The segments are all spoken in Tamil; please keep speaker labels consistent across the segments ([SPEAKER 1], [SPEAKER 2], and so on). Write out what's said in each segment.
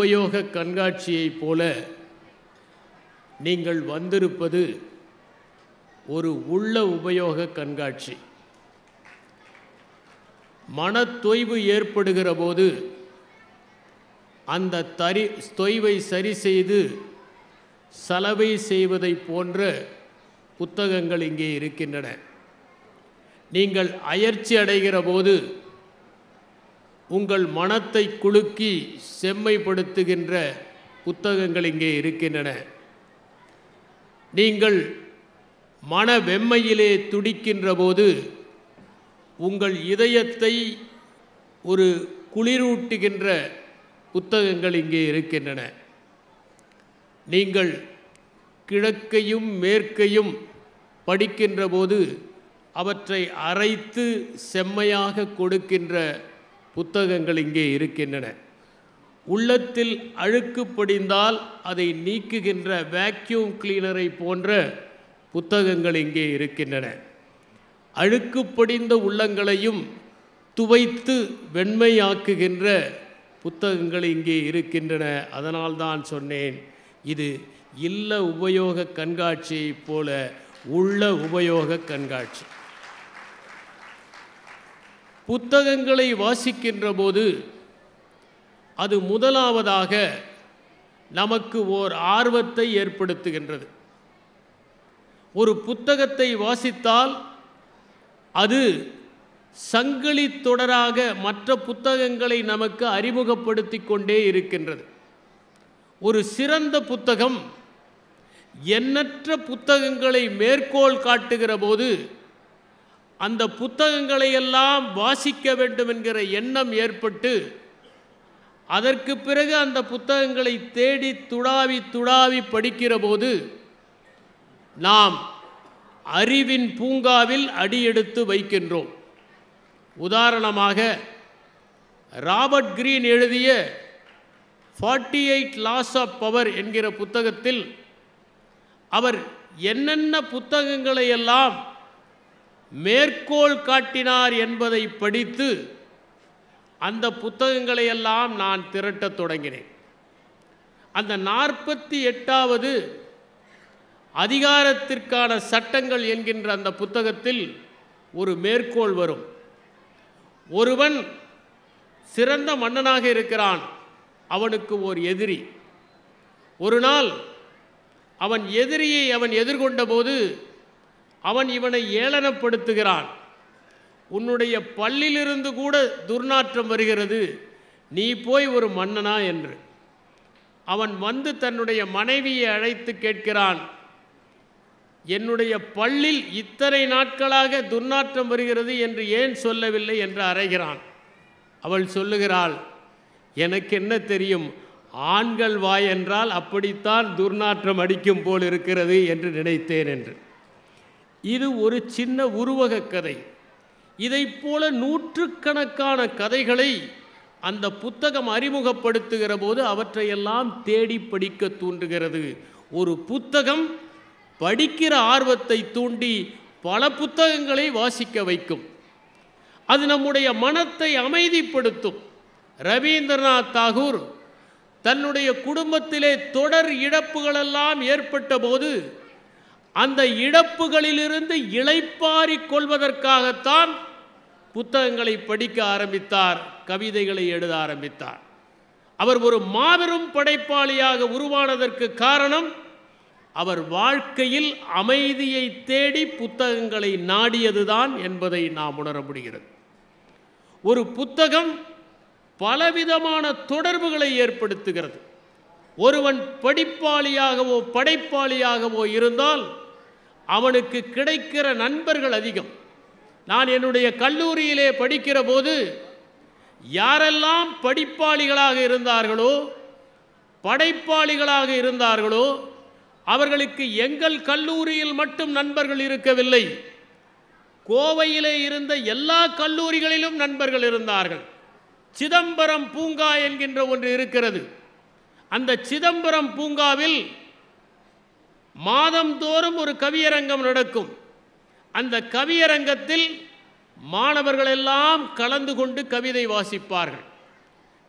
[SPEAKER 1] உபயோக கண்காட்சியைப் போல நீங்கள் வந்திருப்பது ஒரு உள்ள உபயோக கண்காட்சி. மனத்தொய்வு ஏற்படுகிற போது அந்த தொய்வை சரி செய்து சலவை செய்வதை போன்ற புத்தகங்கள் இங்கே இருக்கின்றன. நீங்கள் அயர்ச்சி அடைகிற போது உங்கள் மனத்தை குலுக்கி செம்மைப்படுத்துகின்ற புத்தகங்கள் இங்கே இருக்கின்றன. நீங்கள் மன வெம்மையிலே துடிக்கின்ற போது உங்கள் இதயத்தை ஒரு குளிரூட்டுகின்ற புத்தகங்கள் இங்கே இருக்கின்றன. நீங்கள் கிழக்கையும் மேற்கையும் படிக்கின்ற போது அவற்றை அரைத்து செம்மையாக கொடுக்கின்ற புத்தகங்கள் இங்கே இருக்கின்றன. உள்ளத்தில் அழுக்கு படிந்தால் அதை நீக்குகின்ற வேக்யூம் கிளீனரை போன்ற புத்தகங்கள் இங்கே இருக்கின்றன. அழுக்கு படிந்த உள்ளங்களையும் துவைத்து வெண்மையாக்குகின்ற புத்தகங்கள் இங்கே இருக்கின்றன. அதனால்தான் சொன்னேன், இது இல்ல உபயோக கண்காட்சியைப் போல உள்ள உபயோக கண்காட்சி. புத்தகங்களை வாசிக்கின்ற போது அது முதலாவதாக நமக்கு ஓர் ஆர்வத்தை ஏற்படுத்துகின்றது. ஒரு புத்தகத்தை வாசித்தால் அது சங்கிலி தொடராக மற்ற புத்தகங்களை நமக்கு அறிமுகப்படுத்தி கொண்டே இருக்கின்றது. ஒரு சிறந்த புத்தகம் எண்ணற்ற புத்தகங்களை மேற்கோள் காட்டுகிற போது அந்த புத்தகங்களை எல்லாம் வாசிக்க வேண்டும் என்கிற எண்ணம் ஏற்பட்டு அதற்கு பிறகு அந்த புத்தகங்களை தேடி துடாவி படிக்கிற போது நாம் அறிவின் பூங்காவில் அடியெடுத்து வைக்கின்றோம். உதாரணமாக ராபர்ட் கிரீன் எழுதிய 48 லாஸ் ஆஃப் பவர் என்கிற புத்தகத்தில் அவர் என்னென்ன புத்தகங்களை எல்லாம் மேற்கோள் காட்டினார் என்பதை படித்து அந்த புத்தகங்களை எல்லாம் நான் திரட்டத் தொடங்கினேன். அந்த 48வது அதிகாரத்திற்கான சட்டங்கள் என்கின்ற அந்த புத்தகத்தில் ஒரு மேற்கோள் வரும். ஒருவன் சிறந்த மன்னனாக இருக்கிறான், அவனுக்கு ஓர் எதிரி. ஒரு நாள் அவன் எதிரியை அவன் எதிர்கொண்ட போது அவன் இவனை ஏளனப்படுத்துகிறான். உன்னுடைய பல்லிலிருந்து கூட துர்நாற்றம் வருகிறது, நீ போய் ஒரு மன்னனா என்று. அவன் வந்து தன்னுடைய மனைவியை அழைத்து கேட்கிறான், என்னுடைய பல்லில் இத்தனை நாட்களாக துர்நாற்றம் வருகிறது என்று ஏன் சொல்லவில்லை என்று அறைகிறான். அவள் சொல்லுகிறாள், எனக்கு என்ன தெரியும், ஆண்கள் வாய் என்றால் அப்படித்தான் துர்நாற்றம் அடிக்கும் போல் இருக்கிறது என்று நினைத்தேன் என்று. இது ஒரு சின்ன உருவக கதை. இதைப் போல நூற்றுக்கணக்கான கதைகளை அந்த புத்தகம் அறிமுகப்படுத்துகிற போது அவற்றையெல்லாம் தேடி படிக்க தூண்டுகிறது. ஒரு புத்தகம் படிக்கிற ஆர்வத்தை தூண்டி பல புத்தகங்களை வாசிக்க வைக்கும். அது நம்முடைய மனத்தை அமைதிப்படுத்தும். ரவீந்திரநாத் தாகூர் தன்னுடைய குடும்பத்திலே தொடர் இழப்புகளெல்லாம் ஏற்பட்ட போது அந்த இழப்புகளிலிருந்து இளைப்பாறிக் கொள்வதற்காகத்தான் புத்தகங்களை படிக்க ஆரம்பித்தார், கவிதைகளை எழுத ஆரம்பித்தார். அவர் ஒரு மாபெரும் படைப்பாளியாக உருவானதற்கு காரணம் அவர் வாழ்க்கையில் அமைதியை தேடி புத்தகங்களை நாடியதுதான் என்பதை நாம் உணர முடிகிறது. ஒரு புத்தகம் பலவிதமான தொடர்புகளை ஏற்படுத்துகிறது. ஒருவன் படிப்பாளியாகவோ படைப்பாளியாகவோ இருந்தால் அவனுக்கு கிடைக்கிற நண்பர்கள் அதிகம். நான் என்னுடைய கல்லூரியிலே படிக்கிற போது யாரெல்லாம் படிப்பாளிகளாக இருந்தார்களோ படைப்பாளிகளாக இருந்தார்களோ அவர்களுக்கு எங்கள் கல்லூரியில் மட்டும் நண்பர்கள் இருக்கவில்லை, கோவையிலே இருந்த எல்லா கல்லூரிகளிலும் நண்பர்கள் இருந்தார்கள். சிதம்பரம் பூங்கா என்கின்ற ஒன்று இருக்கிறது. அந்த சிதம்பரம் பூங்காவில் மாதந்தோறும் ஒரு கவியரங்கம் நடக்கும். அந்த கவியரங்கத்தில் மாணவர்கள் எல்லாம் கலந்து கொண்டு கவிதை வாசிப்பார்கள்.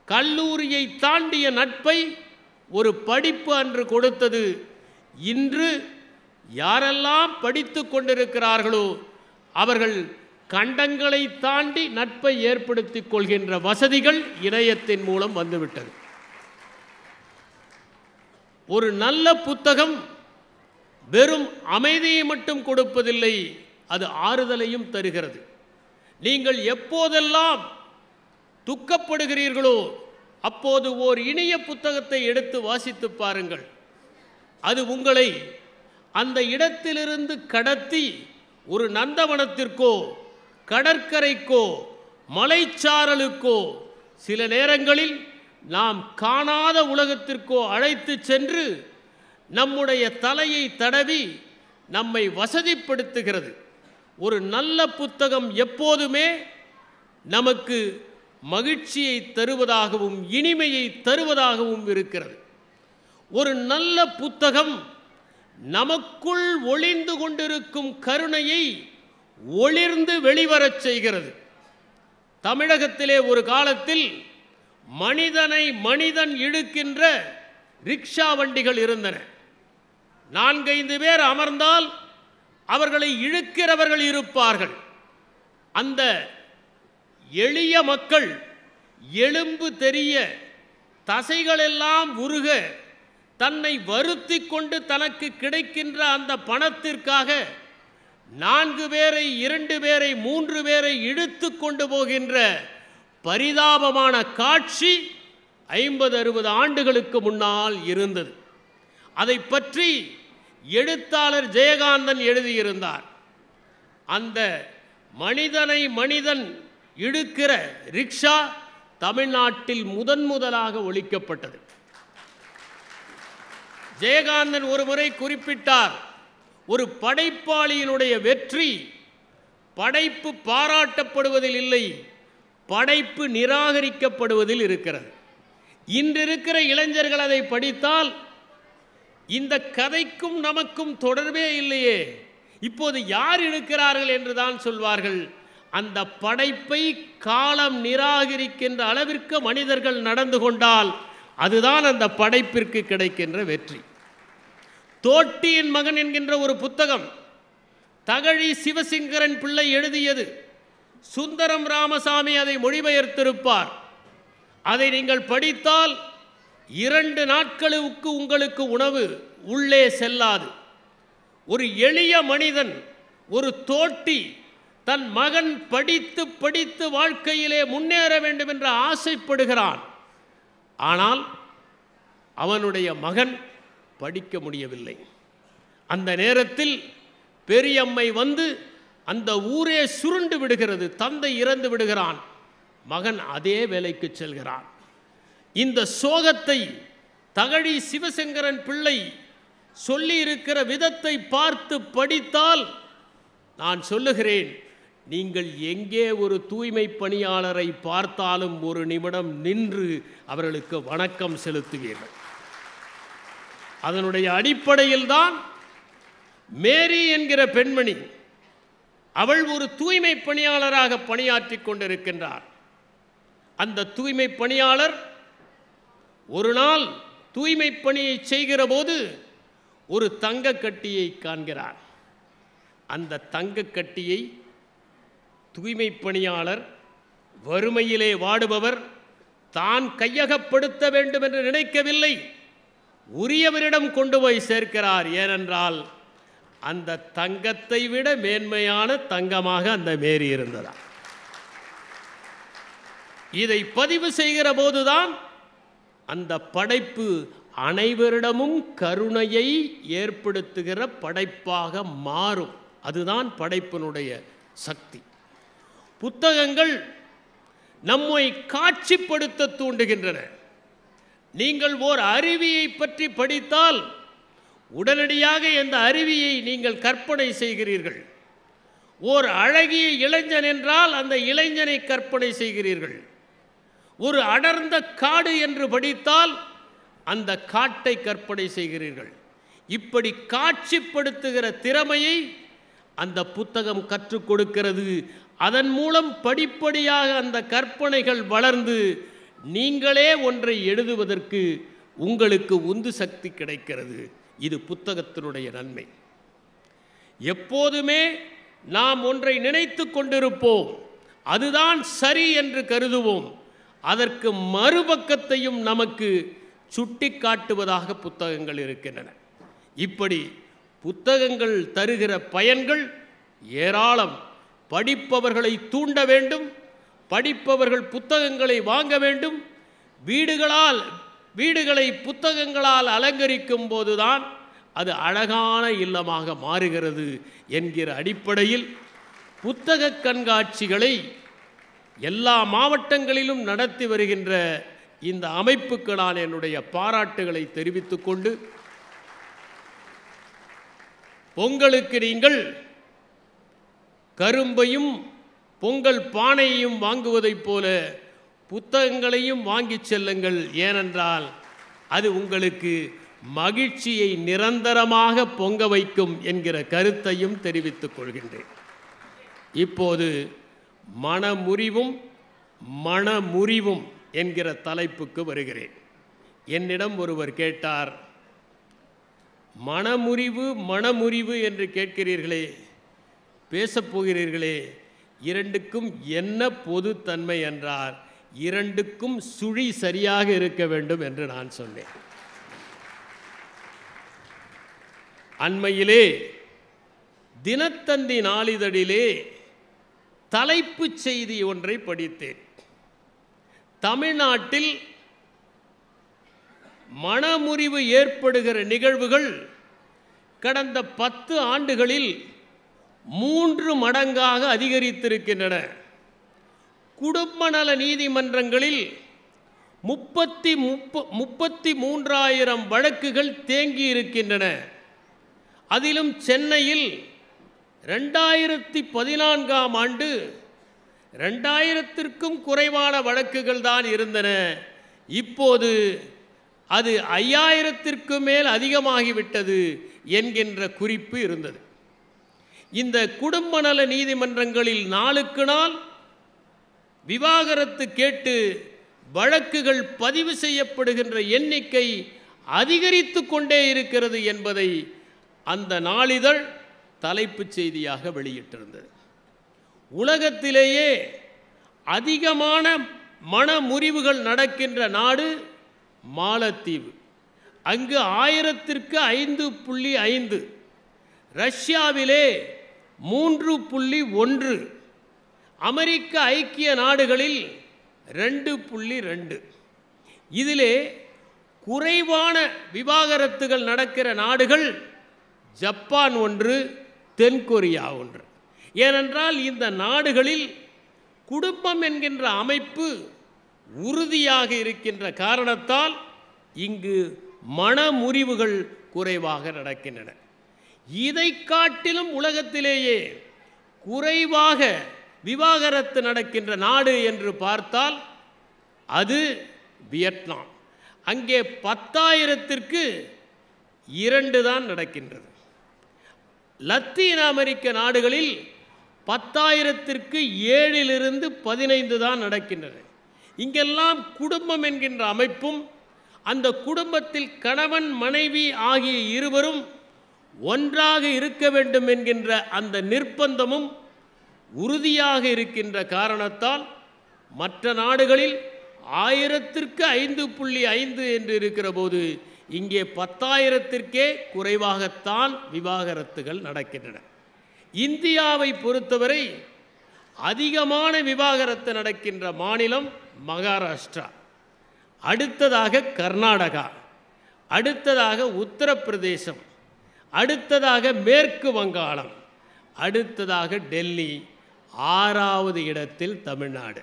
[SPEAKER 1] கல்லூரியை தாண்டிய நட்பை ஒரு படிப்பு அன்று கொடுத்தது. இன்று யாரெல்லாம் படித்து கொண்டிருக்கிறார்களோ அவர்கள் கண்டங்களை தாண்டி நட்பை ஏற்படுத்திக் கொள்கின்ற வசதிகள் இணையத்தின் மூலம் வந்துவிட்டது. ஒரு நல்ல புத்தகம் வெறும் அமைதியை மட்டும் கொடுப்பதில்லை, அது ஆறுதலையும் தருகிறது. நீங்கள் எப்போதெல்லாம் துக்கப்படுகிறீர்களோ அப்போது ஓர் இனிய புத்தகத்தை எடுத்து வாசித்து பாருங்கள். அது உங்களை அந்த இடத்திலிருந்து கடத்தி ஒரு நந்தவனத்திற்கோ கடற்கரைக்கோ மலைச்சாரலுக்கோ சில நேரங்களில் நாம் காணாத உலகத்திற்கோ அழைத்து சென்று நம்முடைய தலையை தடவி நம்மை வசதிப்படுத்துகிறது. ஒரு நல்ல புத்தகம் எப்போதுமே நமக்கு மகிழ்ச்சியை தருவதாகவும் இனிமையை தருவதாகவும் இருக்கிறது. ஒரு நல்ல புத்தகம் நமக்குள் ஒளிந்து கொண்டிருக்கும் கருணையை ஒளிர்ந்து வெளிவரச் செய்கிறது. தமிழகத்திலே ஒரு காலத்தில் மனிதனை மனிதன் இழுக்கின்ற ரிக்ஷா வண்டிகள் இருந்தன. 4-5 பேர் அமர்ந்தால் அவர்களை இழுக்கிறவர்கள் இருப்பார்கள். அந்த எளிய மக்கள் எலும்பு தெரிய தசைகளெல்லாம் உருக தன்னை வருத்தி கொண்டு தனக்கு கிடைக்கின்ற அந்த பணத்திற்காக 4 பேரை 2 பேரை 3 பேரை இழுத்து கொண்டு போகின்ற பரிதாபமான காட்சி 50-60 ஆண்டுகளுக்கு முன்னால் இருந்தது. அதை பற்றி எழுத்தாளர் ஜெயகாந்தன் எழுதியிருந்தார். அந்த மனிதனை மனிதன் இழுக்கிற ரிக்ஷா தமிழ்நாட்டில் முதலாக ஒழிக்கப்பட்டது. ஜெயகாந்தன் ஒரு முறை குறிப்பிட்டார், ஒரு படைப்பாளியினுடைய வெற்றி படைப்பு பாராட்டப்படுவதில் இல்லை, படைப்பு நிராகரிக்கப்படுவதில் இருக்கிறது. இன்றிருக்கிற இளைஞர்கள் அதை படித்தால் இந்த கதைக்கும் நமக்கும் தொடர்பே இல்லையே, இப்போது யார் இழுக்கிறார்கள் என்றுதான் சொல்வார்கள். அந்த படைப்பை காலம் நிராகரிக்கின்ற அளவிற்கு மனிதர்கள் நடந்து கொண்டால் அதுதான் அந்த படைப்பிற்கு கிடைக்கின்ற வெற்றி. தோட்டியின் மகன் என்கின்ற ஒரு புத்தகம் தகழி சிவசங்கரன் பிள்ளை எழுதியது. சுந்தரம் ராமசாமி அதை மொழிபெயர்த்திருப்பார். அதை நீங்கள் படித்தால் 2 நாட்களுக்கு உங்களுக்கு உணவு உள்ளே செல்லாது. ஒரு எளிய மனிதன், ஒரு தோட்டி தன் மகன் படித்து படித்து வாழ்க்கையிலே முன்னேற வேண்டும் என்று ஆசைப்படுகிறான். ஆனால் அவனுடைய மகன் படிக்க முடியவில்லை. அந்த நேரத்தில் பெரியம்மை வந்து அந்த ஊரே சுருண்டு விடுகிறது. தந்தை இறந்து விடுகிறான், மகன் அதே வேலைக்கு செல்கிறான். இந்த சோகத்தை தகழி சிவசங்கரன் பிள்ளை சொல்லி இருக்கிற விதத்தை பார்த்து படித்தால் நான் சொல்லுகிறேன், நீங்கள் எங்கே ஒரு தூய்மை பணியாளரை பார்த்தாலும் ஒரு நிமிடம் நின்று அவர்களுக்கு வணக்கம் செலுத்துவீர்கள். அதனுடைய அடிப்படையில் தான் மேரி என்கிற பெண்மணி, அவள் ஒரு தூய்மை பணியாளராக பணியாற்றி கொண்டிருக்கின்றார். அந்த தூய்மை பணியாளர் ஒரு நாள் தூய்மை பணியை செய்கிற போது ஒரு தங்க கட்டியை காண்கிறார். அந்த தங்க கட்டியை தூய்மை பணியாளர், வறுமையிலே வாடுபவர், தான் கையகப்படுத்த வேண்டும் என்று நினைக்கவில்லை, உரியவரிடம் கொண்டு போய் சேர்க்கிறார். ஏனென்றால் அந்த தங்கத்தை விட மேன்மையான தங்கமாக அந்த மேரி இருந்ததா. இதை பதிவு செய்கிற போதுதான் அந்த படைப்பு அனைவரிடமும் கருணையை ஏற்படுத்துகிற படைப்பாக மாறும். அதுதான் படைப்பினுடைய சக்தி. புத்தகங்கள் நம்மை காட்சிப்படுத்த தூண்டுகின்றன. நீங்கள் ஓர் அருவியை பற்றி படித்தால் உடனடியாக இந்த அருவியை நீங்கள் கற்பனை செய்கிறீர்கள். ஓர் அழகிய இளைஞன் என்றால் அந்த இளைஞனை கற்பனை செய்கிறீர்கள். ஒரு அடர்ந்த காடு என்று படித்தால் அந்த காட்டை கற்பனை செய்கிறீர்கள். இப்படி காட்சிப்படுத்துகிற திறமையை அந்த புத்தகம் கற்றுக் கொடுக்கிறது. அதன் மூலம் படிப்படியாக அந்த கற்பனைகள் வளர்ந்து நீங்களே ஒன்றை எழுதுவதற்கு உங்களுக்கு உந்து சக்தி கிடைக்கிறது. இது புத்தகத்தினுடைய நன்மை. எப்போதுமே நாம் ஒன்றை நினைத்து கொண்டிருப்போம், அதுதான் சரி என்று கருதுவோம். அதற்கு மறுபக்கத்தையும் நமக்கு சுட்டி காட்டுவதாக புத்தகங்கள் இருக்கின்றன. இப்படி புத்தகங்கள் தருகிற பயன்கள் ஏராளம். படிப்பவர்களை தூண்ட வேண்டும், படிப்பவர்கள் புத்தகங்களை வாங்க வேண்டும். வீடுகளை புத்தகங்களால் அலங்கரிக்கும் போதுதான் அது அழகான இல்லமாக மாறுகிறது என்கிற அடிப்படையில் புத்தக கண்காட்சிகளை எல்லா மாவட்டங்களிலும் நடத்தி வருகின்ற இந்த அமைப்புக்கு நான் என்னுடைய பாராட்டுகளை தெரிவித்துக் கொண்டு, பொங்கலுக்கு நீங்கள் கரும்பையும் பொங்கல் பானையையும் வாங்குவதைப் போல புத்தகங்களையும் வாங்கி செல்லுங்கள். ஏனென்றால் அது உங்களுக்கு மகிழ்ச்சியை நிரந்தரமாக பொங்க வைக்கும் என்கிற கருத்தையும் தெரிவித்துக் கொள்கின்றேன். இப்போது மனமுறிவும் என்கிற தலைப்புக்கு வருகிறேன். என்னிடம் ஒருவர் கேட்டார், மனமுறிவு என்று கேட்கிறீர்களே, பேசப்போகிறீர்களே, இரண்டுக்கும் என்ன பொதுத்தன்மை என்றார். இரண்டுக்கும் சுழி சரியாக இருக்க வேண்டும் என்று நான் சொன்னேன். அண்மையிலே தினத்தந்தி நாளிதழிலே தலைப்புச் செய்தி ஒன்றை படித்தேன். தமிழ்நாட்டில் மனமுறிவு ஏற்படுகிற நிகழ்வுகள் கடந்த 10 ஆண்டுகளில் 3 மடங்காக அதிகரித்திருக்கின்றன. குடும்ப நல நீதிமன்றங்களில் 33,000 வழக்குகள் தேங்கி இருக்கின்றன. அதிலும் சென்னையில் 2014ஆம் ஆண்டு 2000க்கும் குறைவான வழக்குகள் தான் இருந்தன. இப்போது அது 5000ற்கு மேல் அதிகமாகிவிட்டது என்கின்ற குறிப்பு இருந்தது. இந்த குடும்ப நல நீதிமன்றங்களில் நாளுக்கு நாள் விவாகரத்து கேட்டு வழக்குகள் பதிவு செய்யப்படுகின்ற எண்ணிக்கை அதிகரித்து கொண்டே இருக்கிறது என்பதை அந்த நாளிதழ் தலைப்புச் செய்தியாக வெளியிட்டிருந்தது. உலகத்திலேயே அதிகமான மனமுறிவுகள் நடக்கின்ற நாடு மாலத்தீவு. அங்கு 1000ற்கு 5.5, ரஷ்யாவிலே 3.1, அமெரிக்க ஐக்கிய நாடுகளில் 2.2. இதிலே குறைவான விவாகரத்துகள் நடக்கிற நாடுகள் ஜப்பான் 1, தென்கொரியா 1. ஏனென்றால் இந்த நாடுகளில் குடும்பம் என்கின்ற அமைப்பு உறுதியாக இருக்கின்ற காரணத்தால் இங்கு மனமுறிவுகள் குறைவாக நடக்கின்றன. இதை காட்டிலும் உலகத்திலேயே குறைவாக விவாகரத்து நடக்கின்ற நாடு என்று பார்த்தால் அது வியட்நாம். அங்கே 10,000ற்கு 2 தான் நடக்கின்றது. லத்தீன் அமெரிக்க நாடுகளில் 10,000ற்கு 7லிருந்து 15 தான் நடக்கின்றன. இங்கெல்லாம் குடும்பம் என்கின்ற அமைப்பும் அந்த குடும்பத்தில் கணவன் மனைவி ஆகிய இருவரும் ஒன்றாக இருக்க வேண்டும் என்கின்ற அந்த நிர்பந்தமும் உறுதியாக இருக்கின்ற காரணத்தால் மற்ற நாடுகளில் 1000ற்கு 5.5 என்று இருக்கிற போது இங்கே 10,000ற்கே குறைவாகத்தான் விவாகரத்துகள் நடக்கின்றன. இந்தியாவை பொறுத்தவரை அதிகமான விவாகரத்து நடக்கின்ற மாநிலம் மகாராஷ்டிரா, அடுத்ததாக கர்நாடகா, அடுத்ததாக உத்தரப்பிரதேசம், அடுத்ததாக மேற்கு வங்காளம், அடுத்ததாக டெல்லி, 6வது இடத்தில் தமிழ்நாடு.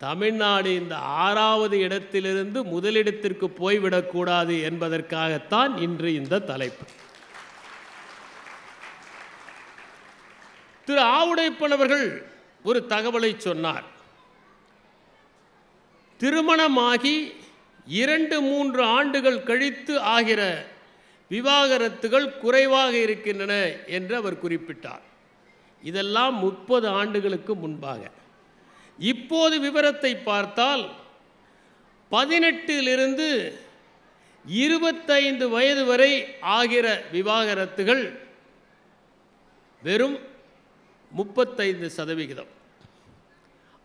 [SPEAKER 1] தமிழ்நாடு இந்த 6வது இடத்திலிருந்து முதலிடத்திற்கு போய்விடக்கூடாது என்பதற்காகத்தான் இன்று இந்த தலைப்பு. திரு ஆவுடையப்பன் அவர்கள் ஒரு தகவலை சொன்னார். திருமணமாகி 2-3 ஆண்டுகள் கழித்து ஆகிற விவாகரத்துகள் குறைவாக இருக்கின்றன என்று அவர் குறிப்பிட்டார். இதெல்லாம் 30 ஆண்டுகளுக்கு முன்பாக. இப்போது விவரத்தை பார்த்தால் 18 25 வயது வரை ஆகிற விவாகரத்துகள் வெறும் 35%.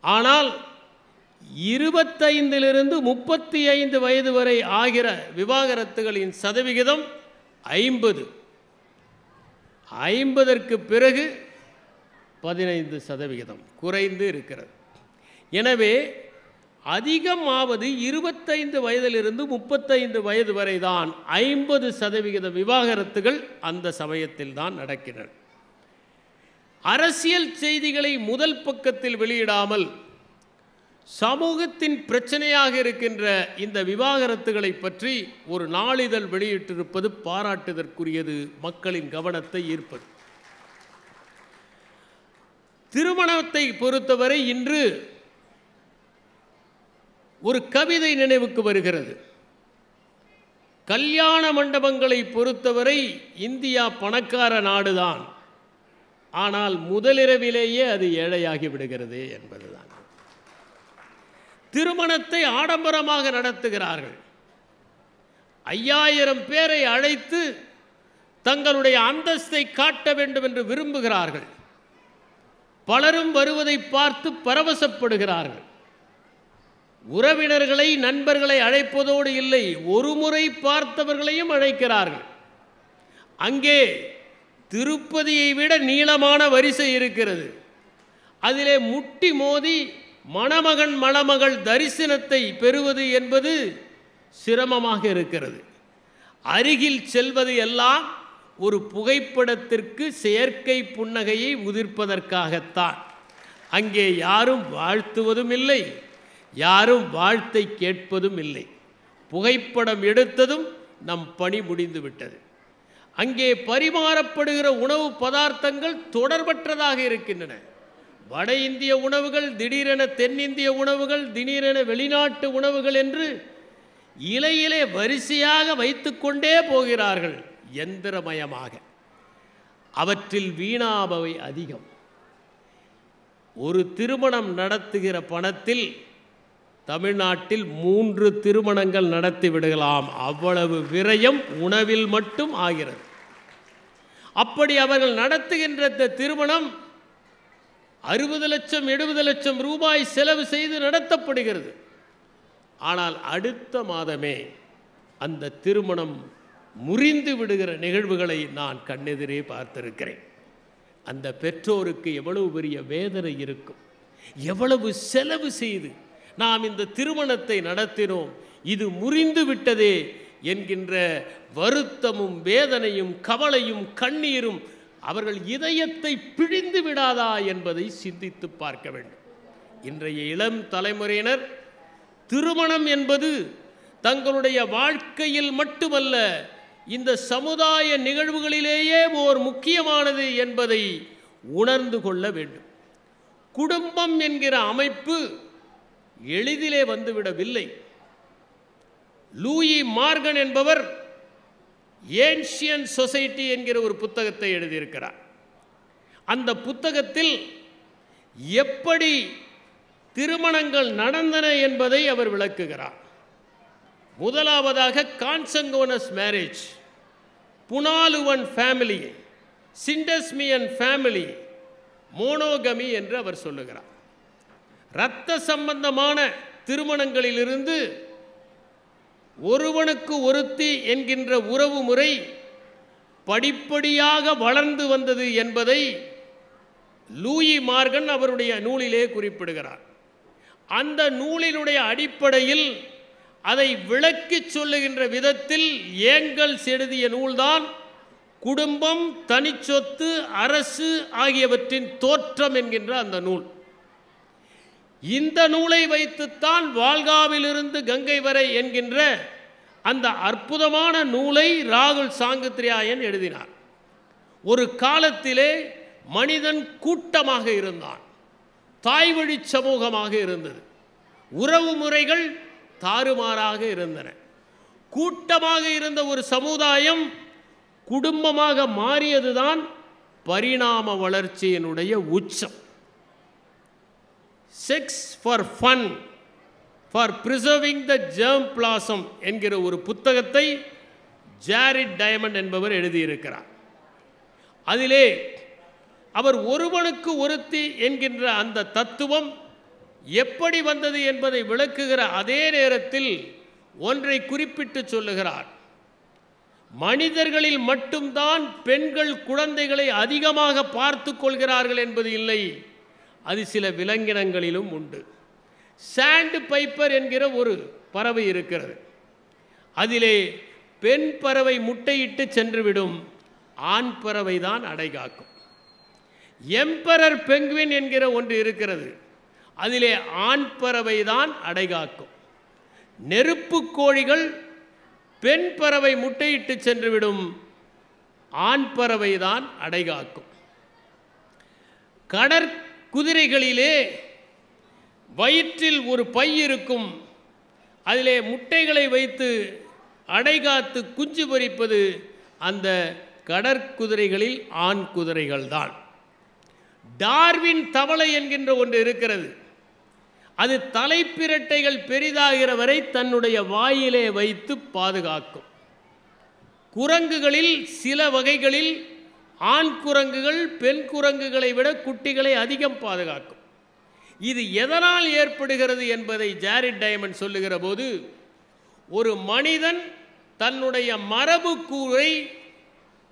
[SPEAKER 1] ஆனால் 25 35 வயது வரை ஆகிற விவாகரத்துகளின் சதவிகிதம் 50. 50ற்கு பிறகு 15% குறைந்து இருக்கிறது. எனவே அதிகமாவது 25 வயதிலிருந்து 35 வயது வரை தான் 50% விவாகரத்துகள் அந்த சமயத்தில் தான் நடக்கின்றன. அரசியல் செய்திகளை முதல் பக்கத்தில் வெளியிடாமல் சமூகத்தின் பிரச்சனையாக இருக்கின்ற இந்த விவாகரத்துகளை பற்றி ஒரு நாளிதழ் வெளியிட்டிருப்பது பாராட்டுதற்குரியது, மக்களின் கவனத்தை ஈர்ப்பது. திருமணத்தை பொறுத்தவரை இன்று ஒரு கவிதை நினைவுக்கு வருகிறது. கல்யாண மண்டபங்களை பொறுத்தவரை இந்தியா பணக்கார நாடுதான், ஆனால் முதலிரவிலேயே அது ஏழையாகி விடுகிறது என்பதுதான். திருமணத்தை ஆடம்பரமாக நடத்துகிறார்கள். 5000 பேரை அழைத்து தங்களுடைய அந்தஸ்தை காட்ட வேண்டும் என்று விரும்புகிறார்கள். பலரும் வருவதை பார்த்து பரவசப்படுகிறார்கள். உறவினர்களை நண்பர்களை அழைப்பதோடு இல்லை, ஒரு முறை பார்த்தவர்களையும் அழைக்கிறார்கள். அங்கே திருப்பதியை விட நீளமான வரிசை இருக்கிறது. அதிலே முட்டி மோதி மணமகன் மணமகள் தரிசனத்தை பெறுவது என்பது சிரமமாக இருக்கிறது. அருகில் செல்வது எல்லாம் ஒரு புகைப்படத்திற்கு செயற்கை புன்னகையை உதிர்ப்பதற்காகத்தான். அங்கே யாரும் வாழ்த்துவதும் இல்லை, யாரும் வாழ்த்தை கேட்பதும் இல்லை. புகைப்படம் எடுத்ததும் நம் பணி முடிந்து விட்டது. அங்கே பரிமாறப்படுகிற உணவு பதார்த்தங்கள் தொடர்பற்றதாக இருக்கின்றன. வட இந்திய உணவுகள், திடீரென தென்னிந்திய உணவுகள், திடீரென வெளிநாட்டு உணவுகள் என்று இலையிலே வரிசையாக வைத்துக்கொண்டே போகிறார்கள், யந்திரமயமாக. அவற்றில் வீணாபவை அதிகம். ஒரு திருமணம் நடத்துகிற பணத்தில் தமிழ்நாட்டில் 3 திருமணங்கள் நடத்தி விடலாம், அவ்வளவு விரயம் உணவில் மட்டும் ஆகிறது. அப்படி அவர்கள் நடத்துகின்ற இந்த திருமணம் 60 லட்சம் 70 லட்சம் ரூபாய் செலவு செய்து நடத்தப்படுகிறது. ஆனால் அடுத்த மாதமே அந்த திருமணம் முறிந்து விடுகிற நிகழ்வுகளை நான் கண்ணெதிரே பார்த்திருக்கிறேன். அந்த பெற்றோருக்கு எவ்வளவு பெரிய வேதனை இருக்கும், எவ்வளவு செலவு செய்து நாம் இந்த திருமணத்தை நடத்தினோம், இது முறிந்து விட்டதே என்கின்ற வருத்தமும் வேதனையும் கவலையும் கண்ணீரும் அவர்கள் இதயத்தை பிழிந்து விடாதா என்பதை சிந்தித்து பார்க்க வேண்டும். இன்றைய இளம் தலைமுறையினர் திருமணம் என்பது தங்களுடைய வாழ்க்கையில் மட்டுமல்ல, இந்த சமுதாய நிகழ்வுகளிலேயே ஓர் முக்கியமானது என்பதை உணர்ந்து கொள்ள வேண்டும். குடும்பம் என்கிற அமைப்பு எளிதிலே வந்துவிடவில்லை. லூயி மார்கன் என்பவர் ஏன்ஷியன் சொசைட்டி என்கிற ஒரு புத்தகத்தை எழுதியிருக்கிறார். அந்த புத்தகத்தில் எப்படி திருமணங்கள் நடந்தன என்பதை அவர் விளக்குகிறார். முதலாவதாக கான்சங்கோனஸ் மேரேஜ், புனாலுவன் ஃபேமிலி, சிண்டஸ்மியன் ஃபேமிலி, மோனோகமி என்று அவர் சொல்லுகிறார். இரத்த சம்பந்தமான திருமணங்களிலிருந்து ஒருவனுக்கு ஒருத்தி என்கின்ற உறவு முறை படிப்படியாக வளர்ந்து வந்தது என்பதை லூயி மார்கன் அவருடைய நூலிலே குறிப்பிடுகிறார். அந்த நூலினுடைய அடிப்படையில் அதை விளக்கிச் சொல்லுகின்ற விதத்தில் ஏங்கல்ஸ் எழுதிய நூல்தான் குடும்பம், தனிச்சொத்து, அரசு ஆகியவற்றின் தோற்றம் என்கின்ற அந்த நூல். இந்த நூலை வைத்துத்தான் வால்காவிலிருந்து கங்கை வரை என்கின்ற அந்த அற்புதமான நூலை ராகுல் சாங்கித்ரியாயன் எழுதினார். ஒரு காலத்திலே மனிதன் கூட்டமாக இருந்தான், தாய்வழி சமூகமாக இருந்தது, உறவு முறைகள் தாறுமாறாக இருந்தன. கூட்டமாக இருந்த ஒரு சமுதாயம் குடும்பமாக மாறியதுதான் பரிணாம வளர்ச்சியினுடைய உச்சம். Sex for fun for preserving the germplasm என்கிற ஒரு புத்தகத்தை ஜாரிட் டைமண்ட் என்பவர் எழுதியிருக்கிறார். அதிலே அவர் ஒருவனுக்கு ஒருத்தி என்கின்ற அந்த தத்துவம் எப்படி வந்தது என்பதை விளக்குகிற அதே நேரத்தில் ஒன்றை குறிப்பிட்டு சொல்லுகிறார். மனிதர்களில் மட்டும்தான் பெண்கள் குழந்தைகளை அதிகமாக பார்த்து கொள்கிறார்கள் என்பது இல்லை, அது சில விலங்கினங்களிலும் உண்டு. சாண்ட் பைப்பர் என்கிற ஒரு பறவை இருக்கிறது. அதிலே பெண் பறவை முட்டையிட்டு சென்றுவிடும், ஆண் பறவை தான் அடைகாக்கும். எம்பரர் பெங்குவின் என்கிற ஒன்று இருக்கிறது, அதிலே ஆண் பறவை தான் அடைகாக்கும். நெருப்பு கோழிகள் பெண் பறவை முட்டையிட்டு சென்றுவிடும், ஆண் பறவை தான் அடைகாக்கும். கடற்குதிரைகளிலே வயிற்றில் ஒரு பை இருக்கும், அதிலே முட்டைகளை வைத்து அடைகாத்து குஞ்சு பொரிப்பது அந்த கடற்குதிரைகளில் ஆண் குதிரைகள் தான். டார்வின் தவளை என்கின்ற ஒன்று இருக்கிறது, அது தலைப்பிரட்டைகள் பெரிதாகிற வரை தன்னுடைய வாயிலே வைத்து பாதுகாக்கும். குரங்குகளில் சில வகைகளில் ஆண் குரங்குகள் பெண் குரங்குகளை விட குட்டிகளை அதிகம் பாதுகாக்கும். இது எதனால் ஏற்படுகிறது என்பதை ஜாரிட் டைமண்ட் சொல்லுகிற போது, ஒரு மனிதன் தன்னுடைய மரபு கூறை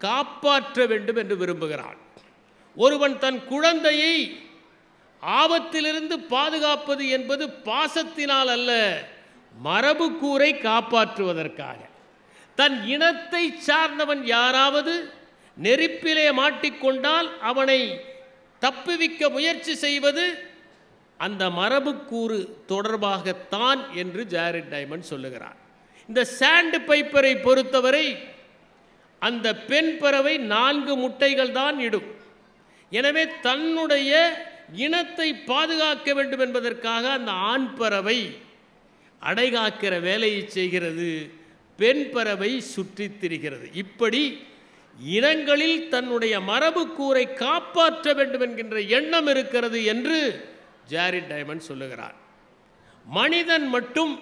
[SPEAKER 1] காப்பாற்ற வேண்டும் என்று விரும்புகிறான். ஒருவன் தன் குழந்தையை ஆபத்திலிருந்து பாதுகாப்பது என்பது பாசத்தினால் அல்ல, மரபு கூரை காப்பாற்றுவதற்காக. தன் இனத்தை சார்ந்தவன் யாராவது நெருப்பிலே மாட்டிக்கொண்டால் அவனை தப்புவிக்க முயற்சி செய்வது அந்த மரபுக்கூறு தொடர்பாகத்தான் என்று ஜாரிட் டைமண்ட் சொல்லுகிறார். இந்த சாண்ட் பைப்பரை பொறுத்தவரை அந்த பெண் பறவை 4 முட்டைகள் தான் இடும். எனவே தன்னுடைய இனத்தை பாதுகாக்க வேண்டும் என்பதற்காக அந்த ஆண் பறவை அடைகாக்கிற வேலையை செய்கிறது, பெண் பறவை சுற்றித் திரிகிறது. இப்படி இனங்களில் தன்னுடைய மரபு கூரை காப்பாற்ற வேண்டும் என்கின்ற எண்ணம் இருக்கிறது என்று ஜாரிட் டைமண்ட் சொல்லுகிறார். மனிதன் மட்டும்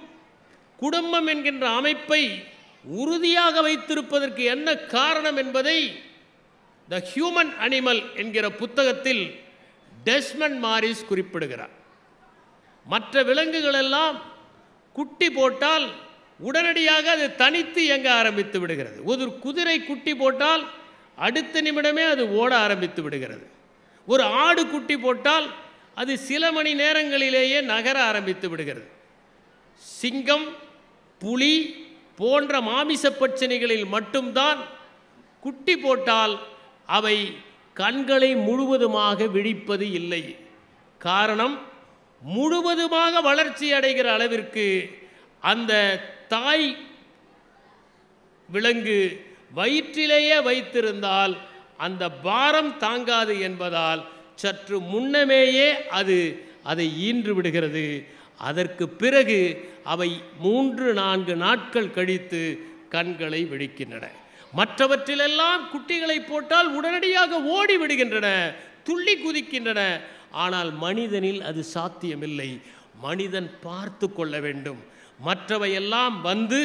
[SPEAKER 1] குடும்பம் என்கின்ற அமைப்பை உறுதியாக வைத்திருப்பதற்கு என்ன காரணம் என்பதை த ஹியூமன் அனிமல் என்கிற புத்தகத்தில் டெஸ்மண்ட் மாரிஸ் குறிப்பிடுகிறார். மற்ற விலங்குகளெல்லாம் குட்டி போட்டால் உடனடியாக அது தனித்து இயங்க ஆரம்பித்து விடுகிறது. ஒரு குதிரை குட்டி போட்டால் அடுத்த நிமிடமே அது ஓட ஆரம்பித்து விடுகிறது. ஒரு ஆடு குட்டி போட்டால் அது சில மணி நேரங்களிலேயே நகர ஆரம்பித்து விடுகிறது. சிங்கம், புலி போன்ற மாமிச பட்சணிகளில் மட்டும்தான் குட்டி போட்டால் அவை கண்களை முழுவதுமாக விழிப்பது இல்லை. காரணம், முழுவதுமாக வளர்ச்சி அடைகிற அளவிற்கு அந்த தாய் விலங்கு வயிற்றிலேயே வைத்திருந்தால் அந்த பாரம் தாங்காது என்பதால் சற்று முன்னமேயே அது அதை ஈன்று விடுகிறது. அதற்கு பிறகு அவை 3-4 நாட்கள் கழித்து கண்களை விழிக்கின்றன. மற்றவற்றிலெல்லாம் குட்டிகளை போட்டால் உடனடியாக ஓடி விடுகின்றன, துள்ளி குதிக்கின்றன. ஆனால் மனிதனில் அது சாத்தியமில்லை. மனிதன் பார்த்து கொள்ள வேண்டும். மற்றவையெல்லாம் வந்து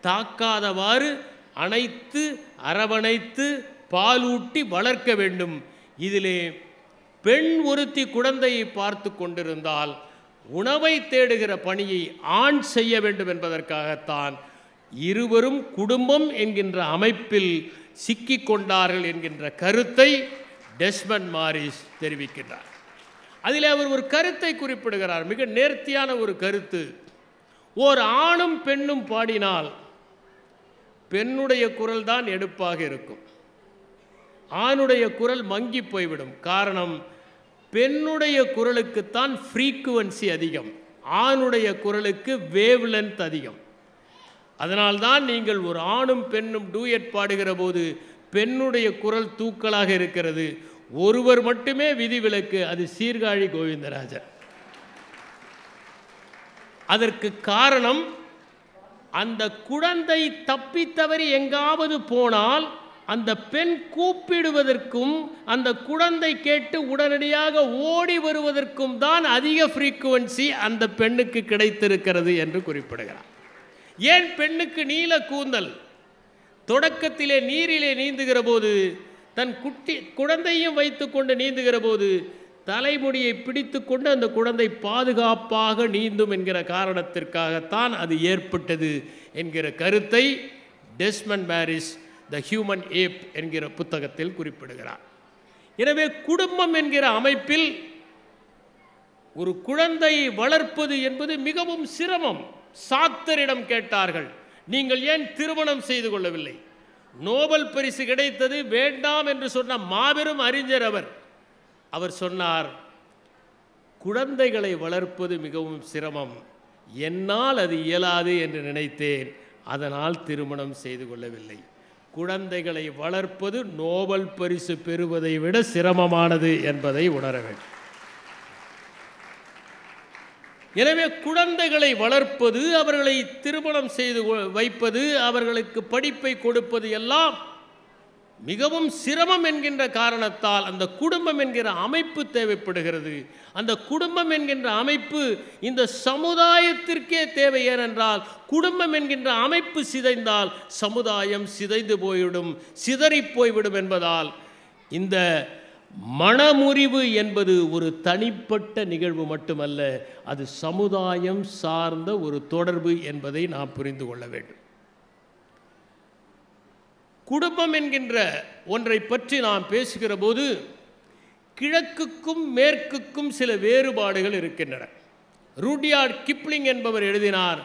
[SPEAKER 1] தாக்காதவாறு அணைத்து அரவணைத்து பாலூட்டி வளர்க்க வேண்டும். இதிலே பெண் ஒருத்தி குழந்தையை பார்த்து கொண்டிருந்தால் உணவை தேடுகிற பணியை ஆண் செய்ய வேண்டும் என்பதற்காகத்தான் இருவரும் குடும்பம் என்கின்ற அமைப்பில் சிக்கிக் கொண்டார்கள் என்கின்ற கருத்தை டெஸ்மண்ட் மாரிஸ் தெரிவிக்கின்றார். அதில் அவர் ஒரு கருத்தை குறிப்பிடுகிறார், மிக நேர்த்தியான ஒரு கருத்து. ஓர் ஆணும் பெண்ணும் பாடினால் பெண்ணுடைய குரல் தான் எடுப்பாக இருக்கும், ஆணுடைய குரல் மங்கி போய்விடும். காரணம், பெண்ணுடைய குரலுக்குத்தான் ஃப்ரீக்குவன்சி அதிகம், ஆணுடைய குரலுக்கு வேவ் லென்த் அதிகம். அதனால்தான் நீங்கள் ஒரு ஆணும் பெண்ணும் டூயட் பாடுகிற போது பெண்ணுடைய குரல் தூக்கலாக இருக்கிறது. ஒருவர் மட்டுமே விதிவிலக்கு, அது சீர்காழி கோவிந்தராஜர். அதற்கு காரணம், அந்த குழந்தை தப்பித்தவறி எங்காவது போனால் அந்த பெண் கூப்பிடுவதற்கும் அந்த குழந்தை கேட்டு உடனடியாக ஓடி வருவதற்கும் தான் அதிக ஃப்ரீக்குவன்சி அந்த பெண்ணுக்கு கிடைத்திருக்கிறது என்று குறிப்பிடுகிறார். ஏன் பெண்ணுக்கு நீல கூந்தல்? தொடக்கத்திலே நீரிலே நீந்துகிற போது தன் குழந்தையும் வைத்துக்கொண்டு நீந்துகிற போது தலைமுடியை பிடித்து கொண்டு அந்த குழந்தை பாதுகாப்பாக நீந்தும் என்கிற காரணத்திற்காகத்தான் அது ஏற்பட்டது என்கிற கருத்தை டெஸ்மண்ட் மாரிஸ் த ஹியூமன் ஏப் என்கிற புத்தகத்தில் குறிப்பிடுகிறார். எனவே குடும்பம் என்கிற அமைப்பில் ஒரு குழந்தையை வளர்ப்பது என்பது மிகவும் சிரமம். சாத்தரிடம் கேட்டார்கள், நீங்கள் ஏன் திருமணம் செய்து கொள்ளவில்லை? நோபல் பரிசு கிடைத்தது, வேண்டாம் என்று சொன்ன மாபெரும் அறிஞர் அவர் சொன்னார், குழந்தைகளை வளர்ப்பது மிகவும் சிரமம், என்னால் அது இயலாது என்று நினைத்தேன், அதனால் திருமணம் செய்து கொள்ளவில்லை. குழந்தைகளை வளர்ப்பது நோபல் பரிசு பெறுவதை விட சிரமமானது என்பதை உணர வேண்டும். எனவே குழந்தைகளை வளர்ப்பது, அவர்களை திருமணம் செய்து வைப்பது, அவர்களுக்கு படிப்பை கொடுப்பது எல்லாம் மிகவும் சிரமம் என்கின்ற காரணத்தால் அந்த குடும்பம் என்கிற அமைப்பு தேவைப்படுகிறது. அந்த குடும்பம் என்கின்ற அமைப்பு இந்த சமுதாயத்திற்கே தேவை. ஏனென்றால் குடும்பம் என்கின்ற அமைப்பு சிதைந்தால் சமுதாயம் சிதைந்து போய்விடும், சிதறி போய்விடும் என்பதால் இந்த மனமுறிவு என்பது ஒரு தனிப்பட்ட நிகழ்வு மட்டுமல்ல, அது சமுதாயம் சார்ந்த ஒரு தொடர்பு என்பதை நாம் புரிந்து கொள்ள வேண்டும். குடும்பம் என்கின்ற ஒன்றை பற்றி நாம் பேசுகிற போது கிழக்குக்கும் மேற்குக்கும் சில வேறுபாடுகள் இருக்கின்றன. ரூடியார்ட் கிப்ளிங் என்பவர் எழுதினார்,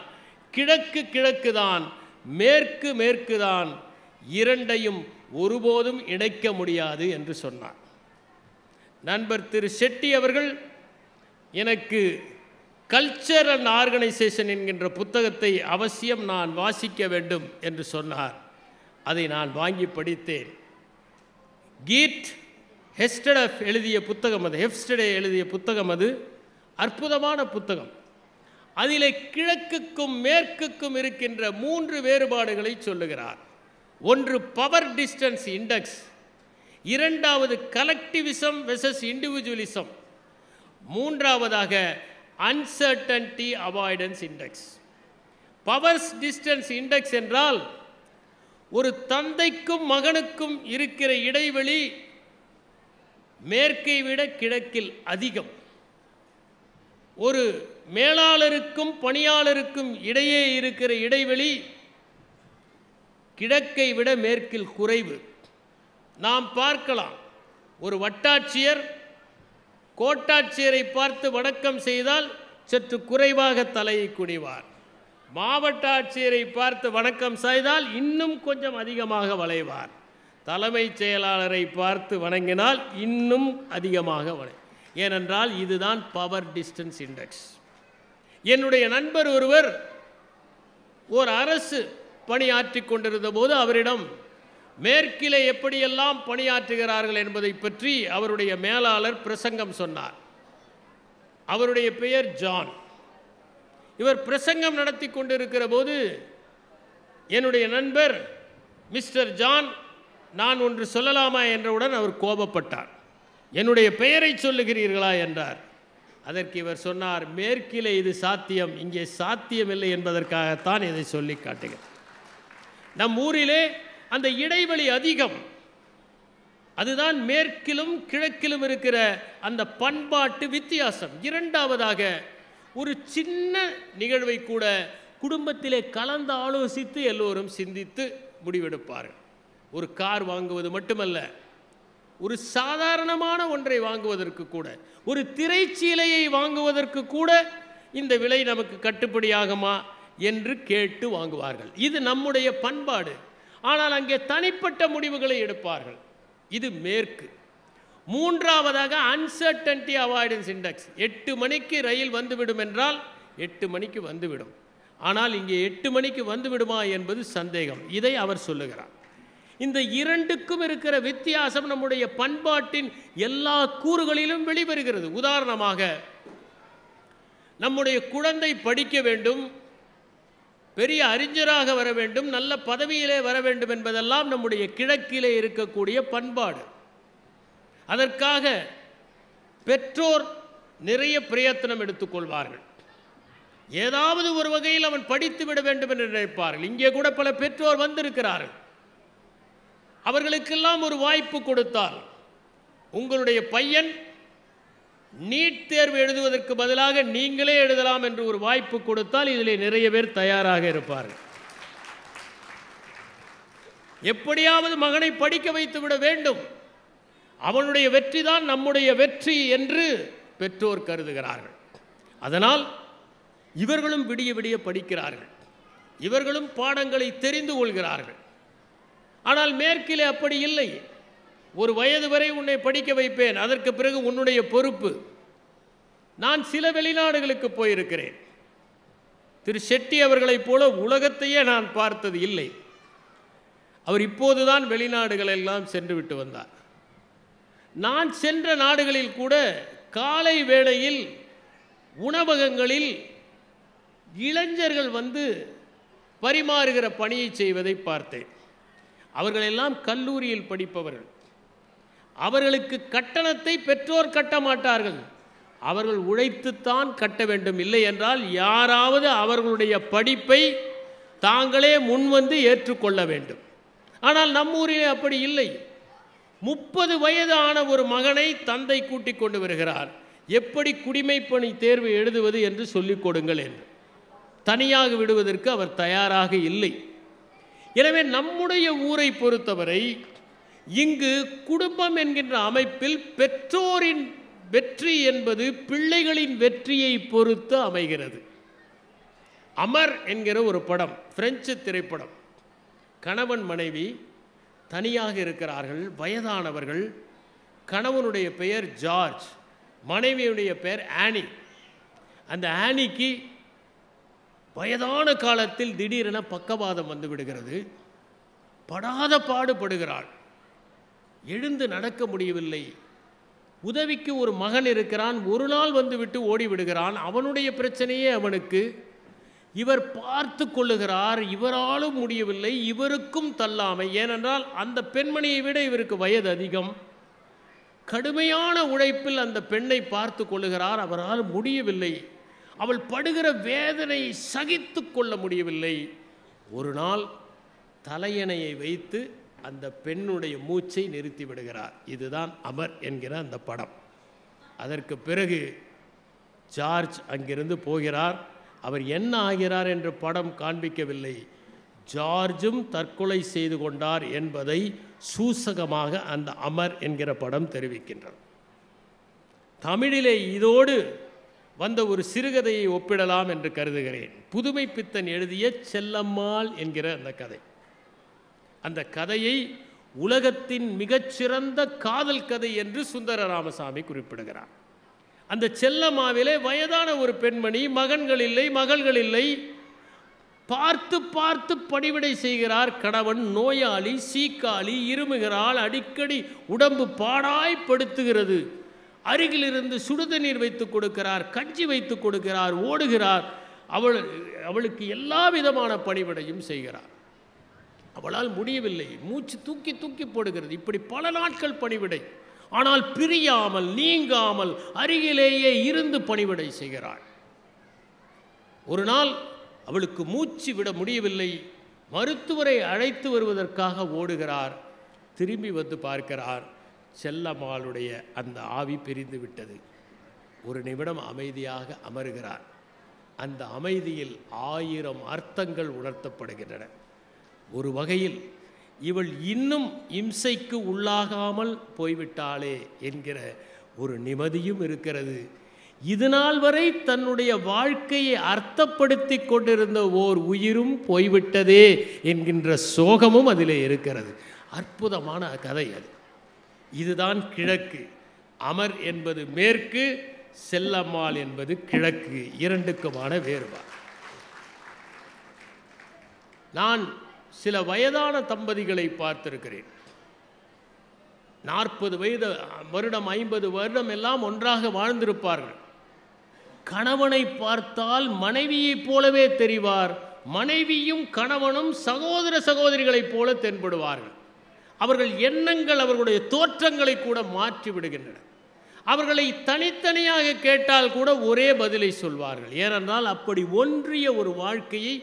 [SPEAKER 1] கிழக்கு கிழக்குதான், மேற்கு மேற்குதான், இரண்டையும் ஒருபோதும் இணைக்க முடியாது என்று சொன்னார். நண்பர் திரு ஷெட்டி அவர்கள் எனக்கு கல்ச்சர் அண்ட் ஆர்கனைசேஷன் என்கின்ற புத்தகத்தை அவசியம் நான் வாசிக்க வேண்டும் என்று சொன்னார். அதை நான் வாங்கி படித்தேன். கீட் ஹெஸ்டடே எழுதிய புத்தகம் அது அற்புதமான புத்தகம். அதிலே கிழக்குக்கும் மேற்குக்கும் இருக்கின்ற 3 வேறுபாடுகளை சொல்லுகிறார். ஒன்று பவர் டிஸ்டன்ஸ் இண்டெக்ஸ், இரண்டாவது கலெக்டிவிசம் வெர்சஸ் இண்டிவிஜுவலிசம், மூன்றாவதாக uncertainty avoidance index. Power distance index என்றால் ஒரு தந்தைக்கும் மகனுக்கும் இருக்கிற இடைவெளி மேற்கை விட கிழக்கில் அதிகம். ஒரு மேலாளருக்கும் பணியாளருக்கும் இடையே இருக்கிற இடைவெளி கிழக்கை விட மேற்கில் குறைவு. நாம் பார்க்கலாம், ஒரு வட்டாட்சியர் கோட்டாட்சியரை பார்த்து வணக்கம் செய்தால் சற்று குறைவாக தலையை குனிவார். மாவட்ட ஆட்சியரை பார்த்து வணக்கம் செய்தால் இன்னும் கொஞ்சம் அதிகமாக வளைவார். தலைமைச் செயலாளரை பார்த்து வணங்கினால் இன்னும் அதிகமாக ஏனென்றால் இதுதான் பவர் டிஸ்டன்ஸ் இண்டெக்ஸ். என்னுடைய நண்பர் ஒருவர் ஒரு அரசு பணியாற்றி கொண்டிருந்த போது அவரிடம் மேற்கிலே எப்படியெல்லாம் பணியாற்றுகிறார்கள் என்பதை பற்றி அவருடைய மேலாளர் பிரசங்கம் சொன்னார். அவருடைய பெயர் ஜான். இவர் பிரசங்கம் நடத்தி கொண்டிருக்கிற போது என்னுடைய நண்பர் மிஸ்டர் ஜான், நான் ஒன்று சொல்லலாமா என்றவுடன் அவர் கோபப்பட்டார். என்னுடைய பெயரை சொல்லுகிறீர்களா என்றார். அதற்கு இவர் சொன்னார், மேற்கிலே இது சாத்தியம், இங்கே சாத்தியமில்லை என்பதற்காகத்தான் இதை சொல்லி காட்டுகிறேன். நம் ஊரிலே அந்த இடைவெளி அதிகம். அதுதான் மேற்கிலும் கிழக்கிலும் இருக்கிற அந்த பண்பாட்டு வித்தியாசம். இரண்டாவதாக, ஒரு சின்ன நிகழ்வை கூட குடும்பத்திலே கலந்து ஆலோசித்து எல்லோரும் சிந்தித்து முடிவெடுப்பார்கள். ஒரு கார் வாங்குவது மட்டுமல்ல, ஒரு சாதாரணமான ஒன்றை வாங்குவதற்கு கூட, ஒரு திரைச்சீலையை வாங்குவதற்கு கூட இந்த விலை நமக்கு கட்டுப்படியாகுமா என்று கேட்டு வாங்குவார்கள். இது நம்முடைய பண்பாடு. ஆனால் அங்கே தனிப்பட்ட முடிவுகளை எடுப்பார்கள். இது மேற்கு. மூன்றாவதாக அன்சர்டன்டி அவாய்டன்ஸ் இண்டெக்ஸ். 8 மணிக்கு ரயில் வந்துவிடும் என்றால் 8 மணிக்கு வந்துவிடும். ஆனால் இங்கே 8 மணிக்கு வந்துவிடுமா என்பது சந்தேகம். இதை அவர் சொல்லுகிறார். இந்த இரண்டுக்கும் இருக்கிற வித்தியாசம் நம்முடைய பண்பாட்டின் எல்லா கூறுகளிலும் வெளிவருகிறது. உதாரணமாக, நம்முடைய குழந்தை படிக்க வேண்டும், பெரிய அறிஞராக வர வேண்டும், நல்ல பதவியிலே வர வேண்டும் என்பதெல்லாம் நம்முடைய கிழக்கிலே இருக்கக்கூடிய பண்பாடு. அதற்காக பெற்றோர் நிறைய பிரயத்தனம் எடுத்துக்கொள்வார்கள். ஏதாவது ஒரு வகையில் அவன் படித்து விட வேண்டும் என்று நினைப்பார்கள். இங்கே கூட பல பெற்றோர் வந்திருக்கிறார்கள். அவர்களுக்கெல்லாம் ஒரு வாய்ப்பு கொடுத்தால், உங்களுடைய பையன் நீட் தேர்வு எழுதுவதற்கு பதிலாக நீங்களே எழுதலாம் என்று ஒரு வாய்ப்பு கொடுத்தால் இதிலே நிறைய பேர் தயாராக இருப்பார்கள். எப்படியாவது மகனை படிக்க வைத்து விட வேண்டும், அவனுடைய வெற்றி தான் நம்முடைய வெற்றி என்று பெற்றோர் கருதுகிறார்கள். அதனால் இவர்களும் விடிய விடிய படிக்கிறார்கள், இவர்களும் பாடங்களை தெரிந்து கொள்கிறார்கள். ஆனால் மேற்கிலே அப்படி இல்லை. ஒரு வயது வரை உன்னை படிக்க வைப்பேன், அதற்கு பிறகு உன்னுடைய பொறுப்பு. நான் சில வெளிநாடுகளுக்கு போயிருக்கிறேன். திரு ஷெட்டி அவர்களைப் போல உலகத்தையே நான் பார்த்தது இல்லை. அவர் இப்போதுதான் வெளிநாடுகள் எல்லாம் சென்று விட்டு வந்தார். நான் சென்ற நாடுகளில் கூட காலை வேளையில் உணவகங்களில் இளைஞர்கள் வந்து பரிமாறுகிற பணியை செய்வதை பார்த்தேன். அவர்களெல்லாம் கல்லூரியில் படிப்பவர்கள். அவர்களுக்கு கட்டணத்தை பெற்றோர் கட்ட மாட்டார்கள், அவர்கள் உழைத்துத்தான் கட்ட வேண்டும். இல்லை என்றால் யாராவது அவர்களுடைய படிப்பை தாங்களே முன்வந்து ஏற்றுக்கொள்ள வேண்டும். ஆனால் நம்மூரிலே அப்படி இல்லை. 30 வயது ஆன ஒரு மகனை தந்தை கூட்டிக் கொண்டு வருகிறார். எப்படி குடிமைப்பணி தேர்வு எழுதுவது என்று சொல்லிக் கொடுங்கள் என்று. தனியாக விடுவதற்கு அவர் தயாராக இல்லை. எனவே நம்முடைய ஊரை பொறுத்தவரை இங்கு குடும்பம் என்கின்ற அமைப்பில் பெற்றோரின் வெற்றி என்பது பிள்ளைகளின் வெற்றியை பொறுத்து அமைகிறது. அமர் என்கிற ஒரு படம், பிரெஞ்சு திரைப்படம். கணவன் மனைவி தனியாக இருக்கிறார்கள், வயதானவர்கள். கணவனுடைய பெயர் ஜார்ஜ், மனைவியுடைய பெயர் ஆனி. அந்த ஆனிக்கு வயதான காலத்தில் திடீரென பக்கவாதம் வந்து விடுகிறது. படாத பாடுபடுகிறாள், எழுந்து நடக்க முடியவில்லை. உதவிக்கு ஒரு மகன் இருக்கிறான், ஒரு நாள் வந்துவிட்டு ஓடிவிடுகிறான். அவனுடைய பிரச்சனையே அவனுக்கு. இவர் பார்த்து கொள்ளுகிறார், இவராலும் முடியவில்லை, இவருக்கும் தள்ளாமை. ஏனென்றால் அந்த பெண்மணியை விட இவருக்கு வயது அதிகம். கடுமையான உழைப்பில் அந்த பெண்ணை பார்த்து கொள்ளுகிறார், அவரால் முடியவில்லை. அவள் படுகிற வேதனை சகித்து கொள்ள முடியவில்லை. ஒரு நாள் தலையணையை வைத்து அந்த பெண்ணுடைய மூச்சை நிறுத்தி விடுகிறார். இதுதான் அமர் என்கிற அந்த படம். அதற்கு பிறகு ஜார்ஜ் அங்கிருந்து போகிறார். அவர் என்ன ஆகிறார் என்று படம் காண்பிக்கவில்லை. ஜார்ஜும் தற்கொலை செய்து கொண்டார் என்பதை சூசகமாக அந்த அமர் என்கிற படம் தெரிவிக்கின்றது. தமிழிலே இதோடு வந்த ஒரு சிறுகதையை ஒப்பிடலாம் என்று கருதுகிறேன். புதுமை பித்தன் எழுதிய செல்லம்மாள் என்கிற அந்த கதை. அந்த கதையை உலகத்தின் மிகச்சிறந்த காதல் கதை என்று சுந்தர ராமசாமி குறிப்பிடுகிறார். அந்த செல்லம்மாவிலே வயதான ஒரு பெண்மணி, மகன்கள் இல்லை, மகள்கள் இல்லை. பார்த்து பார்த்து பணிவிடை செய்கிறார். கணவன் நோயாளி, சீக்காளி, இருமுகிறாள், அடிக்கடி உடம்பு பாடாய்ப்படுத்துகிறது. அருகிலிருந்து சுடுதண்ணீர் வைத்து கொடுக்கிறார், கஞ்சி வைத்து கொடுக்கிறார், ஓடுகிறார். அவளுக்கு எல்லா விதமான பணிவிடையும் செய்கிறார். அவளால் முடியவில்லை, மூச்சு தூக்கி தூக்கி போடுகிறது. இப்படி பல நாட்கள் பணிவிடை. ஆனால் பிரியாமல் நீங்காமல் அருகிலேயே இருந்து பணிவிடை செய்கிறாள். ஒரு நாள் அவளுக்கு மூச்சு விட முடியவில்லை. மருத்துவரை அழைத்து வருவதற்காக ஓடுகிறார். திரும்பி வந்து பார்க்கிறார், செல்லம்மாளுடைய அந்த ஆவி பிரிந்து விட்டது. ஒரு நிமிடம் அமைதியாக அமருகிறார். அந்த அமைதியில் 1000 அர்த்தங்கள் உணர்த்தப்படுகின்றன. ஒரு வகையில் இவள் இன்னும் இம்சைக்கு உள்ளாகாமல் போய்விட்டாளே என்கிற ஒரு நிம்மதியும் இருக்கிறது. இதுநாள் வரை தன்னுடைய வாழ்க்கையை அர்த்தப்படுத்தி கொண்டிருந்த ஓர் உயிரும் போய்விட்டதே என்கின்ற சோகமும் அதிலே இருக்கிறது. அற்புதமான கதை அது. இதுதான் கிழக்கு. அமர் என்பது மேற்கு, செல்லம்மாள் என்பது கிழக்கு. இரண்டுக்குமான வேறுபாடு. நான் சில வயதான தம்பதிகளை பார்த்திருக்கிறேன். 40 வயது வருடம் 50 வருடம் எல்லாம் ஒன்றாக வாழ்ந்திருப்பார்கள். கணவனை பார்த்தால் மனைவியைப் போலவே தெரிவார், மனைவியும் கணவனும் சகோதர சகோதரிகளைப் போல தென்படுவார்கள். அவர்கள் எண்ணங்கள் அவர்களுடைய தோற்றங்களை கூட மாற்றி விடுகின்றன. அவர்களை தனித்தனியாக கேட்டால் கூட ஒரே பதிலை சொல்வார்கள். ஏனென்றால் அப்படி ஒன்றிய ஒரு வாழ்க்கையை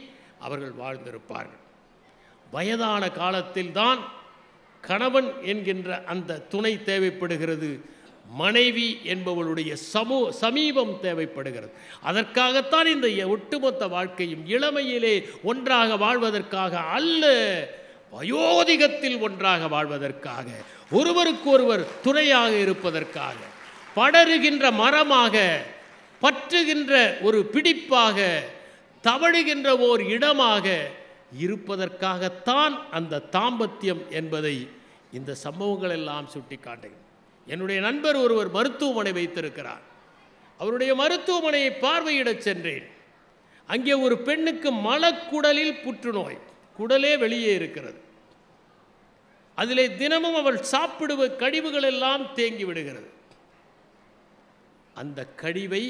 [SPEAKER 1] அவர்கள் வாழ்ந்திருப்பார்கள். வயதான காலத்தில்தான் கணவன் என்கின்ற அந்த துணை தேவைப்படுகிறது, மனைவி என்பவளுடைய சமீபம் தேவைப்படுகிறது. அதற்காகத்தான் இந்த ஒட்டுமொத்த வாழ்க்கையும் இளமையிலே ஒன்றாக வாழ்வதற்காக அல்ல, வயோதிகத்தில் ஒன்றாக வாழ்வதற்காக, ஒருவருக்கொருவர் துணையாக இருப்பதற்காக, படருகின்ற மரமாக, பற்றுகின்ற ஒரு பிடிப்பாக, தவழுகின்ற ஓர் இடமாக இருப்பதற்காகத்தான் அந்த தாம்பத்தியம் என்பதை இந்த சம்பவங்கள் எல்லாம் சுட்டி காட்டுகிறது. என்னுடைய நண்பர் ஒருவர் மருத்துவமனை வைத்திருக்கிறார். அவருடைய மருத்துவமனையை பார்வையிடச் சென்றேன். அங்கே ஒரு பெண்ணுக்கு மலக்குடலில் புற்றுநோய், குடலே வெளியே இருக்கிறது. அதிலே தினமும் அவள் சாப்பிடுவ கழிவுகள் எல்லாம் தேங்கி விடுகிறது. அந்த கழிவை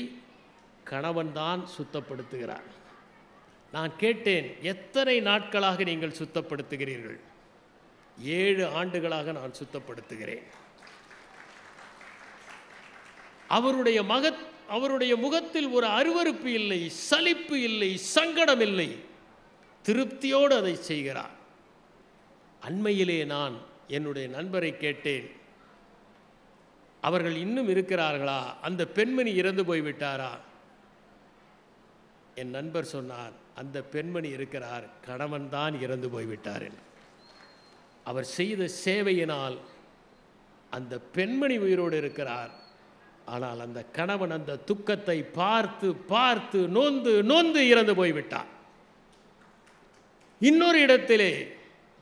[SPEAKER 1] கணவன்தான் சுத்தப்படுத்துகிறார். நான் கேட்டேன், எத்தனை நாட்களாக நீங்கள் சுத்தப்படுத்துகிறீர்கள்? 7 ஆண்டுகளாக நான் சுத்தப்படுத்துகிறேன். அவருடைய முகத்தில் ஒரு அருவருப்பு இல்லை, சலிப்பு இல்லை, சங்கடம் இல்லை, திருப்தியோடு அதை செய்கிறார். அண்மையிலே நான் என்னுடைய நண்பரை கேட்டேன், அவர்கள் இன்னும் இருக்கிறார்களா? அந்த பெண்மணி இறந்து போய்விட்டாரா? என் நண்பர் சொன்னார், அந்த பெண்மணி இருக்கிறார், கணவன் தான் இறந்து போய்விட்டார் என்று. அவர் செய்த சேவையினால் அந்த பெண்மணி உயிரோடு இருக்கிறார். ஆனால் அந்த கணவன் அந்த துக்கத்தை பார்த்து பார்த்து நொந்து நொந்து இறந்து போய்விட்டார். இன்னொரு இடத்திலே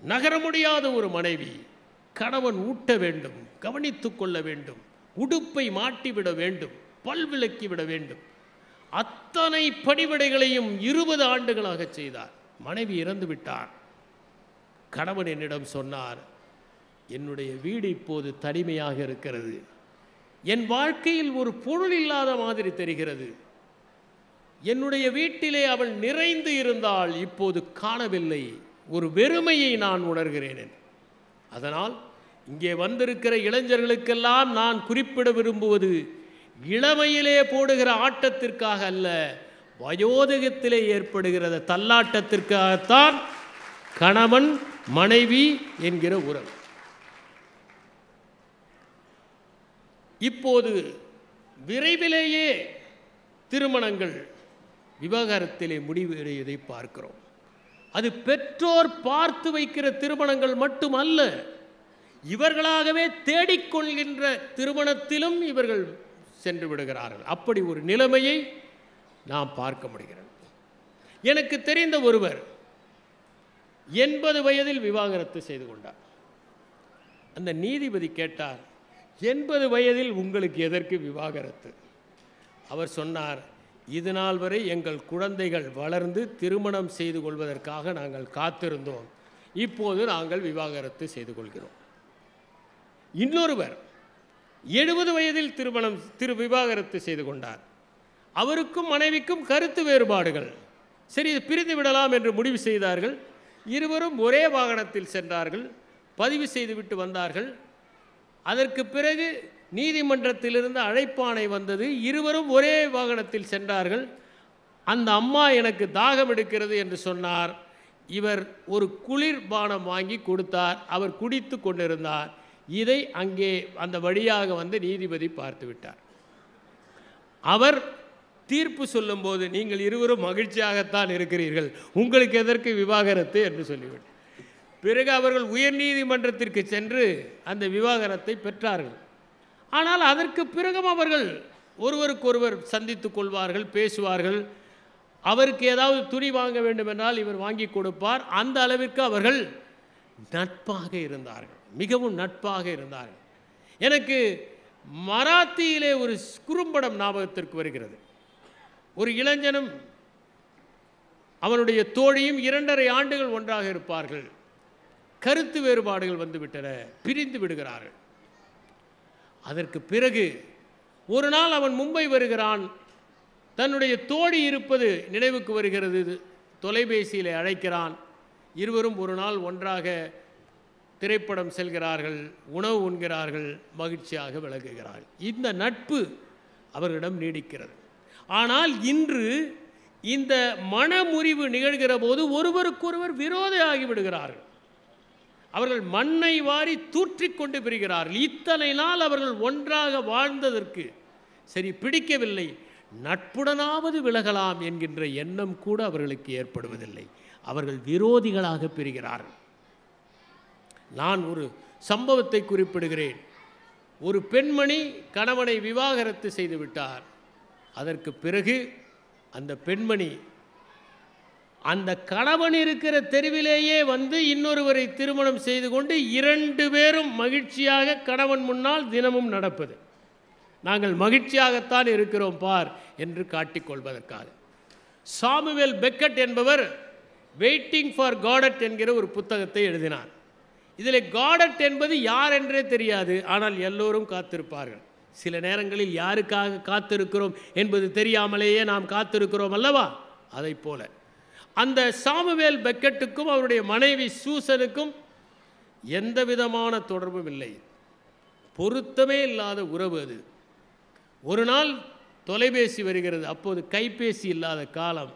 [SPEAKER 1] நகர முடியாத ஒரு மனைவி, கணவன் ஊட்ட வேண்டும், கவனித்துக் கொள்ள வேண்டும், உடுப்பை மாட்டிவிட வேண்டும், பல் விளக்கிவிட வேண்டும், அத்தனை பணிவிடைகளையும் 20 ஆண்டுகளாக செய்தார். மனைவி இறந்து விட்டார். கணவன் என்னிடம் சொன்னார், என்னுடைய வீடு இப்போது தனிமையாக இருக்கிறது, என் வாழ்க்கையில் ஒரு பொருள் இல்லாத மாதிரி தெரிகிறது, என்னுடைய வீட்டிலே அவள் நிறைந்து இருந்தால் இப்போது காணவில்லை, ஒரு வெறுமையை நான் உணர்கிறேன். அதனால் இங்கே வந்திருக்கிற இளைஞர்களுக்கெல்லாம் நான் குறிப்பிட விரும்புவது, இளமையிலே போடுகிற ஆட்டத்திற்காக அல்ல, வயோதிகத்திலே ஏற்படுகிற தள்ளாட்டத்திற்காகத்தான் கணவன் மனைவி என்கிற உறவு. இப்போது விரைவிலேயே திருமணங்கள் விவாகரத்திலே முடிவடைவதை பார்க்கிறோம். அது பெற்றோர் பார்த்து வைக்கிற திருமணங்கள் மட்டுமல்ல, இவர்களாகவே தேடிக்கொள்கின்ற திருமணத்திலும் இவர்கள் சென்று விடுகிறார்கள். அப்படி ஒரு நிலைமையை நாம் பார்க்க முடிகிறது. எனக்கு தெரிந்த ஒருவர் 80 வயதில் விவாகரத்து செய்து கொண்டார். அந்த நீதிபதி கேட்டார், 80 வயதில் உங்களுக்கு எதற்கு விவாகரத்து? அவர் சொன்னார், இதுநாள் வரை எங்கள் குழந்தைகள் வளர்ந்து திருமணம் செய்து கொள்வதற்காக நாங்கள் காத்திருந்தோம், இப்போது நாங்கள் விவாகரத்து செய்து கொள்கிறோம். இன்னொருவர் 70 வயதில் விவாகரத்து செய்து கொண்டார். அவருக்கும் மனைவிக்கும் கருத்து வேறுபாடுகள், சரி பிரிந்து விடலாம் என்று முடிவு செய்தார்கள். இருவரும் ஒரே வாகனத்தில் சென்றார்கள், பதிவு செய்துவிட்டு வந்தார்கள். அதற்கு பிறகு நீதிமன்றத்திலிருந்து அழைப்பாணை வந்தது. இருவரும் ஒரே வாகனத்தில் சென்றார்கள். அந்த அம்மா எனக்கு தாகம் எடுக்கிறது என்று சொன்னார். இவர் ஒரு குளிர்பானம் வாங்கி கொடுத்தார். அவர் குடித்து கொண்டிருந்தார். இதை அங்கே அந்த வழியாக வந்து நீதிபதி பார்த்து விட்டார். அவர் தீர்ப்பு சொல்லும்போது, நீங்கள் இருவரும் மகிழ்ச்சியாகத்தான் இருக்கிறீர்கள், உங்களுக்கு எதற்கு விவாகரத்து என்று சொல்லிவிட்டார். பிறகு அவர்கள் உயர் நீதிமன்றத்திற்கு சென்று அந்த விவாகரத்தை பெற்றார்கள். ஆனால் அதற்கு பிறகும் அவர்கள் ஒருவருக்கொருவர் சந்தித்து கொள்வார்கள், பேசுவார்கள். அவருக்கு ஏதாவது துணி வாங்க வேண்டும் என்றால் இவர் வாங்கி கொடுப்பார். அந்த அளவிற்கு அவர்கள் நட்பாக இருந்தார்கள், மிகவும் நட்பாக இருந்தார்கள். எனக்கு மராத்தியிலே ஒரு குறும்படம் ஞாபகத்திற்கு வருகிறது. ஒரு இளைஞனும் அவனுடைய தோழியும் 2.5 ஆண்டுகள் ஒன்றாக இருப்பார்கள். கருத்து வேறுபாடுகள் வந்துவிட்டன, பிரிந்து விடுகிறார்கள். அதற்கு பிறகு ஒரு நாள் அவன் மும்பை வருகிறான். தன்னுடைய தோழி இருப்பது நினைவுக்கு வருகிறது. தொலைபேசியில் அழைக்கிறான். இருவரும் ஒரு நாள் ஒன்றாக திரைப்படம் செல்கிறார்கள், உணவு உண்கிறார்கள், மகிழ்ச்சியாக விளங்குகிறார்கள். இந்த நட்பு அவர்களிடம் நீடிக்கிறது. ஆனால் இன்று இந்த மனமுறிவு நிகழ்கிற போது ஒருவருக்கொருவர் விரோதியாகி விடுகிறார்கள். அவர்கள் மண்ணை வாரி தூற்றிக்கொண்டு பிரிகிறார்கள். இத்தனை நாள் அவர்கள் ஒன்றாக வாழ்ந்ததற்கு சரி பிடிக்கவில்லை, நட்புடனாவது விலகலாம் என்கின்ற எண்ணம் கூட அவர்களுக்கு ஏற்படுவதில்லை. அவர்கள் விரோதிகளாக பிரிகிறார்கள். நான் ஒரு சம்பவத்தை குறிப்பிடுகிறேன். ஒரு பெண்மணி கணவனை விவாகரத்து செய்து விட்டார். அதற்கு பிறகு அந்த பெண்மணி அந்த கணவன் இருக்கிற தெருவிலேயே வந்து இன்னொருவரை திருமணம் செய்து கொண்டு 2 பேரும் மகிழ்ச்சியாக கணவன் முன்னால் தினமும் நடப்பது. நாங்கள் மகிழ்ச்சியாகத்தான் இருக்கிறோம் பார் என்று காட்டிக்கொள்வதற்காக. சாமுவேல் பெக்கட் என்பவர் வெயிட்டிங் ஃபார் காடட் என்கிற ஒரு புத்தகத்தை எழுதினார். இதில் காடட் என்பது யார் என்றே தெரியாது, ஆனால் எல்லோரும் காத்திருப்பார்கள். சில நேரங்களில் யாருக்காக காத்திருக்கிறோம் என்பது தெரியாமலேயே நாம் காத்திருக்கிறோம் அல்லவா? அதை போல அந்த சாமுவேல் பெக்கட்டுக்கும் அவருடைய மனைவி சூசனுக்கும் எந்த விதமான தொடர்பும் இல்லை. பொருத்தமே இல்லாத உறவு அது. ஒரு நாள் தொலைபேசி வருகிறது. அப்போது கைபேசி இல்லாத காலம்.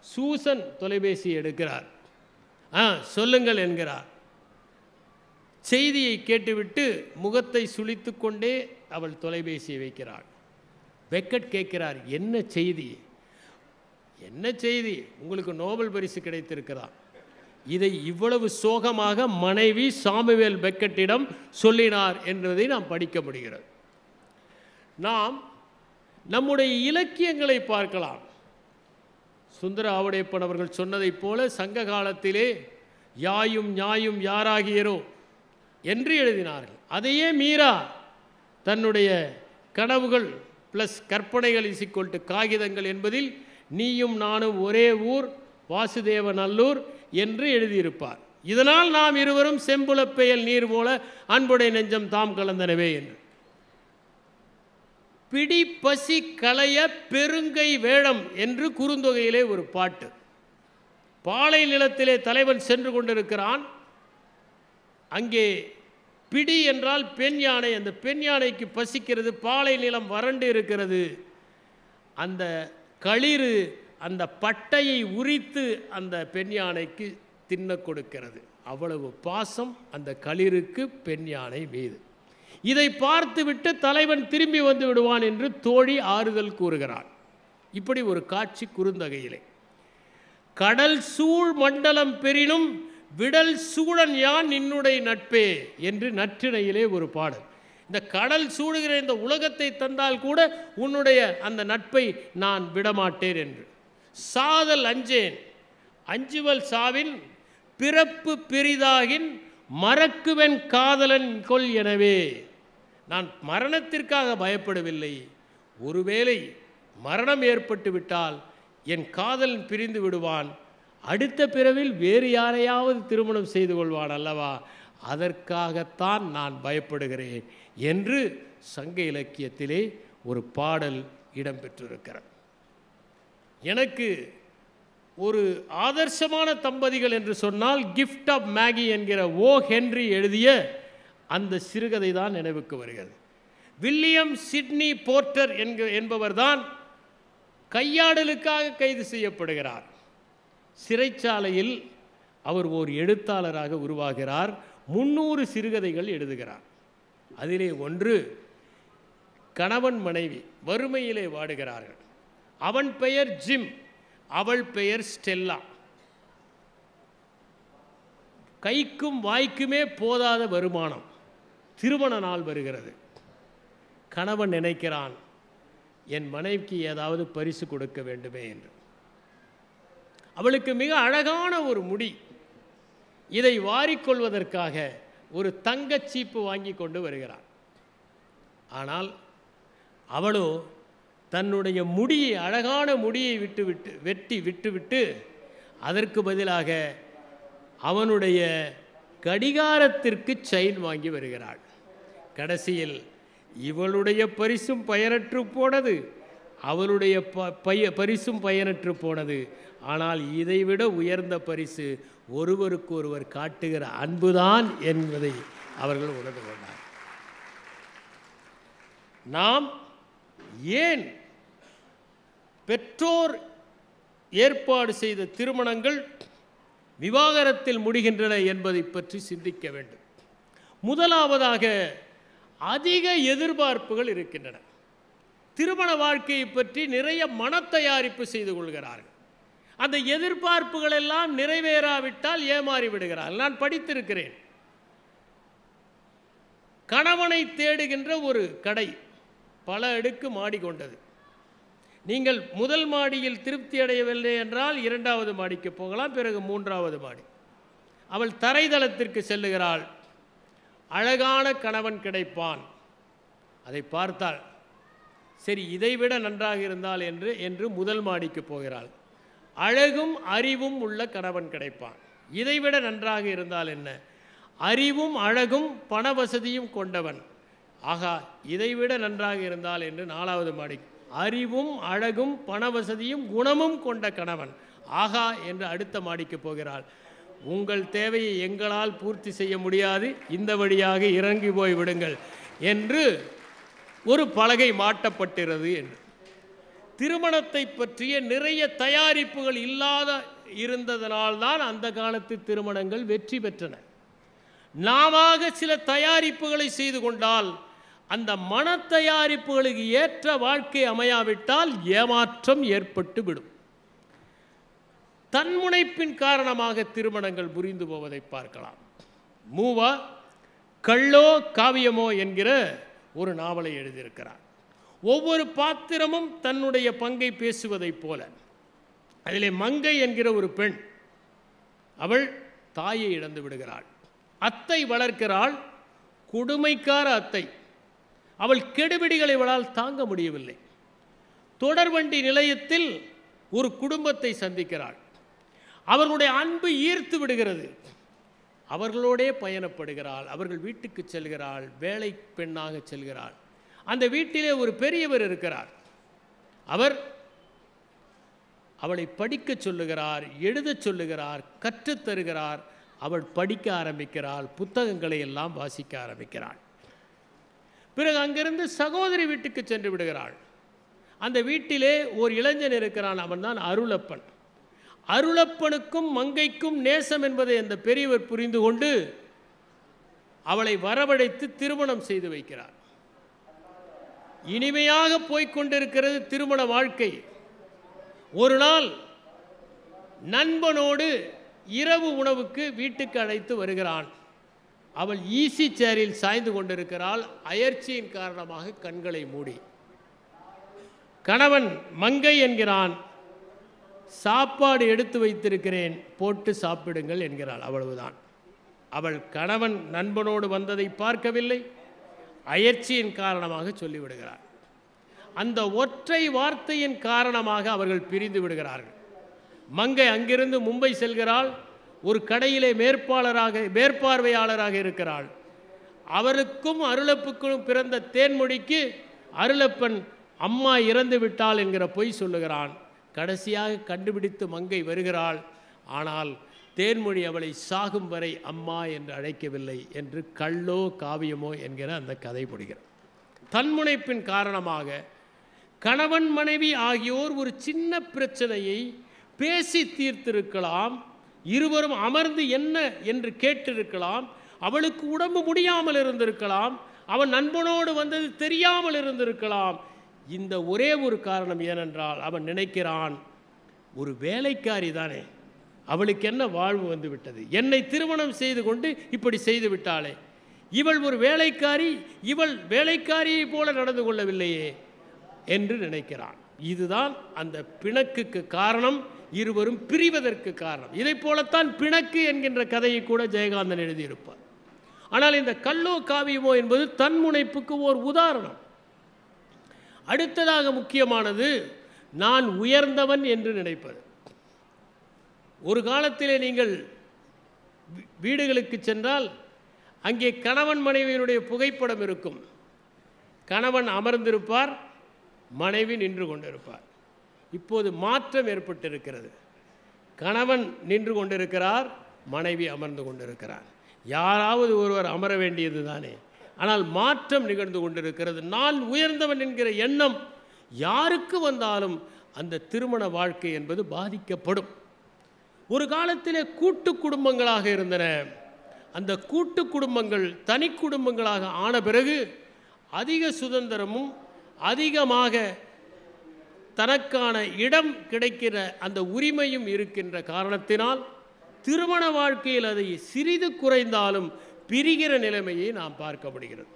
[SPEAKER 1] சூசன் தொலைபேசி எடுக்கிறார். சொல்லுங்கள் என்கிறார். செய்தியை கேட்டுவிட்டு முகத்தை சுளித்து கொண்டே அவள் தொலைபேசியை வைக்கிறாள். பெக்கட் கேட்கிறார், என்ன செய்தி? என்ன செய்தி? உங்களுக்கு நோபல் பரிசு கிடைத்திருக்கிறதா? இதை இவ்வளவு சோகமாக மனைவி சாமுவேல் பெக்கட்டிடம் சொல்லினார் என்பதை நாம் படிக்க முடிகிறது. நாம் நம்முடைய இலக்கியங்களை பார்க்கலாம். சுந்தர ஆவுடையப்பன் அவர்கள் சொன்னதைப் போல சங்க காலத்திலே யாயும் ஞாயும் யாராகியரோ என்று எழுதினார்கள். அதையே மீரா தன்னுடைய கனவுகள் ப்ளஸ் கற்பனைகள் = காகிதங்கள் என்பதில் நீயும் நானும் ஒரே ஊர் வாசுதேவ நல்லூர் என்று எழுதியிருப்பார். இதனால் நாம் இருவரும் செம்புலப்பெயல் நீர் போல அன்புடைய நெஞ்சம் தாம் கலந்தனவே என்று. பிடி பசி களைய பெருங்கை வேடம் என்று குறுந்தொகையிலே ஒரு பாட்டு. பாலை நிலத்திலே தலைவன் சென்று கொண்டிருக்கிறான். அங்கே பிடி என்றால் பெண் யானை. அந்த பெண் யானைக்கு பசிக்கிறது. பாலை நிலம் வறண்டு இருக்கிறது. அந்த களிறு அந்த பட்டையை உரித்து அந்த பெண் யானைக்கு தின்ன கொடுக்கிறது. அவ்வளவு பாசம் அந்த களிருக்கு பெண் யானை மீது. இதை பார்த்துவிட்டு தலைவன் திரும்பி வந்து விடுவான் என்று தோழி ஆறுதல் கூறுகிறான். இப்படி ஒரு காட்சி குறுந்தொகையிலே. கடல் சூழ் மண்டலம் பெரினும் விடல் சூழன் யான் நின்னுடைய நட்பே என்று நற்றிணையிலே ஒரு பாடல். இந்த கடல் சூடுகிற இந்த உலகத்தை தந்தால் கூட உன்னுடைய அந்த நட்பை நான் விடமாட்டேன் என்று. சாதல் அஞ்சேன் அஞ்சுவல் சாவின் பிறப்பு பெரிதாகின் மறக்குவன் காதலன் கொல் எனவே. நான் மரணத்திற்காக பயப்படவில்லை. ஒருவேளை மரணம் ஏற்பட்டு விட்டால் என் காதலன் பிரிந்து விடுவான். அடுத்த பிறவில் வேறு யாரையாவது திருமணம் செய்து கொள்வான் அல்லவா? அதற்காகத்தான் நான் பயப்படுகிறேன் என்று சங்க இலக்கியத்திலே ஒரு பாடல் இடம்பெற்றிருக்கிறது. எனக்கு ஒரு ஆதர்சமான தம்பதிகள் என்று சொன்னால் கிஃப்ட் ஆஃப் மேகி என்கிற ஓ ஹென்றி எழுதிய அந்த சிறுகதை தான் நினைவுக்கு வருகிறது. வில்லியம் சிட்னி போர்ட்டர் என்பவர்தான் கையாடலுக்காக கைது செய்யப்படுகிறார். சிறைச்சாலையில் அவர் ஓர் எழுத்தாளராக உருவாகிறார். 300 சிறுகதைகள் எழுதுகிறார். அதிலே ஒன்று கணவன் மனைவி வறுமையிலே வாடுகிறார்கள். அவன் பெயர் ஜிம், அவள் பெயர் ஸ்டெல்லா. கைக்கும் வாய்க்குமே போதாத வருமானம். திருமண நாள் வருகிறது. கணவன் நினைக்கிறான், என் மனைவிக்கு ஏதாவது பரிசு கொடுக்க வேண்டுமே என்று. அவளுக்கு மிக அழகான ஒரு முடி. இதை வாரிக்கொள்வதற்காக ஒரு தங்கச் சீப்பு வாங்கி கொண்டு வருகிறான். ஆனால் அவளோ தன்னுடைய முடியை, அழகான முடியை வெட்டி விட்டுவிட்டு அதற்கு பதிலாக அவனுடைய கடிகாரத்திற்கு செயின் வாங்கி வருகிறாள். கடைசியில் இவளுடைய பரிசும் பயனற்று போனது. அவளுடைய பரிசும் பயனற்று போனது. ஆனால் இதைவிட உயர்ந்த பரிசு ஒருவருக்கு ஒருவர் காட்டுகிற அன்புதான் என்பதை அவர்கள் உணர்ந்து கொண்டார். நாம் ஏன் பெற்றோர் ஏற்பாடு செய்த திருமணங்கள் விவாகரத்தில் முடிகின்றன என்பதை பற்றி சிந்திக்க வேண்டும். முதலாவதாக அதிக எதிர்பார்ப்புகள் இருக்கின்றன. திருமண வாழ்க்கையை பற்றி நிறைய மனத்தயாரிப்பு செய்து கொள்கிறார்கள். அந்த எதிர்பார்ப்புகள் எல்லாம் நிறைவேறாவிட்டால் ஏமாறி விடுகிறார்கள். நான் படித்திருக்கிறேன். கணவனை தேடுகின்ற ஒரு கடை பல அடுக்கு மாடி கொண்டது. நீங்கள் முதல் மாடியில் திருப்தி அடையவில்லை என்றால் இரண்டாவது மாடிக்கு போகலாம், பிறகு மூன்றாவது மாடி. அவள் தரைதளத்திற்கு செல்லுகிறாள். அழகான கணவன் கிடைப்பான். அதை பார்த்தாள். சரி, இதைவிட நன்றாக இருந்தால் என்று முதல் மாடிக்கு போகிறாள். அழகும் அறிவும் உள்ள கணவன் கிடைப்பான். இதைவிட நன்றாக இருந்தால் என்ன? அறிவும் அழகும் பண வசதியும் கொண்டவன். ஆகா, இதைவிட நன்றாக இருந்தால் என்று நாலாவது மாடி. அறிவும் அழகும் பண வசதியும் குணமும் கொண்ட கணவன். ஆகா என்று அடுத்த மாடிக்கு போகிறாள். உங்கள் தேவையை எங்களால் பூர்த்தி செய்ய முடியாது, இந்த வழியாக இறங்கி போய் விடுங்கள் என்று ஒரு பலகை மாட்டப்பட்டிருக்கிறது என்று. திருமணத்தை பற்றிய நிறைய தயாரிப்புகள் இல்லாத இருந்ததனால்தான் அந்த காலத்து திருமணங்கள் வெற்றி பெற்றன. நாம சில தயாரிப்புகளை செய்து கொண்டால் அந்த மன தயாரிப்புகளுக்கு ஏற்ற வாழ்க்கை அமையாவிட்டால் ஏமாற்றம் ஏற்பட்டு விடும். தன்முனைப்பின் காரணமாக திருமணங்கள் முறிந்து போவதை பார்க்கலாம். மூவா கள்ளோ காவியமோ என்கிற ஒரு நாவலை எழுதியிருக்கிறார். ஒவ்வொரு பாத்திரமும் தன்னுடைய பங்கை பேசுவதைப் போல. அதிலே மங்கை என்கிற ஒரு பெண், அவள் தாயை இழந்து விடுகிறாள். அத்தை வளர்க்கிறாள், கொடுமைக்கார அத்தை. அவள் கெடுபிடிகளை அவளால் தாங்க முடியவில்லை. தொடர்வண்டி நிலையத்தில் ஒரு குடும்பத்தை சந்திக்கிறாள். அவர்களுடைய அன்பு ஈர்த்து விடுகிறது. அவர்களோடே பயணப்படுகிறாள். அவர்கள் வீட்டுக்கு செல்கிறாள். வேலை பெண்ணாக செல்கிறாள். அந்த வீட்டிலே ஒரு பெரியவர் இருக்கிறார். அவர் அவளை படிக்க சொல்லுகிறார், எழுத சொல்லுகிறார், கற்றுத்தருகிறார். அவள் படிக்க ஆரம்பிக்கிறாள். புத்தகங்களை எல்லாம் வாசிக்க ஆரம்பிக்கிறாள். பிறகு அங்கிருந்து சகோதரி வீட்டுக்கு சென்று விடுகிறாள். அந்த வீட்டிலே ஒரு இளைஞன் இருக்கிறான். அவன்தான் அருளப்பன். அருளப்பனுக்கும் மங்கைக்கும் நேசம் என்பதை அந்த பெரியவர் புரிந்து கொண்டு அவளை வரவழைத்து திருமணம் செய்து வைக்கிறார். இனிமையாக போய்கொண்டிருக்கிறது திருமண வாழ்க்கை. ஒரு நாள் நண்பனோடு இரவு உணவுக்கு வீட்டுக்கு அழைத்து வருகிறான். அவள் ஈசி சேரில் சாய்ந்து கொண்டிருக்கிறாள். அயற்சியின் காரணமாக கண்களை மூடி. கணவன் மங்கை என்கிறான். சாப்பாடு எடுத்து வைத்திருக்கிறேன், போட்டு சாப்பிடுங்கள் என்கிறாள். அவ்வளவுதான். அவள் கணவன் நண்பனோடு வந்ததை பார்க்கவில்லை. அயற்சியின் காரணமாக சொல்லிவிடுகிறார். அந்த ஒற்றை வார்த்தையின் காரணமாக அவர்கள் பிரிந்து விடுகிறார்கள். மங்கை அங்கிருந்து மும்பை செல்கிறாள். ஒரு கடையிலே மேற்பார்வையாளராக இருக்கிறாள். அவருக்கும் அருளப்புக்கும் பிறந்த தேன்மொழிக்கு அருளப்பன் அம்மா இறந்து விட்டாள் என்கிற பொய் சொல்லுகிறான். கடைசியாக கண்டுபிடித்து மங்கை வருகிறாள். ஆனால் தேன்மொழி அவளை சாகும் வரை அம்மா என்று அழைக்கவில்லை என்று கள்ளோ காவியமோ என்கிற அந்த கதை முடிகிறது. தன்முனைப்பின் காரணமாக கணவன் மனைவி ஆகியோர் ஒரு சின்ன பிரச்சனையை பேசி தீர்த்திருக்கலாம். இருவரும் அமர்ந்து என்ன என்று கேட்டிருக்கலாம். அவளுக்கு உடம்பு முடியாமல் இருந்திருக்கலாம். அவன் நண்பனோடு வந்தது தெரியாமல் இருந்திருக்கலாம். இந்த ஒரே ஒரு காரணம் ஏனென்றால் அவன் நினைக்கிறான், ஒரு வேலைக்காரி தானே, அவளுக்கு என்ன வாழ்வு வந்து விட்டது, என்னை திருமணம் செய்து கொண்டு இப்படி செய்து விட்டாளே, இவள் ஒரு வேலைக்காரி, இவள் வேலைக்காரியை போல நடந்து கொள்ளவில்லையே என்று நினைக்கிறான். இதுதான் அந்த பிணக்குக்கு காரணம், இருவரும் பிரிவதற்கு காரணம். இதை போலத்தான் பிணக்கு என்கின்ற கதையை கூட ஜெயகாந்தன் எழுதியிருப்பார். ஆனால் இந்த கள்ளோ காவியமோ என்பது தன்முனைப்புக்கு ஓர் உதாரணம். அடுத்ததாக முக்கியமானது நான் உயர்ந்தவன் என்று நினைப்பது. ஒரு காலத்திலே நீங்கள் வீடுகளுக்கு சென்றால் அங்கே கணவன் மனைவியினுடைய புகைப்படம் இருக்கும். கணவன் அமர்ந்திருப்பார், மனைவி நின்று கொண்டிருப்பார். இப்போது மாற்றம் ஏற்பட்டிருக்கிறது. கணவன் நின்று கொண்டிருக்கிறார், மனைவி அமர்ந்து கொண்டிருக்கிறார். யாராவது ஒருவர் அமர வேண்டியது தானே. ஆனால் மாற்றம் நிகழ்ந்து கொண்டிருக்கிறது. நான் உயர்ந்தவன் என்கிற எண்ணம் யாருக்கு வந்தாலும் அந்த திருமண வாழ்க்கை என்பது பாதிக்கப்படும். ஒரு காலத்திலே கூட்டு குடும்பங்களாக இருந்தன. அந்த கூட்டு குடும்பங்கள் தனி குடும்பங்களாக ஆன பிறகு அதிக சுதந்திரமும் அதிகமாக தனக்கான இடம் கிடைக்கிற அந்த உரிமையும் இருக்கின்ற காரணத்தினால் திருமண வாழ்க்கையில் அதை சிறிது குறைந்தாலும் பிரிகிற நிலைமையை நாம் பார்க்க முடிகிறது.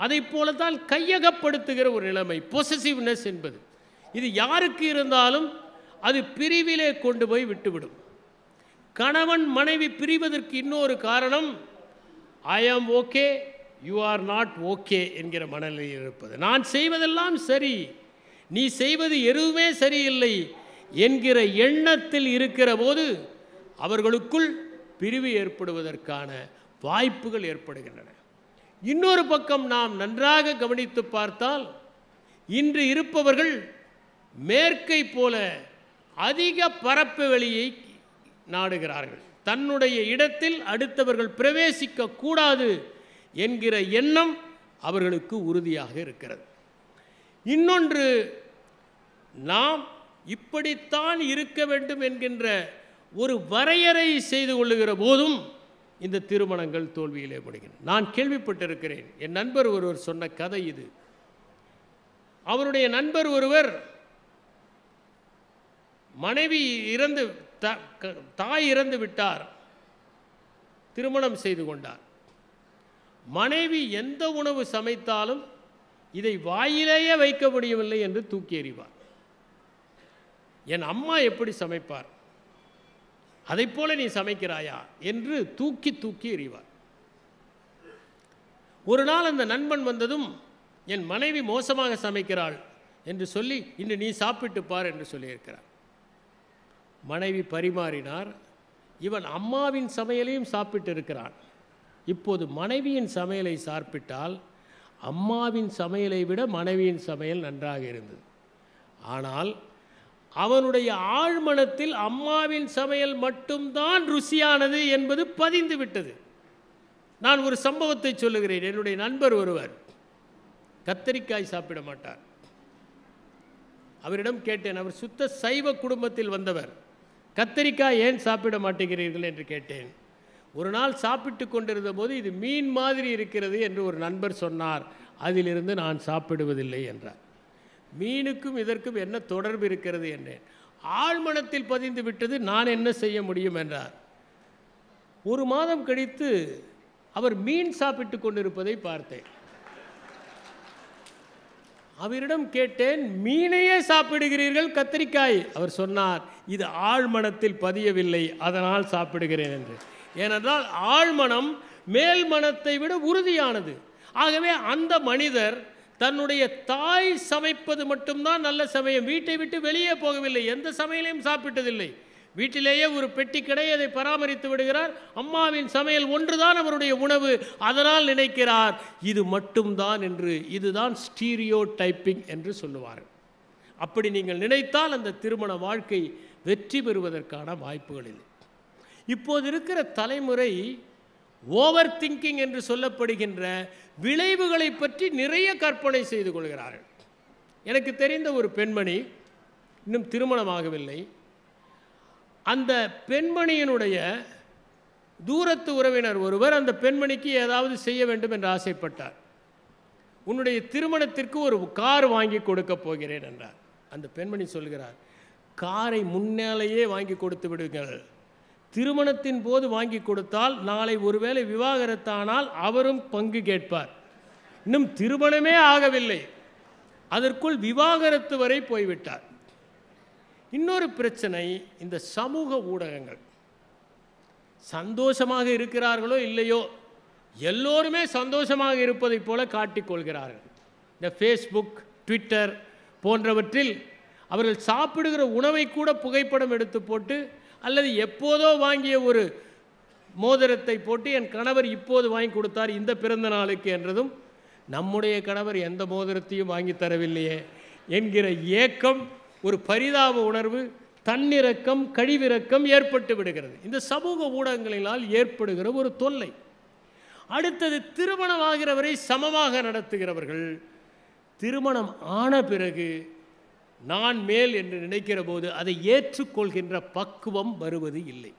[SPEAKER 1] அதை போலத்தான் கையகப்படுத்துகிற ஒரு நிலைமை, பொசசிவ்னஸ் என்பது, இது யாருக்கு இருந்தாலும் அது பிரிவிலே கொண்டு போய் விட்டுவிடும். கணவன் மனைவி பிரிவதற்கு இன்னொரு காரணம், ஐ ஆம் okay, you are not okay என்கிற மனநிலையில் இருப்பது. நான் செய்வதெல்லாம் சரி, நீ செய்வது எதுவுமே சரியில்லை என்கிற எண்ணத்தில் இருக்கிற போது அவர்களுக்குள் பிரிவு ஏற்படுவதற்கான வாய்ப்புகள் ஏற்படுகின்றன. இன்னொரு பக்கம் நாம் நன்றாக கவனித்து பார்த்தால் இன்று இருப்பவர்கள் மேற்கை போல அதிக பரப்பு வெளியை நாடுகிறார்கள். தன்னுடைய இடத்தில் அடுத்தவர்கள் பிரவேசிக்க கூடாது என்கிற எண்ணம் அவர்களுக்கு உறுதியாக இருக்கிறது. இன்னொன்று, நாம் இப்படித்தான் இருக்க வேண்டும் என்கின்ற ஒரு வரையறை செய்து கொள்ளுகிற போதும் இந்த திருமணங்கள் தோல்வியிலே முடிகின்றன. நான் கேள்விப்பட்டிருக்கிறேன், என் நண்பர் ஒருவர் சொன்ன கதை இது. அவருடைய நண்பர் ஒருவர் மனைவி இறந்து தாய் இறந்து விட்டார், திருமணம் செய்து கொண்டார். மனைவி எந்த உணவு சமைத்தாலும் இதை வாயிலேயே வைக்க முடியவில்லை என்று தூக்கி எறிவார். என் அம்மா எப்படி சமைப்பார், அதை போல நீ சமைக்கிறாயா என்று தூக்கி தூக்கி எறிவார். ஒரு நாள் அந்த நண்பன் வந்ததும், என் மனைவி மோசமாக சமைக்கிறாள் என்று சொல்லி இன்று நீ சாப்பிட்டு பார் என்று சொல்லியிருக்கிறார். மனைவி பரிமாறினார். இவன் அம்மாவின் சமையலையும் சாப்பிட்டு இருக்கிறான். இப்போது மனைவியின் சமையலை சாப்பிட்டால் அம்மாவின் சமையலை விட மனைவியின் சமையல் நன்றாக இருந்தது. ஆனால் அவனுடைய ஆழ்மனத்தில் அம்மாவின் சமையல் மட்டும்தான் ருசியானது என்பது பதிந்து விட்டது. நான் ஒரு சம்பவத்தை சொல்லுகிறேன். என்னுடைய நண்பர் ஒருவர் கத்தரிக்காய் சாப்பிட மாட்டார். அவரிடம் கேட்டேன், அவர் சுத்த சைவ குடும்பத்தில் வந்தவர், கத்தரிக்காய் ஏன் சாப்பிட மாட்டேங்கிறீர்கள் என்று கேட்டேன். ஒரு நாள் சாப்பிட்டு கொண்டிருந்த போது இது மீன் மாதிரி இருக்கிறது என்று ஒரு நண்பர் சொன்னார். அதிலிருந்து நான் சாப்பிடுவதில்லை என்றார். மீனுக்கும் இதற்கும் என்ன தொடர்பு இருக்கிறது என்றேன். ஆழ்மனத்தில் பதிந்து விட்டது, நான் என்ன செய்ய முடியும் என்றார். ஒரு மாதம் கழித்து அவர் மீன் சாப்பிட்டு கொண்டிருப்பதை பார்த்தேன். அவரிடம் கேட்டேன், மீனையே சாப்பிடுகிறீர்கள், கத்தரிக்காய்? அவர் சொன்னார், இது ஆழ்மனத்தில் பதியவில்லை, அதனால் சாப்பிடுகிறேன் என்று. ஏனென்றால் ஆழ்மனம் மேல் மனத்தை விட உறுதியானது. ஆகவே அந்த மனிதர் தன்னுடைய தாய் சமைப்பது மட்டும்தான் நல்ல சமயம், வீட்டை விட்டு வெளியே போகவில்லை, எந்த சமையலையும் சாப்பிட்டதில்லை. வீட்டிலேயே ஒரு பெட்டி கடை, அதை பராமரித்து விடுகிறார். அம்மாவின் சமையல் ஒன்றுதான் அவருடைய உணவு, அதனால் நினைக்கிறார் இது மட்டும்தான் என்று. இதுதான் ஸ்டீரியோ டைப்பிங் என்று சொல்லுவார்கள். அப்படி நீங்கள் நினைத்தால் அந்த திருமண வாழ்க்கை வெற்றி பெறுவதற்கான வாய்ப்புகள் இல்லை. இப்போது இருக்கிற தலைமுறை ஓவர் திங்கிங் என்று சொல்லப்படுகின்ற விளைவுகளை பற்றி நிறைய கற்பனை செய்து கொள்கிறார்கள். எனக்கு தெரிந்த ஒரு பெண்மணி இன்னும் திருமணமாகவில்லை. அந்த பெண்மணியினுடைய தூரத்து உறவினர் ஒருவர் அந்த பெண்மணிக்கு ஏதாவது செய்ய வேண்டும் என்று ஆசைப்பட்டார். உன்னுடைய திருமணத்திற்கு ஒரு கார் வாங்கி கொடுக்க போகிறேன் என்றார். அந்த பெண்மணி சொல்கிறார், காரை முன்னாலேயே வாங்கி கொடுத்து விடுங்கள், திருமணத்தின் போது வாங்கி கொடுத்தால் நாளை ஒருவேளை விவாகரத்தானால் அவரும் பங்கு கேட்பார். இன்னும் திருமணமே ஆகவில்லை, அதற்குள் விவாகரத்து வரை போய்விட்டார். இன்னொரு பிரச்சனை, இந்த சமூக ஊடகங்கள். சந்தோஷமாக இருக்கிறார்களோ இல்லையோ, எல்லோருமே சந்தோஷமாக இருப்பதைப் போல காட்டிக்கொள்கிறார்கள். இந்த ஃபேஸ்புக், ட்விட்டர் போன்றவற்றில் அவர்கள் சாப்பிடுகிற உணவை கூட புகைப்படம் எடுத்து போட்டு, அல்லது எப்போதோ வாங்கிய ஒரு மோதிரத்தை போட்டு என் கணவர் இப்போது வாங்கி கொடுத்தார் இந்த பிறந்த நாளுக்கு என்றதும், நம்முடைய கணவர் எந்த மோதிரத்தையும் வாங்கி தரவில்லையே என்கிற ஏக்கம், ஒரு பரிதாப உணர்வு, தன்னிறக்கம், கழிவிறக்கம் ஏற்பட்டு விடுகிறது. இந்த சமூக ஊடகங்களினால் ஏற்படுகிற ஒரு தொல்லை. அடுத்தது, திருமணம் ஆகிறவரை சமமாக நடத்துகிறவர்கள் திருமணம் ஆன பிறகு நான் மேல் என்று நினைக்கிற போது அதை ஏற்றுக்கொள்கின்ற பக்குவம் வருவது இல்லை.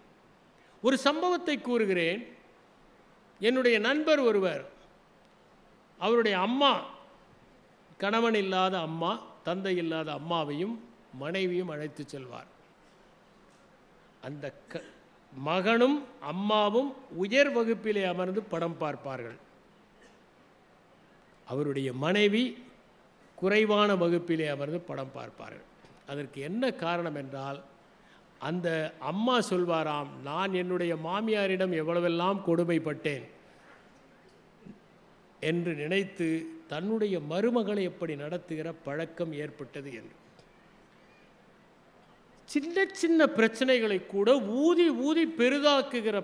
[SPEAKER 1] ஒரு சம்பவத்தை கூறுகிறேன். என்னுடைய நண்பர் ஒருவர், அவருடைய அம்மா, கணவன் இல்லாத அம்மா, தந்தை இல்லாத அம்மாவையும் மனைவியும் அழைத்து செல்வார். அந்த மகனும் அம்மாவும் உயர் வகுப்பிலே அமர்ந்து படம் பார்ப்பார்கள். அவருடைய மனைவி குறைவான வகுப்பிலே அமர்ந்து படம் பார்ப்பார்கள். அதற்கு என்ன காரணம் என்றால், அந்த அம்மா சொல்வாராம், நான் என்னுடைய மாமியாரிடம் எவ்வளவெல்லாம் கொடுமைப்பட்டேன் என்று நினைத்து தன்னுடைய மருமகளை எப்படி நடத்துகிற பழக்கம் ஏற்பட்டது என்று. சின்ன சின்ன பிரச்சனைகளை கூட ஊதி ஊதி பெரிதாக்குகிற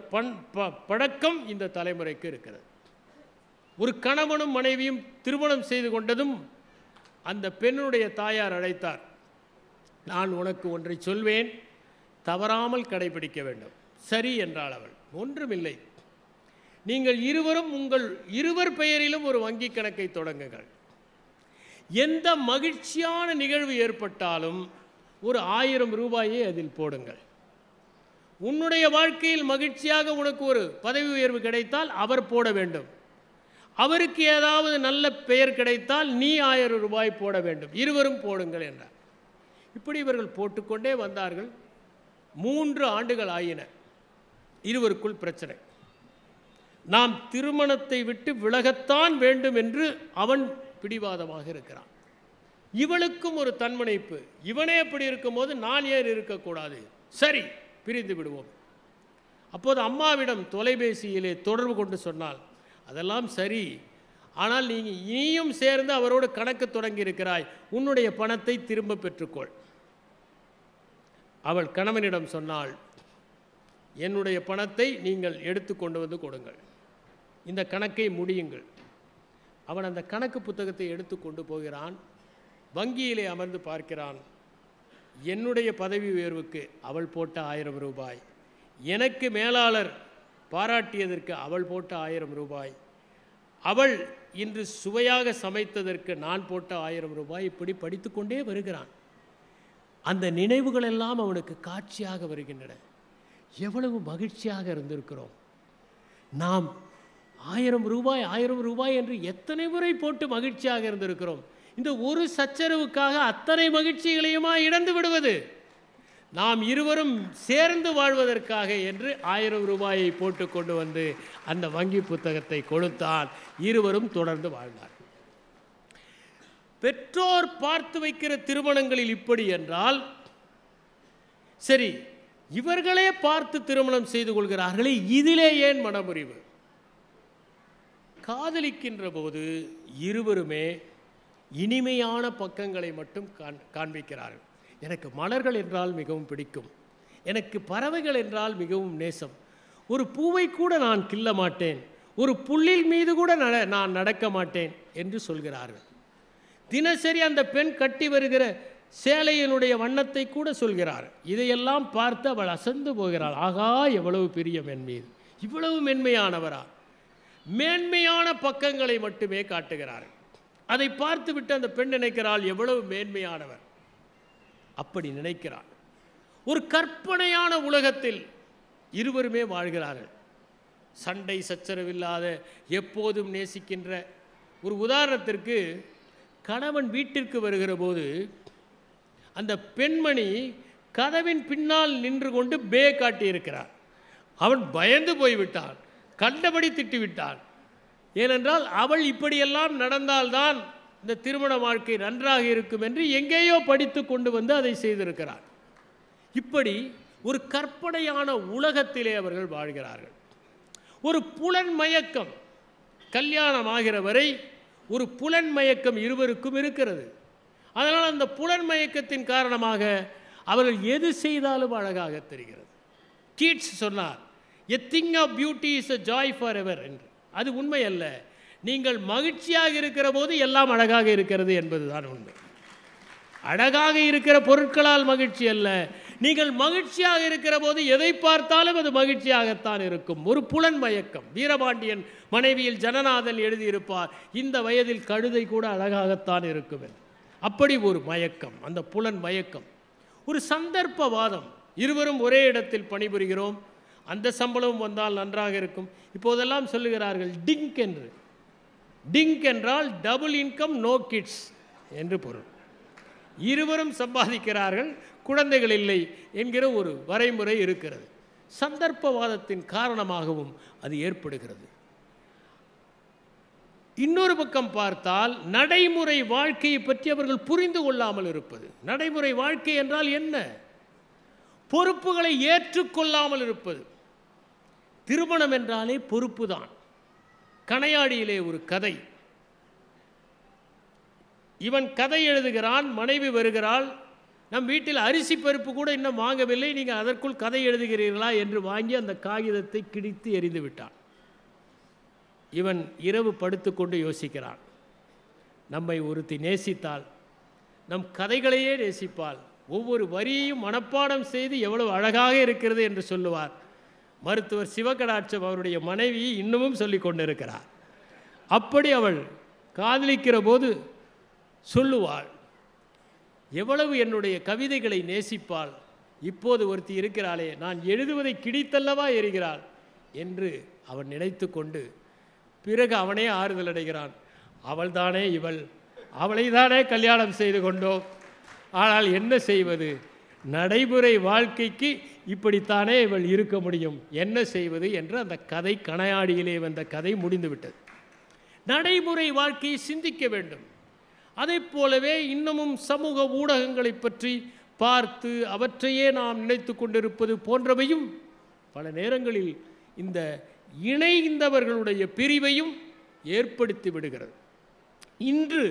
[SPEAKER 1] பழக்கம் இந்த தலைமுறைக்கு இருக்கிறது. ஒரு கணவனும் மனைவியும் திருமணம் செய்து கொண்டதும் அந்த பெண்ணுடைய தாயார் அழைத்தார். நான் உனக்கு ஒன்றை சொல்வேன், தவறாமல் கடைபிடிக்க வேண்டும். சரி என்றாள் அவள். ஒன்றுமில்லை, நீங்கள் இருவரும் உங்கள் இருவர் பெயரிலும் ஒரு வங்கி கணக்கை தொடங்குங்கள். எந்த மகிழ்ச்சியான நிகழ்வு ஏற்பட்டாலும் ஒரு 1000 ரூபாயை அதில் போடுங்கள். உன்னுடைய வாழ்க்கையில் மகிழ்ச்சியாக உனக்கு ஒரு பதவி உயர்வு கிடைத்தால் அவர் போட வேண்டும். அவருக்கு ஏதாவது நல்ல பெயர் கிடைத்தால் நீ 1000 ரூபாய் போட வேண்டும். இருவரும் போடுங்கள் என்றார். இப்படி இவர்கள் போட்டுக்கொண்டே வந்தார்கள். 3 ஆண்டுகள் ஆயின. இருவருக்குள் பிரச்சனை. நாம் திருமணத்தை விட்டு விலகத்தான் வேண்டும் என்று அவன் பிடிவாதமாக இருக்கிறான். இவளுக்கும் ஒரு தன்முனைப்பு. இவனே எப்படி இருக்கும்போது நான் ஏன் இருக்கக்கூடாது? சரி, பிரிந்து விடுவோம். அப்போது அம்மாவிடம் தொலைபேசியிலே தொடர்பு கொண்டு சொன்னால், அதெல்லாம் சரி, ஆனால் நீயும் சேர்ந்து அவரோடு கணக்கு தொடங்கி இருக்கிறாய், உன்னுடைய பணத்தை திரும்ப பெற்றுக்கொள். அவள் கணவனிடம் சொன்னாள், என்னுடைய பணத்தை நீங்கள் எடுத்து கொண்டு வந்து கொடுங்கள், இந்த கணக்கை முடியுங்கள். அவன் அந்த கணக்கு புத்தகத்தை எடுத்து கொண்டு போகிறான். வங்கியிலே அமர்ந்து பார்க்கிறான். என்னுடைய பதவி உயர்வுக்கு அவள் போட்ட 1000 ரூபாய், எனக்கு மேலாளர் பாராட்டியதற்கு அவள் போட்ட 1000 ரூபாய், அவள் இன்று சுவையாக சமைத்ததற்கு நான் போட்ட 1000 ரூபாய், இப்படி படித்து கொண்டே வருகிறான். அந்த நினைவுகள் எல்லாம் அவனுக்கு காட்சியாக வருகின்றன. எவ்வளவு மகிழ்ச்சியாக இருந்திருக்கிறோம் நாம். 1000 ரூபாய் 1000 ரூபாய் என்று எத்தனை முறை போட்டு மகிழ்ச்சியாக இருந்திருக்கிறோம். இந்த ஒரு சச்சரவுக்காக அத்தனை மகிழ்ச்சிகளையுமா இழந்து விடுவது? நாம் இருவரும் சேர்ந்து வாழ்வதற்காக என்று 1000 ரூபாயை போட்டு கொண்டு வந்து அந்த வங்கி புத்தகத்தை கொடுத்தான். இருவரும் தொடர்ந்து வாழ்ந்தார். பெற்றோர் பார்த்து வைக்கிற திருமணங்களில் இப்படி என்றால் சரி, இவர்களே பார்த்து திருமணம் செய்து கொள்கிறார்களே, இதிலே ஏன் மனமுறிவு? காதலிக்கின்ற போது இருவருமே இனிமையான பக்கங்களை மட்டும் காண்பிக்கிறார்கள். எனக்கு மலர்கள் என்றால் மிகவும் பிடிக்கும், எனக்கு பறவைகள் என்றால் மிகவும் நேசம், ஒரு பூவை கூட நான் கிள்ள மாட்டேன், ஒரு புல்லில் மீது கூட நான் நடக்க மாட்டேன் என்று சொல்கிறார்கள். தினசரி அந்த பெண் கட்டி வருகிற சேலையினுடைய வண்ணத்தை கூட சொல்கிறார். இதையெல்லாம் பார்த்து அவள் அசந்து போகிறாள். ஆகா, எவ்வளவு பிரியம் என் மீது, இவ்வளவு மென்மையானவரா? மேன்மையான பக்கங்களை மட்டுமே காட்டுகிறார். அதை பார்த்துவிட்டு அந்த பெண் நினைக்கிறாள், எவ்வளவு மேன்மையானவர். அப்படி நினைக்கிறாள். ஒரு கற்பனையான உலகத்தில் இருவருமே வாழ்கிறார்கள். சண்டை சச்சரவில்லாத, எப்போதும் நேசிக்கின்ற. ஒரு உதாரணத்திற்கு, கணவன் வீட்டிற்கு வருகிற போது அந்த பெண்மணி கதவின் பின்னால் நின்று கொண்டு பே காட்டியிருக்கிறார். அவன் பயந்து போய்விட்டான், கண்டபடி திட்டிவிட்டான். ஏனென்றால் அவள் இப்படியெல்லாம் நடந்தால்தான் இந்த திருமண வாழ்க்கை நன்றாக இருக்கும் என்று எங்கேயோ படித்து கொண்டு வந்து அதை செய்திருக்கிறார். இப்படி ஒரு கற்பனையான உலகத்திலே அவர்கள் வாழ்கிறார்கள். ஒரு புலன் மயக்கம், கல்யாணம் ஆகிற வரை ஒரு புலன் மயக்கம் இருவருக்கும் இருக்கிறது. அதனால் அந்த புலன் மயக்கத்தின் காரணமாக அவர்கள் எது செய்தாலும் அழகாக தெரிகிறது. கீட்ஸ் சொன்னார், a thing of beauty is a joy forever என்று. அது உண்மை அல்ல. நீங்கள் மகிழ்ச்சியாக இருக்கிற போது எல்லாம் அழகாக இருக்கிறது என்பதுதான் உண்மை. அழகாக இருக்கிற பொருட்களால் மகிழ்ச்சி அல்ல. நீங்கள் மகிழ்ச்சியாக இருக்கிற போது எதை பார்த்தாலும் அது மகிழ்ச்சியாகத்தான் இருக்கும். ஒரு புலன் மயக்கம். வீரபாண்டியன் மனைவியில் ஜனநாதன் எழுதியிருப்பார், இந்த வயதில் கழுதை கூட அழகாகத்தான் இருக்கும். அப்படி ஒரு மயக்கம், அந்த புலன் மயக்கம். ஒரு சந்தர்ப்பவாதம். இருவரும் ஒரே இடத்தில் பணிபுரிகிறோம், அந்த சம்பளம் வந்தால் நன்றாக இருக்கும். இப்போதெல்லாம் சொல்லுகிறார்கள் டிங்க் என்று. டிங்க் என்றால் டபுள் இன்கம் நோ கிட்ஸ் என்று பொருள். இருவரும் சம்பாதிக்கிறார்கள், குழந்தைகள் இல்லை என்கிற ஒரு வரைமுறை இருக்கிறது. சந்தர்ப்பவாதத்தின் காரணமாகவும் அது ஏற்படுகிறது. இன்னொரு பக்கம் பார்த்தால் நடைமுறை வாழ்க்கையை பற்றி அவர்கள் புரிந்து கொள்ளாமல் இருப்பது. நடைமுறை வாழ்க்கை என்றால் என்ன? பொறுப்புகளை ஏற்றுக்கொள்ளாமல் இருப்பது. திருமணம் என்றாலே பொறுப்பு தான். கணையாடியிலே ஒரு கதை. இவன் கதை எழுதுகிறான், மனைவி வருகிறாள், நம் வீட்டில் அரிசி பருப்பு கூட இன்னும் வாங்கவில்லை, நீங்கள் அதற்குள் கதை எழுதுகிறீர்களா என்று வாங்கி அந்த காகிதத்தை கிழித்து எறிந்து விட்டான். இவன் இரவு படுத்துக்கொண்டு யோசிக்கிறான், நம்மை ஒருத்தி நேசித்தால் நம் கதைகளையே நேசிப்பாள், ஒவ்வொரு வரியையும் மனப்பாடம் செய்து எவ்வளவு அழகாக இருக்கிறது என்று சொல்லுவார். மருத்துவர் சிவகடாட்சம் அவருடைய மனைவி இன்னமும் சொல்லிக் கொண்டிருக்கிறார். அப்படி அவள் காதலிக்கிற போது சொல்லுவாள், எவ்வளவு என்னுடைய கவிதைகளை நேசிப்பாள், இப்போது ஒருத்தி இருக்கிறாளே, நான் எழுதுவதை கிடித்தல்லவா எறிகிறாள் என்று அவன் நினைத்து கொண்டு பிறகு அவனே ஆறுதல் அடைகிறான். அவள்தானே இவள், அவளை தானே கல்யாணம் செய்து கொண்டோம், ஆனால் என்ன செய்வது, நடைமுறை வாழ்க்கைக்கு இப்படித்தானே இவள் இருக்க முடியும், என்ன செய்வது என்று அந்த கதை, கணையாடியிலே வந்த கதை முடிந்துவிட்டது. நடைமுறை வாழ்க்கையை சிந்திக்க வேண்டும். அதை போலவே இன்னமும் சமூக ஊடகங்களை பற்றி பார்த்து அவற்றையே நாம் நினைத்து கொண்டிருப்பது போன்றவையும் பல நேரங்களில் இந்த இணைந்தவர்களுடைய பிரிவையும் ஏற்படுத்தி விடுகிறது. இன்று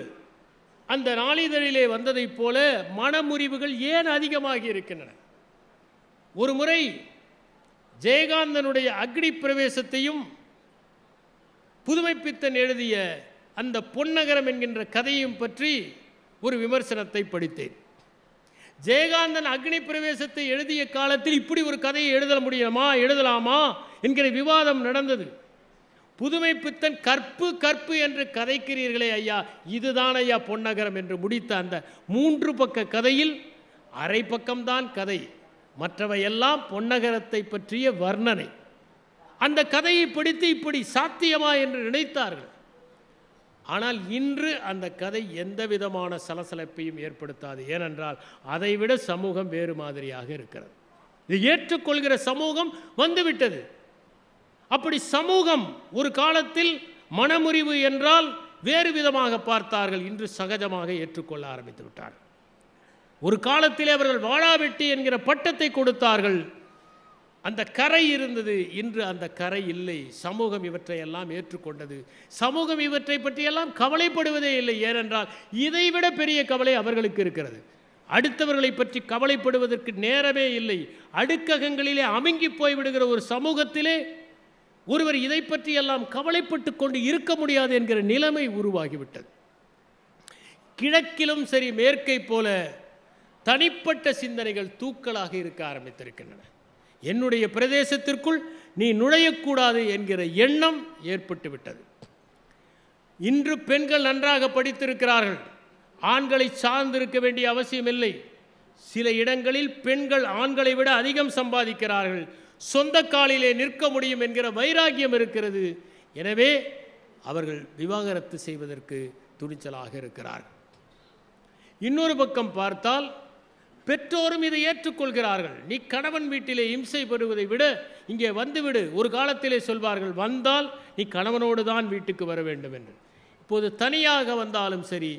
[SPEAKER 1] அந்த நாளிதழிலே வந்ததைப் போல மனமுறிவுகள் ஏன் அதிகமாகி இருக்கின்றன? ஒரு முறை ஜெயகாந்தனுடைய அக்னி பிரவேசத்தையும் புதுமைப்பித்தன் எழுதிய அந்த பொன்னகரம் என்கின்ற கதையும் பற்றி ஒரு விமர்சனத்தை படித்தேன். ஜெயகாந்தன் அக்னி பிரவேசத்தை எழுதிய காலத்தில் இப்படி ஒரு கதையை எழுதலாமா என்கிற விவாதம் நடந்தது. புதுமைப்பித்தன் கற்பு கற்பு என்று கதைக்கிறீர்களே ஐயா, இதுதான் ஐயா பொன்னகரம் என்று முடித்த அந்த 3 பக்க கதையில் அரை பக்கம்தான் கதை, மற்றவையெல்லாம் பொன்னகரத்தை பற்றிய வர்ணனை. அந்த கதையை படித்து இப்படி சாத்தியமா என்று நினைத்தார்கள். ஆனால் இன்று அந்த கதை எந்த விதமான சலசலப்பையும் ஏற்படுத்தாது. ஏனென்றால் அதைவிட சமூகம் வேறு மாதிரியாக இருக்கிறது. இது ஏற்றுக்கொள்கிற சமூகம் வந்துவிட்டது. அப்படி சமூகம் ஒரு காலத்தில் மனமுறிவு என்றால் வேறு விதமாக பார்த்தார்கள், இன்று சகஜமாக ஏற்றுக்கொள்ள ஆரம்பித்து விட்டார்கள். ஒரு காலத்தில் அவர்கள் வாழாவெட்டி என்கிற பட்டத்தை கொடுத்தார்கள், அந்த கரை இருந்தது, இன்று அந்த கரை இல்லை. சமூகம் இவற்றையெல்லாம் ஏற்றுக்கொண்டது. சமூகம் இவற்றை பற்றியெல்லாம் கவலைப்படுவதே இல்லை. ஏனென்றால் இதைவிட பெரிய கவலை அவர்களுக்கு இருக்கிறது. அடுத்தவர்களை பற்றி கவலைப்படுவதற்கு நேரமே இல்லை. அடுக்ககங்களிலே அமுங்கி போய்விடுகிற ஒரு சமூகத்திலே ஒருவர் இதை பற்றியெல்லாம் கவலைப்பட்டு கொண்டு இருக்க முடியாது என்கிற நிலைமை உருவாகிவிட்டது. கிழக்கிலும் சரி மேற்கை போல தனிப்பட்ட சிந்தனைகள் தூக்கலாக இருக்க ஆரம்பித்திருக்கின்றன. என்னுடைய பிரதேசத்திற்குள் நீ நுழையக்கூடாது என்கிற எண்ணம் ஏற்பட்டு விட்டது. இன்று பெண்கள் நன்றாக படித்திருக்கிறார்கள், ஆண்களை சார்ந்திருக்க வேண்டிய அவசியமில்லை. சில இடங்களில் பெண்கள் ஆண்களை விட அதிகம் சம்பாதிக்கிறார்கள், சொந்த காலிலே நிற்க முடியும் என்கிற வைராக்கியம் இருக்கிறது. எனவே அவர்கள் விவாகரத்து செய்வதற்கு துணிச்சலாக இருக்கிறார்கள். இன்னொரு பக்கம் பார்த்தால் பெற்றோரும் இதை ஏற்றுக்கொள்கிறார்கள். நீ கணவன் வீட்டிலே இம்சை பெறுவதை விட இங்கே வந்துவிடு. ஒரு காலத்திலே சொல்வார்கள், வந்தால் நீ கணவனோடு தான் வீட்டுக்கு வர வேண்டும் என்று. இப்போது தனியாக வந்தாலும் சரி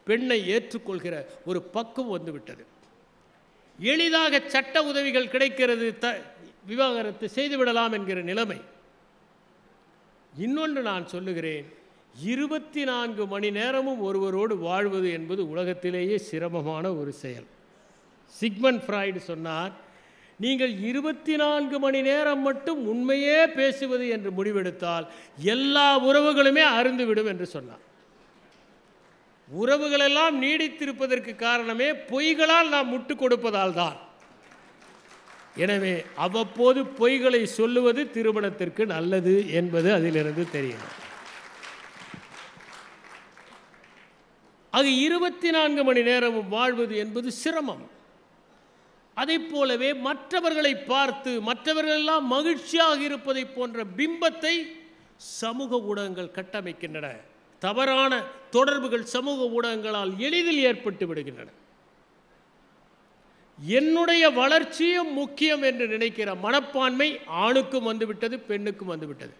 [SPEAKER 1] பெண்ணை ஏற்றுக்கொள்கிற ஒரு பக்குவம் வந்துவிட்டது. எளிதாக சட்ட உதவிகள் கிடைக்கிறது, விவாகரத்து செய்துவிடலாம் என்கிற நிலைமை. இன்னொன்று நான் சொல்லுகிறேன், 24 மணி நேரமும் ஒருவரோடு வாழ்வது என்பது உலகத்திலேயே சிரமமான ஒரு செயல். சிக்மண்ட் ஃப்ராய்டு சொன்னார், நீங்கள் 24 மணி நேரம் மட்டும் உண்மையே பேசுவது என்று முடிவெடுத்தால் எல்லா உறவுகளுமே அருந்துவிடும் என்று சொன்னார். உறவுகளெல்லாம் நீடித்திருப்பதற்கு காரணமே பொய்களால் நாம் முட்டு கொடுப்பதால் தான். எனவே அவ்வப்போது பொய்களை சொல்லுவது திருமணத்திற்கு நல்லது என்பது அதிலிருந்து தெரியும். ஆக 24 மணி நேரமும் வாழ்வது என்பது சிரமம். அதை போலவே மற்றவர்களை பார்த்து மற்றவர்களெல்லாம் மகிழ்ச்சியாக இருப்பதை போன்ற பிம்பத்தை சமூக ஊடகங்கள் கட்டமைக்கின்றன. தவறான தொடர்புகள் சமூக ஊடகங்களால் எளிதில் ஏற்பட்டு விடுகின்றன. என்னுடைய வளர்ச்சியும் முக்கியம் என்று நினைக்கிற மனப்பான்மை ஆணுக்கும் வந்துவிட்டது, பெண்ணுக்கும் வந்துவிட்டது.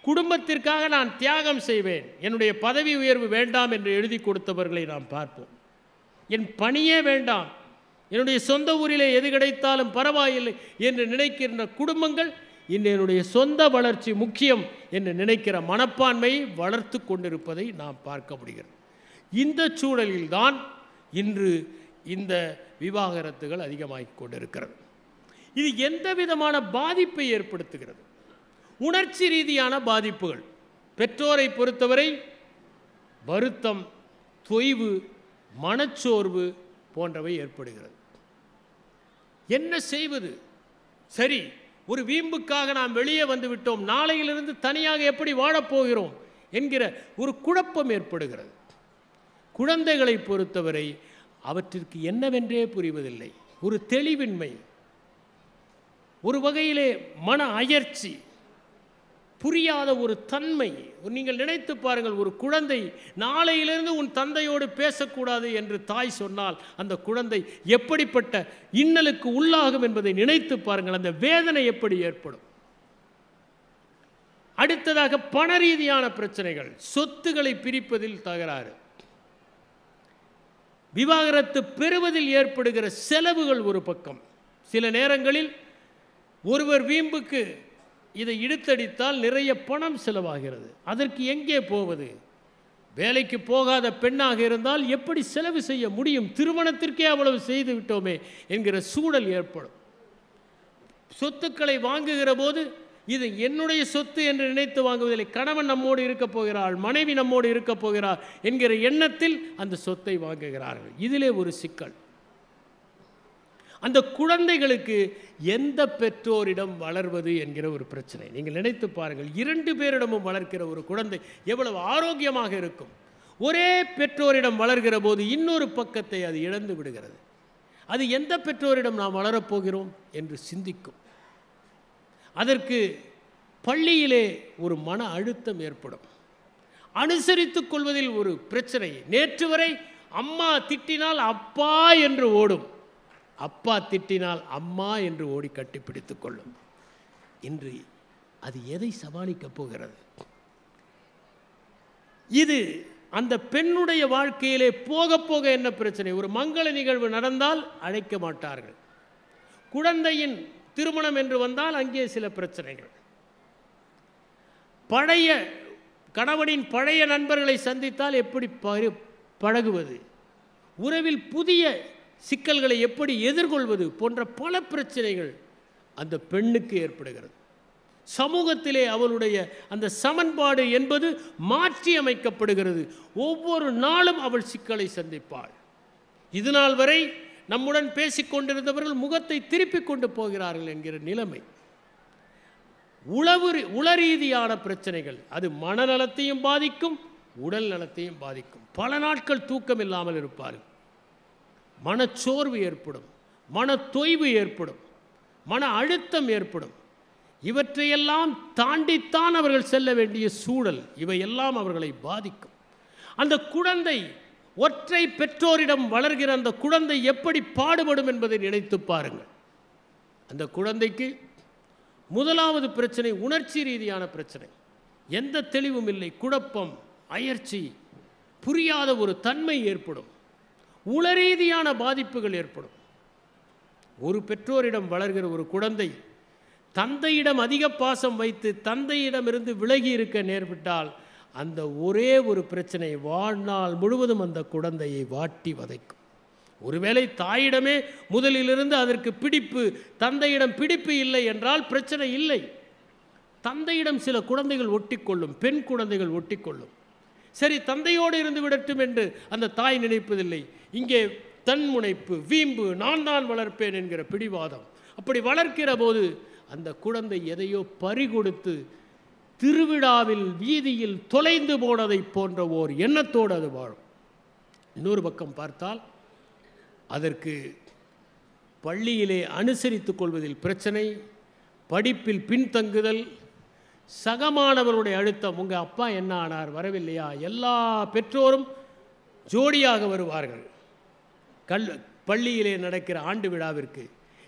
[SPEAKER 1] குடும்பத்திற்காக நான் தியாகம் செய்வேன், என்னுடைய பதவி உயர்வு வேண்டாம் என்று எழுதி கொடுத்தவர்களை நாம் பார்ப்போம். என் பணியே வேண்டாம், என்னுடைய சொந்த ஊரிலே எது கிடைத்தாலும் பரவாயில்லை என்று நினைக்கின்ற குடும்பங்கள் இன்று என்னுடைய சொந்த வளர்ச்சி முக்கியம் என்று நினைக்கிற மனப்பான்மையை வளர்த்து கொண்டிருப்பதை நாம் பார்க்க முடிகிறது. இந்த சூழலில்தான் இன்று இந்த விவாகரத்துகள் அதிகமாகிக் கொண்டிருக்கிறது. இது எந்த விதமான பாதிப்பை ஏற்படுத்துகிறது? உணர்ச்சி ரீதியான பாதிப்புகள். பெற்றோரை பொறுத்தவரை வருத்தம், தொய்வு, மனச்சோர்வு போன்றவை ஏற்படுகிறது. என்ன செய்வது? சரி, ஒரு வீம்புக்காக நாம் வெளியே வந்துவிட்டோம், நாளையிலிருந்து தனியாக எப்படி வாழப்போகிறோம் என்கிற ஒரு குழப்பம் ஏற்படுகிறது. குழந்தைகளை பொறுத்தவரை அவற்றிற்கு என்னவென்றே புரிவதில்லை. ஒரு தெளிவின்மை, ஒரு வகையிலே மன அயர்ச்சி, புரியாத ஒரு தன்மை. நீங்கள் நினைத்து பாருங்கள், ஒரு குழந்தை நாளையிலிருந்து உன் தந்தையோடு பேசக்கூடாது என்று தாய் சொன்னால் அந்த குழந்தை எப்படிப்பட்ட இன்னலுக்கு உள்ளாகும் என்பதை நினைத்து பாருங்கள். அந்த வேதனை எப்படி ஏற்படும்? அடுத்ததாக பண ரீதியான பிரச்சனைகள், சொத்துக்களை பிரிப்பதில் தகராறு, விவாகரத்து பெறுவதில் ஏற்படுகிற செலவுகள் ஒரு பக்கம். சில நேரங்களில் ஒருவர் வீம்புக்கு இதை இழுத்தடித்தால் நிறைய பணம் செலவாகிறது. அதற்கு எங்கே போவது? வேலைக்கு போகாத பெண்ணாக இருந்தால் எப்படி செலவு செய்ய முடியும்? திருமணத்திற்கே அவ்வளவு செய்து விட்டோமே என்கிற சூழல் ஏற்படும். சொத்துக்களை வாங்குகிற போது இது என்னுடைய சொத்து என்று நினைத்து வாங்குவதில்லை. கணவன் நம்மோடு இருக்கப் போகிறாள், மனைவி நம்மோடு இருக்கப் போகிறார் என்கிற எண்ணத்தில் அந்த சொத்தை வாங்குகிறார்கள். இதிலே ஒரு சிக்கல். அந்த குழந்தைகளுக்கு எந்த பெற்றோரிடம் வளர்வது என்கிற ஒரு பிரச்சனை. நீங்கள் நினைத்து பாருங்கள், 2 பேரிடமும் வளர்க்கிற ஒரு குழந்தை எவ்வளவு ஆரோக்கியமாக இருக்கும். ஒரே பெற்றோரிடம் வளர்கிற போது இன்னொரு பக்கத்தை அது இழந்து விடுகிறது. அது எந்த பெற்றோரிடம் நாம் வளரப்போகிறோம் என்று சிந்திக்கும். அதற்கு பள்ளியிலே ஒரு மன அழுத்தம் ஏற்படும். அனுசரித்துக் கொள்வதில் ஒரு பிரச்சனை. நேற்று வரை அம்மா திட்டினால் அப்பா என்று ஓடும், அப்பா திட்டினால் அம்மா என்று ஓடி கட்டிப்பிடித்துக் கொள்ளும். இன்று அது எதை சமாளிக்கப் போகிறது? இது அந்த பெண்ணுடைய வாழ்க்கையிலே போக போக என்ன பிரச்சனை? ஒரு மங்கள நிகழ்வு நடந்தால் அழைக்க மாட்டார்கள். குழந்தையின் திருமணம் என்று வந்தால் அங்கே சில பிரச்சனைகள். பழைய கணவனின் பழைய நண்பர்களை சந்தித்தால் எப்படி பழகுவது, உறவில் புதிய சிக்கல்களை எப்படி எதிர்கொள்வது போன்ற பல பிரச்சனைகள் அந்த பெண்ணுக்கு ஏற்படுகிறது. சமூகத்திலே அவளுடைய அந்த சமன்பாடு என்பது மாற்றி அமைக்கப்படுகிறது. ஒவ்வொரு நாளும் அவள் சிக்கலை சந்திப்பாள். இதுநாள் வரை நம்முடன் பேசிக்கொண்டிருந்தவர்கள் முகத்தை திருப்பிக் கொண்டு போகிறார்கள் என்கிற நிலைமை. உளரீதியான பிரச்சனைகள், அது மனநலத்தையும் பாதிக்கும், உடல் நலத்தையும் பாதிக்கும். பல நாட்கள் தூக்கம் இல்லாமல் இருப்பார்கள். மனச்சோர்வு ஏற்படும், மன தொய்வு ஏற்படும், மன அழுத்தம் ஏற்படும். இவற்றையெல்லாம் தாண்டித்தான் அவர்கள் செல்ல வேண்டிய சூழல். இவையெல்லாம் அவர்களை பாதிக்கும். அந்த குழந்தை, ஒற்றை பெற்றோரிடம் வளர்கிற அந்த குழந்தை எப்படி பாடுபடும் என்பதை நினைத்து பாருங்கள். அந்த குழந்தைக்கு முதலாவது பிரச்சனை உணர்ச்சி ரீதியான பிரச்சனை. எந்த தெளிவும் இல்லை, குழப்பம், அயர்ச்சி, புரியாத ஒரு தன்மை ஏற்படும். உளரீதியான பாதிப்புகள் ஏற்படும். ஒரு பெற்றோரிடம் வளர்கிற ஒரு குழந்தை தந்தையிடம் அதிக பாசம் வைத்து தந்தையிடமிருந்து விலகி இருக்க நேர்விட்டால் அந்த ஒரே ஒரு பிரச்சனை வாழ்நாள் முழுவதும் அந்த குழந்தையை வாட்டி வதைக்கும். ஒருவேளை தாயிடமே முதலிலிருந்து அதற்கு பிடிப்பு, தந்தையிடம் பிடிப்பு இல்லை என்றால் பிரச்சனை இல்லை. தந்தையிடம் சில குழந்தைகள் ஒட்டிக்கொள்ளும், பெண் குழந்தைகள் ஒட்டிக்கொள்ளும். சரி, தந்தையோடு இருந்து விடட்டும் என்று அந்த தாய் நினைப்பதில்லை. இங்கே தன் முனைப்பு, வீம்பு, நான் தான் வளர்ப்பேன் என்கிற பிடிவாதம். அப்படி வளர்க்கிற போது அந்த குழந்தை எதையோ பறிகொடுத்து திருவிழாவில் வீதியில் தொலைந்து போனதை போன்ற ஓர் எண்ணத்தோடு அது வாழும். இன்னொரு பக்கம் பார்த்தால் அதற்கு பள்ளியிலே அனுசரித்துக் கொள்வதில் பிரச்சனை, படிப்பில் பின்தங்குதல், சகமானவருடைய அழுத்தம். உங்கள் அப்பா என்ன ஆனார், வரவில்லையா? எல்லா பெற்றோரும் ஜோடியாக வருவார்கள் பள்ளியிலே நடக்கிற ஆண்டு விழாவிற்கு.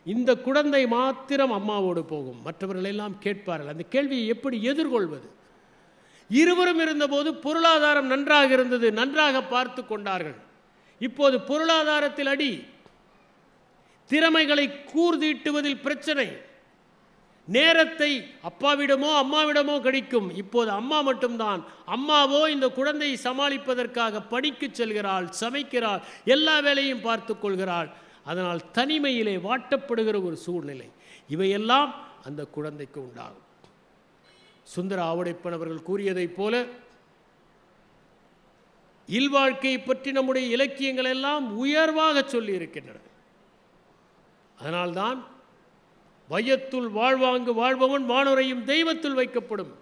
[SPEAKER 1] இந்த குழந்தை மாத்திரம் அம்மாவோடு போகும், மற்றவர்களெல்லாம் கேட்பார்கள். அந்த கேள்வியை எப்படி எதிர்கொள்வது? இருவரும் இருந்தபோது பொருளாதாரம் நன்றாக இருந்தது, நன்றாக பார்த்து கொண்டார்கள். இப்போது பொருளாதாரத்தில் அடி, திறமைகளை கூர்தீட்டுவதில் பிரச்சனை, நேரத்தை அப்பாவிடமோ அம்மாவிடமோ கழிக்கும். இப்போது அம்மா மட்டும்தான். அம்மாவோ இந்த குழந்தையை சமாளிப்பதற்காக பணிக்கு செல்கிறாள், சமைக்கிறாள், எல்லா வேலையும் பார்த்து கொள்கிறாள். அதனால் தனிமையிலே வாட்டப்படுகிற ஒரு சூழ்நிலை. இவையெல்லாம் அந்த குழந்தைக்கு உண்டாகும். சுந்தர ஆவுடைப்பன் அவர்கள் கூறியதைப் போல இல்வாழ்க்கையை பற்றி நம்முடைய இலக்கியங்கள் எல்லாம் உயர்வாக சொல்லி இருக்கின்றன. அதனால்தான் வையத்துள் வாழ்வாங்கு வாழ்பவன் வானுரையும் தெய்வத்துள் வைக்கப்படும்.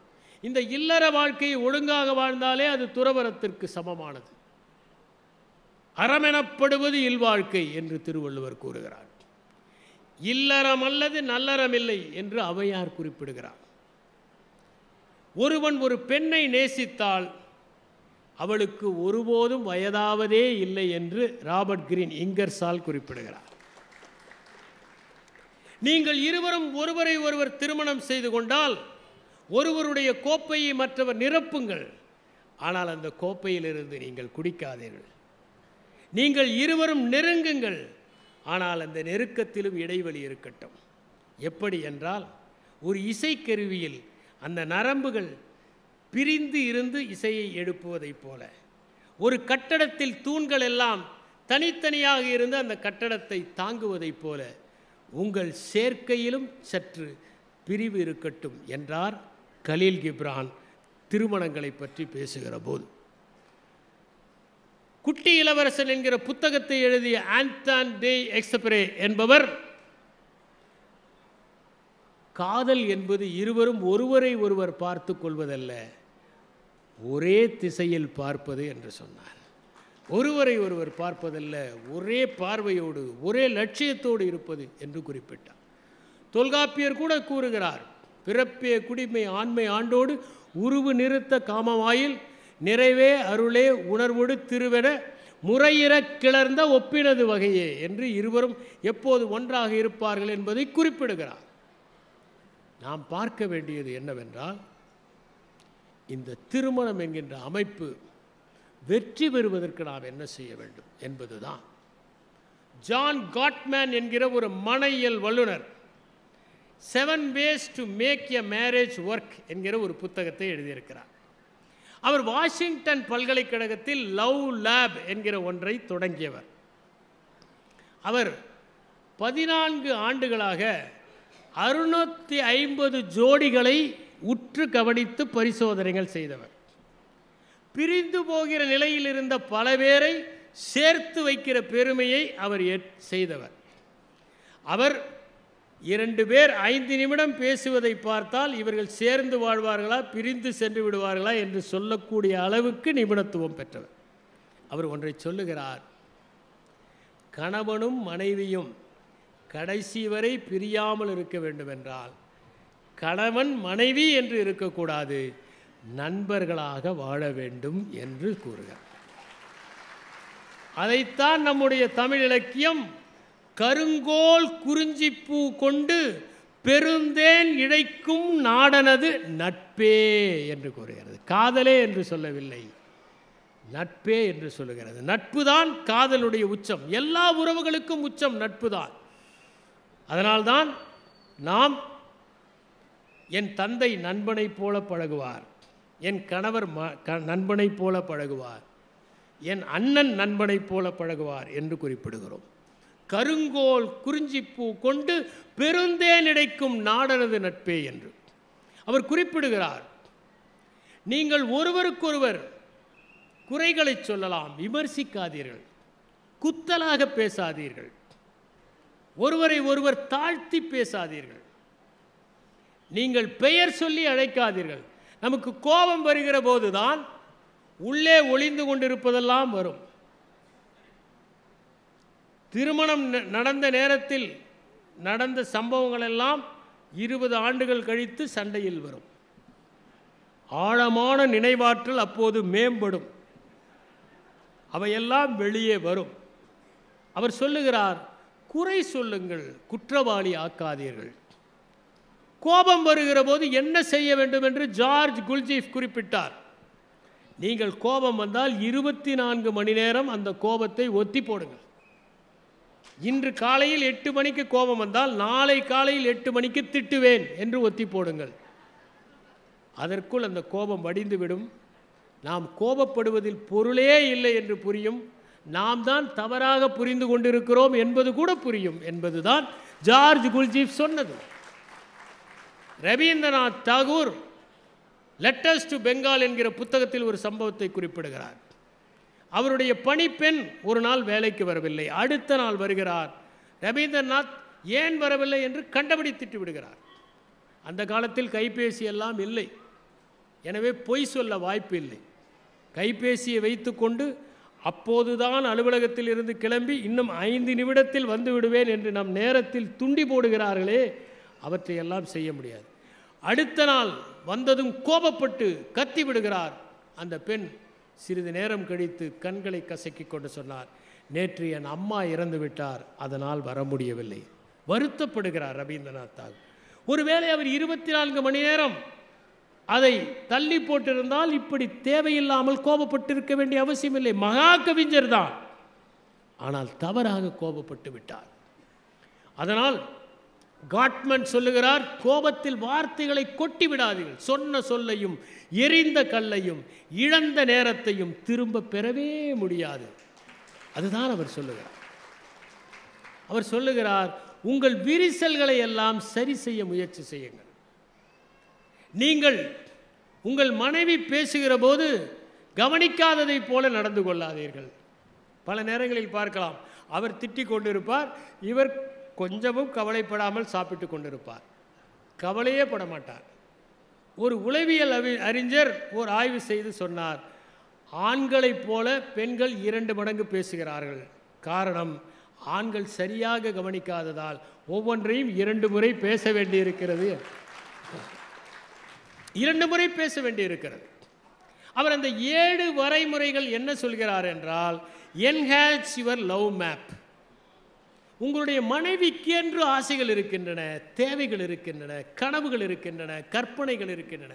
[SPEAKER 1] இந்த இல்லற வாழ்க்கையை ஒழுங்காக வாழ்ந்தாலே அது துறவரத்திற்கு சமமானது. அறமெனப்படுவது இல்வாழ்க்கை என்று திருவள்ளுவர் கூறுகிறார். இல்லறம் அல்லது நல்லறமில்லை என்று ஔவையார் குறிப்பிடுகிறார். ஒருவன் ஒரு பெண்ணை நேசித்தால் அவளுக்கு ஒருபோதும் வயதாவதே இல்லை என்று ராபர்ட் கிரீன் இங்கர்சால் குறிப்பிடுகிறார். நீங்கள் இருவரும் ஒருவரை ஒருவர் திருமணம் செய்து கொண்டால் ஒருவருடைய கோப்பையை மற்றவர் நிரப்புங்கள், ஆனால் அந்த கோப்பையிலிருந்து நீங்கள் குடிக்காதீர்கள். நீங்கள் இருவரும் நெருங்குங்கள், ஆனால் அந்த நெருக்கத்திலும் இடைவெளி இருக்கட்டும். எப்படி என்றால், ஒரு இசைக்கருவியில் அந்த நரம்புகள் பிரிந்து இருந்து இசையை எழுப்புவதைப் போல, ஒரு கட்டடத்தில் தூண்கள் எல்லாம் தனித்தனியாக இருந்து அந்த கட்டடத்தை தாங்குவதைப் போல உங்கள் சேர்க்கையிலும் சற்று பிரிவு இருக்கட்டும் என்றார் கலீல் கிப்ரான் திருமணங்களை பற்றி பேசுகிற போது. குட்டி இளவரசன் என்கிற புத்தகத்தை எழுதிய ஆண்டான் டே எக்ஸப்ரே என்பவர் காதல் என்பது இருவரும் ஒருவரை ஒருவர் பார்த்து கொள்வதல்ல, ஒரே திசையில் பார்ப்பது என்று சொன்னார். ஒருவரை ஒருவர் பார்ப்பதல்ல, ஒரே பார்வையோடு ஒரே லட்சியத்தோடு இருப்பது என்று குறிப்பிட்டார். தொல்காப்பியர் கூட கூறுகிறார், பிறப்பே குடிமை ஆண்மை ஆண்டோடு உருவு நிறுத்த காமமாயில் நிறைவே அருளே உணர்வோடு திருவென முறையிற கிளர்ந்த ஒப்பினது வகையே என்று இருவரும் எப்போது ஒன்றாக இருப்பார்கள் என்பதை குறிப்பிடுகிறார். நாம் பார்க்க வேண்டியது என்னவென்றால், இந்த திருமணம் என்கின்ற அமைப்பு வெற்றி பெறுவதற்கு நாம் என்ன செய்ய வேண்டும் என்பதுதான். ஜான் காட்மேன் என்கிற ஒரு மனையியல் வல்லுனர் 7 ways to make a marriage work என்கிற ஒரு புத்தகத்தை எழுதியிருக்கிறார். அவர் வாஷிங்டன் பல்கலைக்கழகத்தில் லவ் லேப் என்கிற ஒன்றை தொடங்கியவர். அவர் 14 ஆண்டுகளாக 650 ஜோடிகளை உற்று கவனித்து பரிசோதனைகள் செய்தவர். பிரிந்து போகிற நிலையில் இருந்த பல பேரை சேர்த்து வைக்கிற பெருமையை அவர் செய்தவர். அவர் 2 பேர் 5 நிமிடம் பேசுவதை பார்த்தால் இவர்கள் சேர்ந்து வாழ்வார்களா பிரிந்து சென்று விடுவார்களா என்று சொல்லக்கூடிய அளவுக்கு நிபுணத்துவம் பெற்றவர். அவர் ஒன்றை சொல்லுகிறார், கணவனும் மனைவியும் கடைசி வரை பிரியாமல் இருக்க வேண்டும் என்றால் கணவன் மனைவி என்று இருக்கக்கூடாது, நண்பர்களாக வாழ வேண்டும் என்று கூறுகிறார். அதைத்தான் நம்முடைய தமிழ் இலக்கியம் கருங்கோல் குறிஞ்சிப்பூ கொண்டு பெருந்தேன் இழைக்கும் நாடனது நட்பே என்று கூறுகிறது. காதலே என்று சொல்லவில்லை, நட்பே என்று சொல்லுகிறது. நட்பு தான் காதலுடைய உச்சம், எல்லா உறவுகளுக்கும் உச்சம் நட்பு தான். அதனால்தான் நாம் என் தந்தை நண்பனைப் போல பழகுவார், என் கணவர் நண்பனைப் போல பழகுவார், என் அண்ணன் நண்பனைப் போல பழகுவார் என்று குறிப்பிடுகிறோம். கருங்கோல் குறிஞ்சிப்பூ கொண்டு பெருந்தேன் இடைக்கும் நாடனது நட்பே என்று அவர் குறிப்பிடுகிறார். நீங்கள் ஒருவருக்கொருவர் குறைகளை சொல்லலாம், விமர்சிக்காதீர்கள், குத்தலாக பேசாதீர்கள், ஒருவரை ஒருவர் தாழ்த்தி பேசாதீர்கள், நீங்கள் பெயர் சொல்லி அழைக்காதீர்கள். நமக்கு கோபம் வருகிற போதுதான் உள்ளே ஒளிந்து கொண்டிருப்பதெல்லாம் வரும். திருமணம் நடந்த நேரத்தில் நடந்த சம்பவங்கள் எல்லாம் 20 ஆண்டுகள் கழித்து சண்டையில் வரும். ஆழமான நினைவாற்றல் அப்போது மேம்படும், அவையெல்லாம் வெளியே வரும். அவர் சொல்லுகிறார், குறை சொல்லுங்கள், குற்றவாளி ஆக்காதீர்கள். கோபம் வருகிற போது என்ன செய்ய வேண்டும் என்று ஜார்ஜ் குல்ஜீஃப் குறிப்பிட்டார். நீங்கள் கோபம் வந்தால் 24 மணி நேரம் அந்த கோபத்தை ஒத்தி போடுங்கள். இன்று காலையில் 8 மணிக்கு கோபம் வந்தால் நாளை காலையில் 8 மணிக்கு திட்டுவேன் என்று ஒத்தி போடுங்கள். அதற்குள் அந்த கோபம் வடிந்துவிடும். நாம் கோபப்படுவதில் பொருளே இல்லை என்று புரியும். நாம் தான் தவறாக புரிந்து கொண்டிருக்கிறோம் என்பது கூட புரியும் என்பதுதான் ஜார்ஜ் குல்ஜீஃப் சொன்னது. ரவீந்திரநாத் தாகூர் லெட்டர்ஸ் டு பெங்கால் என்கிற புத்தகத்தில் ஒரு சம்பவத்தை குறிப்பிடுகிறார். அவருடைய பணிப்பெண் ஒரு நாள் வேலைக்கு வரவில்லை. அடுத்த நாள் வருகிறார். ரவீந்திரநாத் ஏன் வரவில்லை என்று கண்டபிடித்து விடுகிறார். அந்த காலத்தில் கைபேசி எல்லாம் இல்லை, எனவே பொய் சொல்ல வாய்ப்பு இல்லை. கைபேசியை வைத்துக்கொண்டு அப்போதுதான் அலுவலகத்தில் இருந்து கிளம்பி இன்னும் 5 நிமிடத்தில் வந்து விடுவேன் என்று நம் நேரத்தில் துண்டி போடுகிறார்களே, அவற்றையெல்லாம் செய்ய முடியாது. அடுத்த நாள் வந்ததும் கோபப்பட்டு கத்தி விடுகிறார். அந்த பெண் சிறிது நேரம் கழித்து கண்களை கசக்கி கொண்டு சொன்னார், நேற்று என் அம்மா இறந்து விட்டார், அதனால் வர முடியவில்லை. வருத்தப்படுகிறார் ரவீந்திரநாத் தாகூர். ஒருவேளை அவர் 24 மணி நேரம் அதை தள்ளி போட்டிருந்தால் இப்படி தேவையில்லாமல் கோபப்பட்டிருக்க வேண்டிய அவசியம் இல்லை. மகா கவிஞர் தான், ஆனால் தவறாக கோபப்பட்டு விட்டார். அதனால் காட்மன் சொல்லுகிறார், கோபத்தில் வார்த்தைகளை கொட்டி விடாதீர்கள். சொன்ன சொல்லையும் எரிந்த கல்லையும் இழந்த நேரத்தையும் திரும்ப பெறவே முடியாது. அதுதான் அவர் சொல்லுகிறார். அவர் சொல்லுகிறார், உங்கள் விரிசல்களை எல்லாம் சரி செய்ய முயற்சி செய்யுங்கள். நீங்கள் உங்கள் மனைவி பேசுகிற போது கவனிக்காததை போல நடந்து கொள்ளாதீர்கள். பல நேரங்களில் பார்க்கலாம், அவர் திட்டிக் கொண்டிருப்பார், இவர் கொஞ்சமும் கவலைப்படாமல் சாப்பிட்டு கொண்டிருப்பார், கவலையே பட மாட்டார். ஒரு உளவியல் அறிஞர் ஒரு ஆய்வு செய்து சொன்னார், ஆண்களைப் போல பெண்கள் 2 மடங்கு பேசுகிறார்கள். காரணம், ஆண்கள் சரியாக கவனிக்காததால் ஒவ்வொன்றையும் 2 முறை பேச வேண்டியிருக்கிறது. 2 முறை பேச வேண்டியிருக்கிறது. அவர் அந்த 7 வரைமுறைகள் என்ன சொல்கிறார் என்றால், என்ஹான்ஸ் யுவர் லவ் மேப். உங்களுடைய மனைவிக்கு என்று ஆசைகள் இருக்கின்றன, தேவைகள் இருக்கின்றன, கனவுகள் இருக்கின்றன, கற்பனைகள் இருக்கின்றன.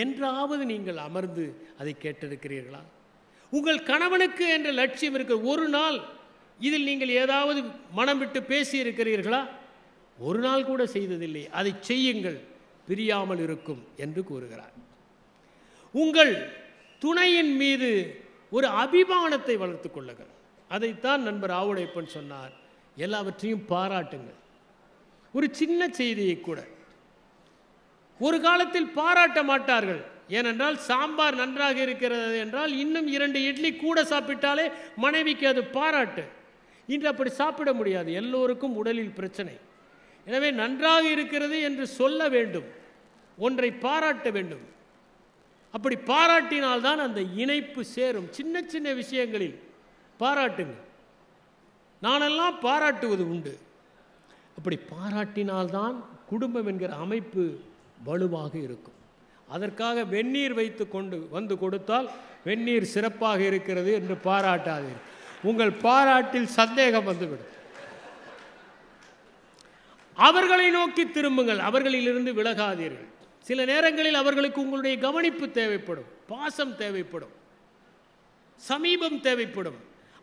[SPEAKER 1] என்றாவது நீங்கள் அமர்ந்து அதை கேட்டிருக்கிறீர்களா? உங்கள் கணவனுக்கு என்ற லட்சியம் இருக்க ஒரு நாள் இதில் நீங்கள் ஏதாவது மனம் விட்டு பேசி இருக்கிறீர்களா? ஒரு நாள் கூட செய்ததில்லை. அதை செய்யுங்கள், பிரியாமல் இருக்கும் என்று கூறுகிறார். உங்கள் துணையின் மீது ஒரு அபிமானத்தை வளர்த்து கொள்ளுங்கள். அதைத்தான் நண்பர் ஆவுடைப்பன் சொன்னார், எல்லாவற்றையும் பாராட்டுங்கள். ஒரு சின்ன செய்தியை கூட ஒரு காலத்தில் பாராட்ட மாட்டார்கள். ஏனென்றால் சாம்பார் நன்றாக இருக்கிறது என்றால் இன்னும் 2 இட்லி கூட சாப்பிட்டாலே மனைவிக்கு அது பாராட்டு. இன்று அப்படி சாப்பிட முடியாது, எல்லோருக்கும் உடலில் பிரச்சனை. எனவே நன்றாக இருக்கிறது என்று சொல்ல வேண்டும், ஒன்றை பாராட்ட வேண்டும். அப்படி பாராட்டினால்தான் அந்த இணைப்பு சேரும். சின்ன சின்ன விஷயங்களில் பாராட்டுங்கள். நானெல்லாம் பாராட்டுவது உண்டு. அப்படி பாராட்டினால்தான் குடும்பம் என்கிற அமைப்பு வலுவாக இருக்கும். அதற்காக வெந்நீர் வைத்து கொண்டு வந்து கொடுத்தால் வெந்நீர் சிறப்பாக இருக்கிறது என்று பாராட்டாதீர்கள். உங்கள் பாராட்டில் சந்தேகம் வந்துவிடும். அவர்களை நோக்கி திரும்புங்கள், அவர்களிலிருந்து விலகாதீர்கள். சில நேரங்களில் அவர்களுக்கு உங்களுடைய கவனிப்பு தேவைப்படும், பாசம் தேவைப்படும், சமீபம் தேவைப்படும்.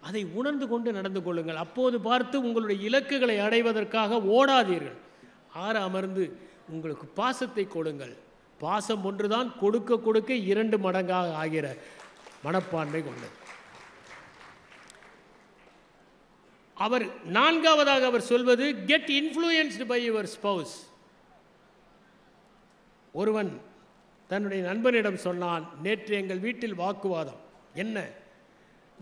[SPEAKER 1] அதை உணர்ந்து கொண்டு நடந்து கொள்ளுங்கள். அப்போது பார்த்து உங்களுடைய இலக்குகளை அடைவதற்காக ஓடாதீர்கள். அமர்ந்து உங்களுக்கு பாசத்தை கொடுங்கள். பாசம் ஒன்றுதான் கொடுக்க கொடுக்க 2 மடங்காக ஆகிற மனப்பான்மை கொண்டது. அவர் 4ஆவதாக அவர் சொல்வது, get influenced by your spouse. ஒருவன் தன்னுடைய நண்பனிடம் சொன்னான், நேற்று எங்கள் வீட்டில் வாக்குவாதம். என்ன?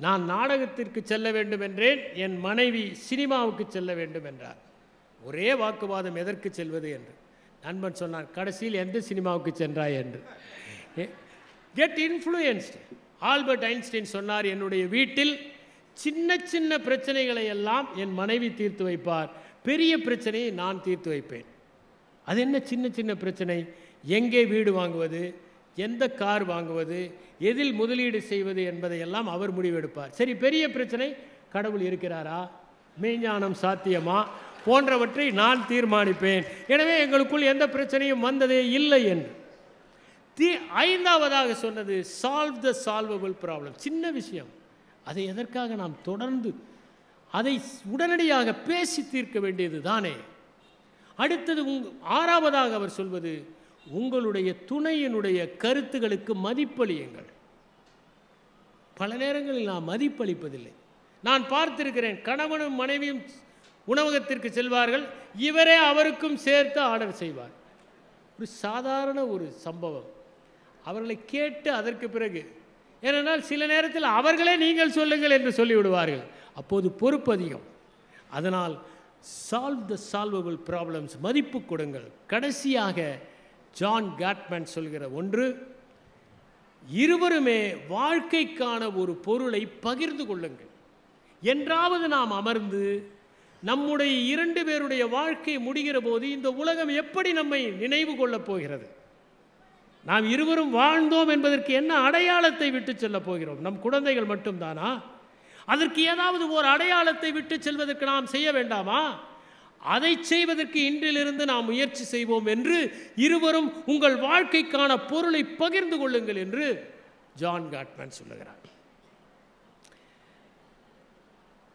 [SPEAKER 1] நான் நாடகத்திற்கு செல்ல வேண்டும் என்றேன், என் மனைவி சினிமாவுக்கு செல்ல வேண்டும் என்றார். ஒரே வாக்குவாதம், எதற்கு செல்வது என்று. நண்பன் சொன்னான், கடைசியில் எந்த சினிமாவுக்கு சென்றாய் என்று. Get influenced. ஆல்பர்ட் ஐன்ஸ்டைன் சொன்னார், என்னுடைய வீட்டில் சின்ன சின்ன பிரச்சனைகளை எல்லாம் என் மனைவி தீர்த்து வைப்பார், பெரிய பிரச்சனையை நான் தீர்த்து வைப்பேன். அது என்ன சின்ன சின்ன பிரச்சனை? எங்கே வீடு வாங்குவது, எந்த கார் வாங்குவது, எதில் முதலீடு செய்வது என்பதையெல்லாம் அவர் முடிவெடுப்பார். சரி, பெரிய பிரச்சனை, கடவுள் இருக்கிறாரா, மெய்ஞானம் சாத்தியமா போன்றவற்றை நான் தீர்மானிப்பேன். எனவே எங்களுக்குள் எந்த பிரச்சனையும் வந்ததே இல்லை என்று. ஐந்தாவதாக சொன்னது, சால்வ் த சால்வபிள் ப்ராப்ளம். சின்ன விஷயம், அதை எதற்காக நாம் தொடர்ந்து அதை உடனடியாக பேசி தீர்க்க வேண்டியது தானே. அடுத்தது ஆறாவதாக அவர் சொல்வது, உங்களுடைய துணையினுடைய கருத்துகளுக்கு மதிப்பளியுங்கள். பல நேரங்களில் நாம் மதிப்பளிப்பதில்லை. நான் பார்த்திருக்கிறேன், கணவனும் மனைவியும் உணவகத்திற்கு செல்வார்கள், இவரே அவருக்கும் சேர்த்து ஆர்டர் செய்வார். ஒரு சாதாரண ஒரு சம்பவம். அவர்களை கேட்டு அதற்கு பிறகு, ஏனென்றால் சில நேரத்தில் அவர்களே நீங்கள் சொல்லுங்கள் என்று சொல்லிவிடுவார்கள். அப்போது பொறுப்பு அதிகம். அதனால் சால்வ் த சால்வபிள் ப்ராப்ளம்ஸ், மதிப்பு கொடுங்கள். கடைசியாக ஜான் காட்மேன் சொல்கிற ஒன்று, இருவருமே வாழ்க்கைக்கான ஒரு பொருளை பகிர்ந்து கொள்ளுங்கள். என்றாவது நாம் அமர்ந்து நம்முடைய இரண்டு பேருடைய வாழ்க்கை முடிகிற போது இந்த உலகம் எப்படி நம்மை நினைவு கொள்ளப் போகிறது? நாம் இருவரும் வாழ்ந்தோம் என்பதற்கு என்ன அடையாளத்தை விட்டு செல்ல போகிறோம்? நம் குழந்தைகள் மட்டும்தானா? அதற்கு ஏதாவது ஒரு அடையாளத்தை விட்டு செல்வதற்கு நாம் செய்ய வேண்டாமா? அதை செய்வதற்கு இன்றிலிருந்து நாம் முயற்சி செய்வோம் என்று இருவரும் உங்கள் வாழ்க்கைக்கான பொருளை பகிர்ந்து கொள்ளுங்கள் என்று ஜான் காட்மேன் சொல்லுகிறார்.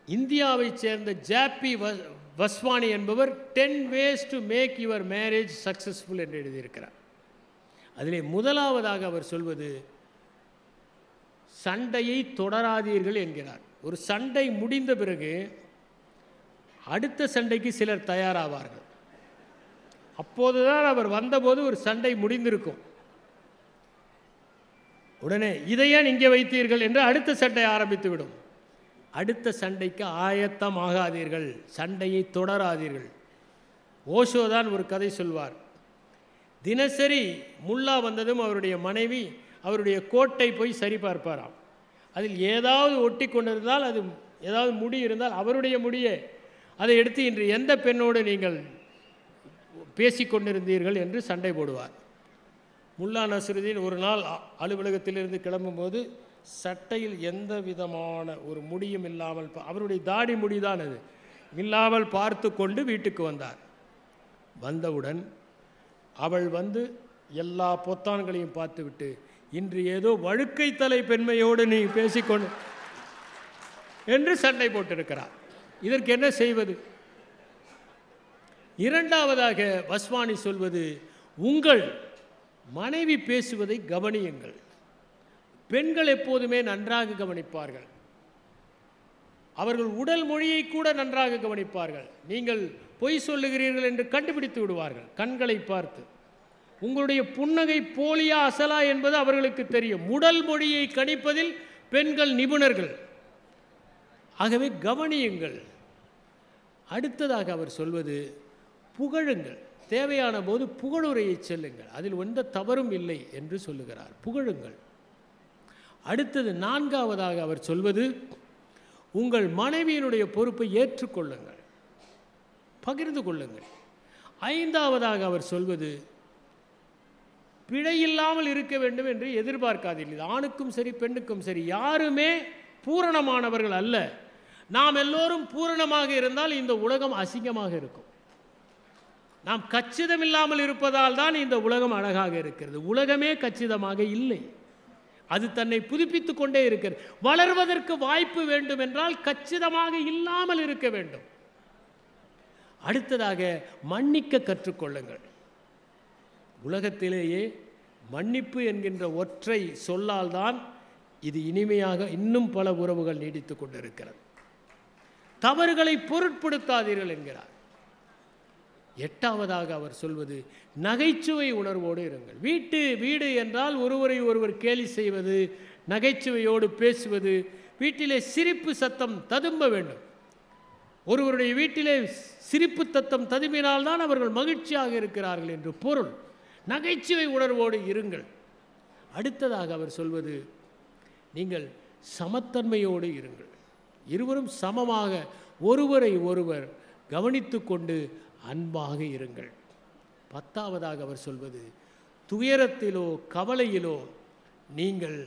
[SPEAKER 1] இந்தியாவைச் சேர்ந்த ஜாப்பி வஸ்வானி என்பவர் 10 ways to make your marriage successful என்று எழுதியிருக்கிறார். அதிலே முதலாவதாக அவர் சொல்வது, சண்டையை தொடராதீர்கள் என்கிறார். ஒரு சண்டை முடிந்த பிறகு அடுத்த சண்டைக்கு சிலர் தயாராவார்கள். அப்போதுதான் அவர் வந்தபோது ஒரு சண்டை முடிந்திருக்கும். உடனே இதை ஏன் இங்கே வைத்தீர்கள் என்று அடுத்த சண்டை ஆரம்பித்து விடும். அடுத்த சண்டைக்கு ஆயத்தம் ஆகாதீர்கள், சண்டையை தொடராதீர்கள். ஓஷோ தான் ஒரு கதை சொல்வார். தினசரி முல்லா வந்ததும் அவருடைய மனைவி அவருடைய கோட்டை போய் சரி பார்ப்பாராம். அதில் ஏதாவது ஒட்டி கொண்டிருந்தால், அது ஏதாவது முடி இருந்தால் அவருடைய முடியே அதை எடுத்து, இன்று எந்த பெண்ணோடு நீங்கள் பேசிக்கொண்டிருந்தீர்கள் என்று சண்டை போடுவார். முல்லா நஸ்ருதீன் ஒரு நாள் அலுவலகத்திலிருந்து கிளம்பும்போது சட்டையில் எந்த விதமான ஒரு முடியும் இல்லாமல், அவருடைய தாடி முடிதான் அது இல்லாமல் பார்த்து கொண்டு வீட்டுக்கு வந்தார். வந்தவுடன் அவள் வந்து எல்லா பொத்தான்களையும் பார்த்துவிட்டு, இன்று ஏதோ வழுக்கை தலை பெண்மையோடு நீ பேசிக்கொண்டு என்று சண்டை போட்டிருக்கிறார். இதற்கு என்ன செய்வது? இரண்டாவதாக வஸ்வானி சொல்வது, உங்கள் மனைவி பேசுவதை கவனியுங்கள். பெண்கள் எப்போதுமே நன்றாக கவனிப்பார்கள். அவர்கள் உடல் மொழியை கூட நன்றாக கவனிப்பார்கள். நீங்கள் பொய் சொல்லுகிறீர்கள் என்று கண்டுபிடித்து விடுவார்கள் கண்களை பார்த்து. உங்களுடைய புன்னகை போலியா அசலா என்பது அவர்களுக்கு தெரியும். உடல் மொழியை கணிப்பதில் பெண்கள் நிபுணர்கள். ஆகவே கவனியுங்கள். அடுத்ததாக அவர் சொல்வது, புகழுங்கள். தேவையான போது புகழுரையை செல்லுங்கள், அதில் எந்த தவறும் இல்லை என்று சொல்லுகிறார். புகழுங்கள். அடுத்தது நான்காவதாக அவர் சொல்வது, உங்கள் மனைவியினுடைய பொறுப்பை ஏற்றுக்கொள்ளுங்கள், பகிர்ந்து கொள்ளுங்கள். ஐந்தாவதாக அவர் சொல்வது, பிழையில்லாமல் இருக்க வேண்டும் என்று எதிர்பார்க்காதீர்கள். ஆணுக்கும் சரி பெண்ணுக்கும் சரி, யாருமே பூரணமானவர்கள் அல்ல. நாம் எல்லோரும் பூரணமாக இருந்தால் இந்த உலகம் அசிங்கமாக இருக்கும். நாம் கச்சிதம் இல்லாமல் இருப்பதால் தான் இந்த உலகம் அழகாக இருக்கிறது. உலகமே கச்சிதமாக இல்லை, அது தன்னை புதுப்பித்து கொண்டே இருக்கிறது. வளர்வதற்கு வாய்ப்பு வேண்டும் என்றால் கச்சிதமாக இல்லாமல் இருக்க வேண்டும். அடுத்ததாக மன்னிக்க கற்றுக்கொள்ளுங்கள். உலகத்திலேயே மன்னிப்பு என்கின்ற ஒற்றை சொல்லால் தான் இது இனிமையாக இன்னும் பல உறவுகள் நீடித்து கொண்டிருக்கிறது. தவறுகளை பொருட்படுத்தாதீர்கள் என்கிறார். எட்டாவதாக அவர் சொல்வது, நகைச்சுவை உணர்வோடு இருங்கள். வீடு என்றால் ஒருவரை ஒருவர் கேலி செய்வது, நகைச்சுவையோடு பேசுவது, வீட்டிலே சிரிப்பு சத்தம் ததும்ப வேண்டும். ஒருவருடைய வீட்டிலே சிரிப்பு சத்தம் ததும்பினால்தான் அவர்கள் மகிழ்ச்சியாக இருக்கிறார்கள் என்று பொருள். நகைச்சுவை உணர்வோடு இருங்கள். அடுத்ததாக அவர் சொல்வது, நீங்கள் சமத்தன்மையோடு இருங்கள். இருவரும் சமமாக ஒருவரை ஒருவர் கவனித்து கொண்டு அன்பாக இருங்கள். 10ஆவதாக அவர் சொல்வது, துயரத்திலோ கவலையிலோ நீங்கள்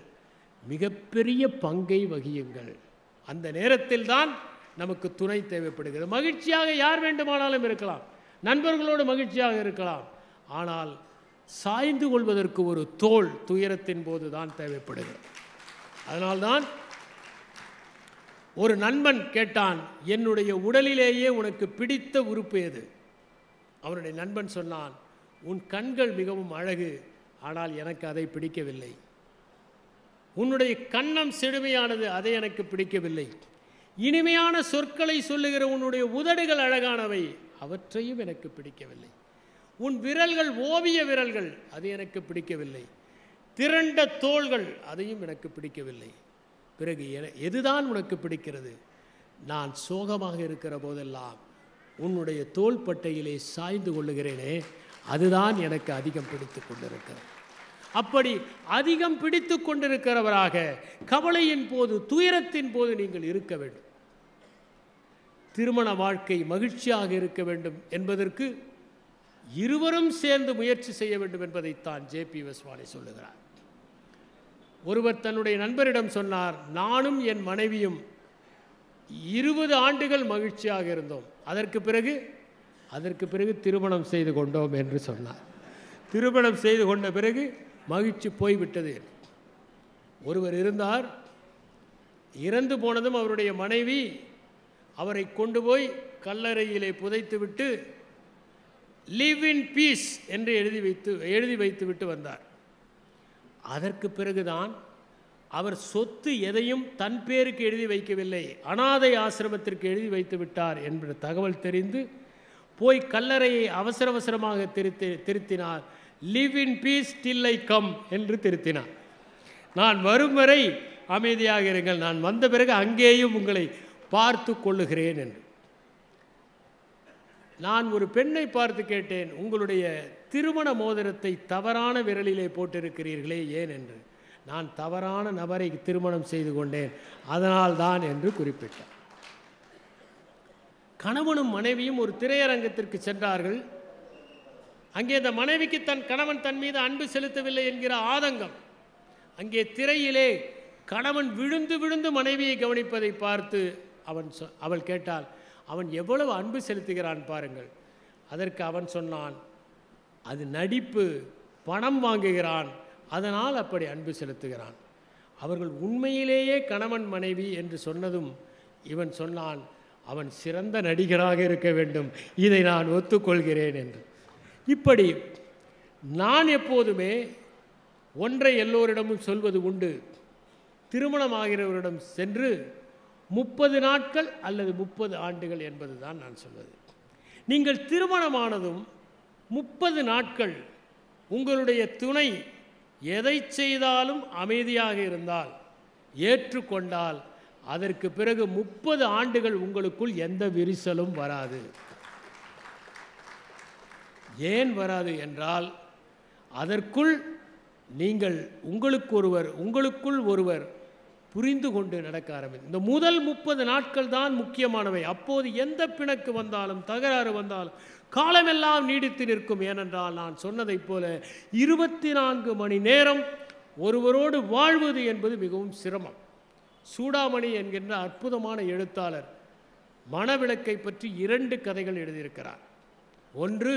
[SPEAKER 1] மிகப்பெரிய பங்கை வகியுங்கள். அந்த நேரத்தில் தான் நமக்கு துணை தேவைப்படுகிறது. மகிழ்ச்சியாக யார் வேண்டுமானாலும் இருக்கலாம், நண்பர்களோடு மகிழ்ச்சியாக இருக்கலாம். ஆனால் சாய்ந்து கொள்வதற்கு ஒரு தோள் துயரத்தின் போது தான் தேவைப்படுகிறது. அதனால்தான் ஒரு நண்பன் கேட்டான், என்னுடைய உடலிலேயே உனக்கு பிடித்த உறுப்பு எது? அவனுடைய நண்பன் சொன்னான், உன் கண்கள் மிகவும் அழகு, ஆனால் எனக்கு அதை பிடிக்கவில்லை. உன்னுடைய கன்னம் செழுமையானது, அதை எனக்கு பிடிக்கவில்லை. இனிமையான சொற்களை சொல்லுகிற உன்னுடைய உதடுகள் அழகானவை, அவற்றையும் எனக்கு பிடிக்கவில்லை. உன் விரல்கள் ஓவிய விரல்கள், அது எனக்கு பிடிக்கவில்லை. திரண்ட தோள்கள், அதையும் எனக்கு பிடிக்கவில்லை. பிறகு எதுதான் உனக்கு பிடிக்கிறது? நான் சோகமாக இருக்கிற போதெல்லாம் உன்னுடைய தோள்பட்டையிலே சாய்ந்து கொள்ளுகிறேனே, அதுதான் எனக்கு அதிகம் பிடித்து கொண்டிருக்கிறது. அப்படி அதிகம் பிடித்து கொண்டிருக்கிறவராக கவலையின் போது, துயரத்தின் போது நீங்கள் இருக்க வேண்டும். திருமண வாழ்க்கை மகிழ்ச்சியாக இருக்க வேண்டும் என்பதற்கு இருவரும் சேர்ந்து முயற்சி செய்ய வேண்டும் என்பதைத்தான் ஜே.பி. வஸ்வானி சொல்லுகிறார். ஒருவர் தன்னுடைய நண்பரிடம் சொன்னார், நானும் என் மனைவியும் 20 ஆண்டுகள் மகிழ்ச்சியாக இருந்தோம், அதற்கு பிறகு திருமணம் செய்து கொண்டோம் என்று சொன்னார். திருமணம் செய்து கொண்ட பிறகு மகிழ்ச்சி போய்விட்டது. ஒருவர் இருந்தார், இறந்து போனதும் அவருடைய மனைவி அவரை கொண்டு போய் கல்லறையிலே புதைத்துவிட்டு லிவ் இன் பீஸ் என்று எழுதி வைத்துவிட்டு வந்தார். அதற்கு பிறகுதான் அவர் சொத்து எதையும் தன் பேருக்கு எழுதி வைக்கவில்லை, அனாதை ஆசிரமத்திற்கு எழுதி வைத்து விட்டார் என்ற தகவல் தெரிந்து போய் கல்லறையை அவசரமாக திருத்தினார். Live in peace till I come என்று திருத்தினார். நான் வரும் வரை அமைதியாக இருங்கள், நான் வந்த பிறகு அங்கேயும் உங்களை பார்த்து கொள்ளுகிறேன் என்று. நான் ஒரு பெண்ணை பார்த்து கேட்டேன், உங்களுடைய திருமண மோதிரத்தை தவறான விரலிலே போட்டிருக்கிறீர்களே ஏன் என்று. நான் தவறான நபரை திருமணம் செய்து கொண்டேன், அதனால்தான் என்று குறிப்பிட்டார். கணவனும் மனைவியும் ஒரு திரையரங்கத்திற்கு சென்றார்கள். அங்கே அந்த மனைவிக்கு தன் கணவன் தன் மீது அன்பு செலுத்தவில்லை என்கிற ஆதங்கம். அங்கே திரையிலே கணவன் விழுந்து விழுந்து மனைவியை கவனிப்பதை பார்த்து அவள் கேட்டாள், அவன் எவ்வளவு அன்பு செலுத்துகிறான் பாருங்கள். அதற்கு அவன் சொன்னான், அது நடிப்பு, பணம் வாங்குகிறான், அதனால் அப்படி அன்பு செலுத்துகிறான். அவர்கள் உண்மையிலேயே கணவன் மனைவி என்று சொன்னதும் இவன் சொன்னான், அவன் சிறந்த நடிகராக இருக்க வேண்டும், இதை நான் ஒத்துக்கொள்கிறேன் என்று. இப்படி நான் எப்போதுமே ஒன்றை எல்லோரிடமும் சொல்வது உண்டு, திருமணமாகிறவரிடம் சென்று 30 நாட்கள் அல்லது 30 ஆண்டுகள் என்பது தான் நான் சொல்வது. நீங்கள் திருமணமானதும் 30 நாட்கள் உங்களுடைய துணை எதை செய்தாலும் அமைதியாக இருந்தால், ஏற்றுக்கொண்டால், அதற்கு பிறகு 30 ஆண்டுகள் உங்களுக்குள் எந்த விரிசலும் வராது. ஏன் வராது என்றால், அதற்குள் நீங்கள் உங்களுக்குள் ஒருவர் புரிந்து கொண்டு நடக்க ஆரம்பிக்கும். இந்த முதல் 30 நாட்கள் தான் முக்கியமானவை. அப்போது எந்த பிணக்கு வந்தாலும், தகராறு வந்தாலும் காலமெல்லாம் நீடித்து நிற்கும். ஏனென்றால் நான் சொன்னதைப் போல 24 மணி நேரம் ஒருவரோடு வாழ்வது என்பது மிகவும் சிரமம். சூடாமணி என்கின்ற அற்புதமான எழுத்தாளர் மணவிளக்கை பற்றி 2 கதைகள் எழுதியிருக்கிறார். ஒன்று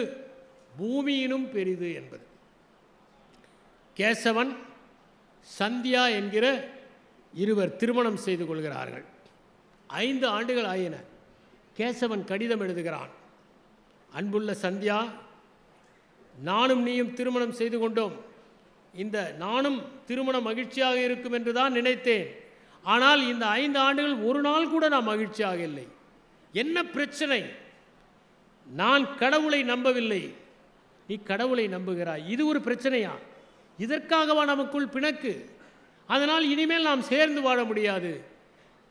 [SPEAKER 1] பூமியினும் பெரிது என்பது. கேசவன், சந்தியா என்கிற இருவர் திருமணம் செய்து கொள்கிறார்கள். 5 ஆண்டுகள் ஆயின. கேசவன் கடிதம் எழுதுகிறான், அன்புள்ள சந்தியா, நானும் நீயும் திருமணம் செய்து கொண்டோம். நானும் திருமணம் மகிழ்ச்சியாக இருக்கும் என்று தான் நினைத்தேன். ஆனால் இந்த 5 ஆண்டுகள் ஒரு நாள் கூட நான் மகிழ்ச்சியாக இல்லை. என்ன பிரச்சனை? நான் கடவுளை நம்பவில்லை, நீ கடவுளை நம்புகிறாய். இது ஒரு பிரச்சனையா? இதற்காகவா நமக்குள் பிணக்கு? அதனால் இனிமேல் நாம் சேர்ந்து வாழ முடியாது.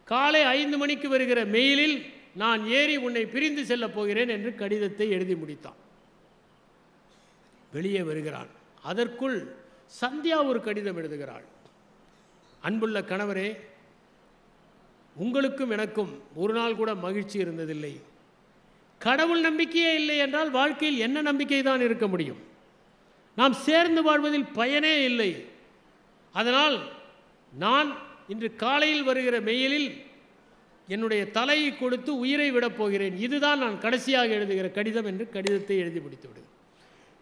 [SPEAKER 1] காலை 5 மணிக்கு வருகிற மெயிலில் நான் ஏறி உன்னை பிரிந்து செல்லப் போகிறேன் என்று கடிதத்தை எழுதி முடித்தான். வெளியே வருகிறான். அதற்குள் சந்தியா ஒரு கடிதம் எழுதுகிறாள். அன்புள்ள கணவரே, உங்களுக்கும் எனக்கும் ஒரு நாள் கூட மகிழ்ச்சி இருந்ததில்லை. கடவுள் நம்பிக்கையே இல்லை என்றால் வாழ்க்கையில் என்ன நம்பிக்கை தான் இருக்க முடியும்? நாம் சேர்ந்து வாழ்வதில் பயனே இல்லை. அதனால் நான் இன்று காலையில் வருகிற மெயிலில் என்னுடைய தலையை கொடுத்து உயிரை விடப் போகிறேன். இதுதான் நான் கடைசியாக எழுதுகிற கடிதம் என்று கடிதத்தை எழுதி முடித்து விடு.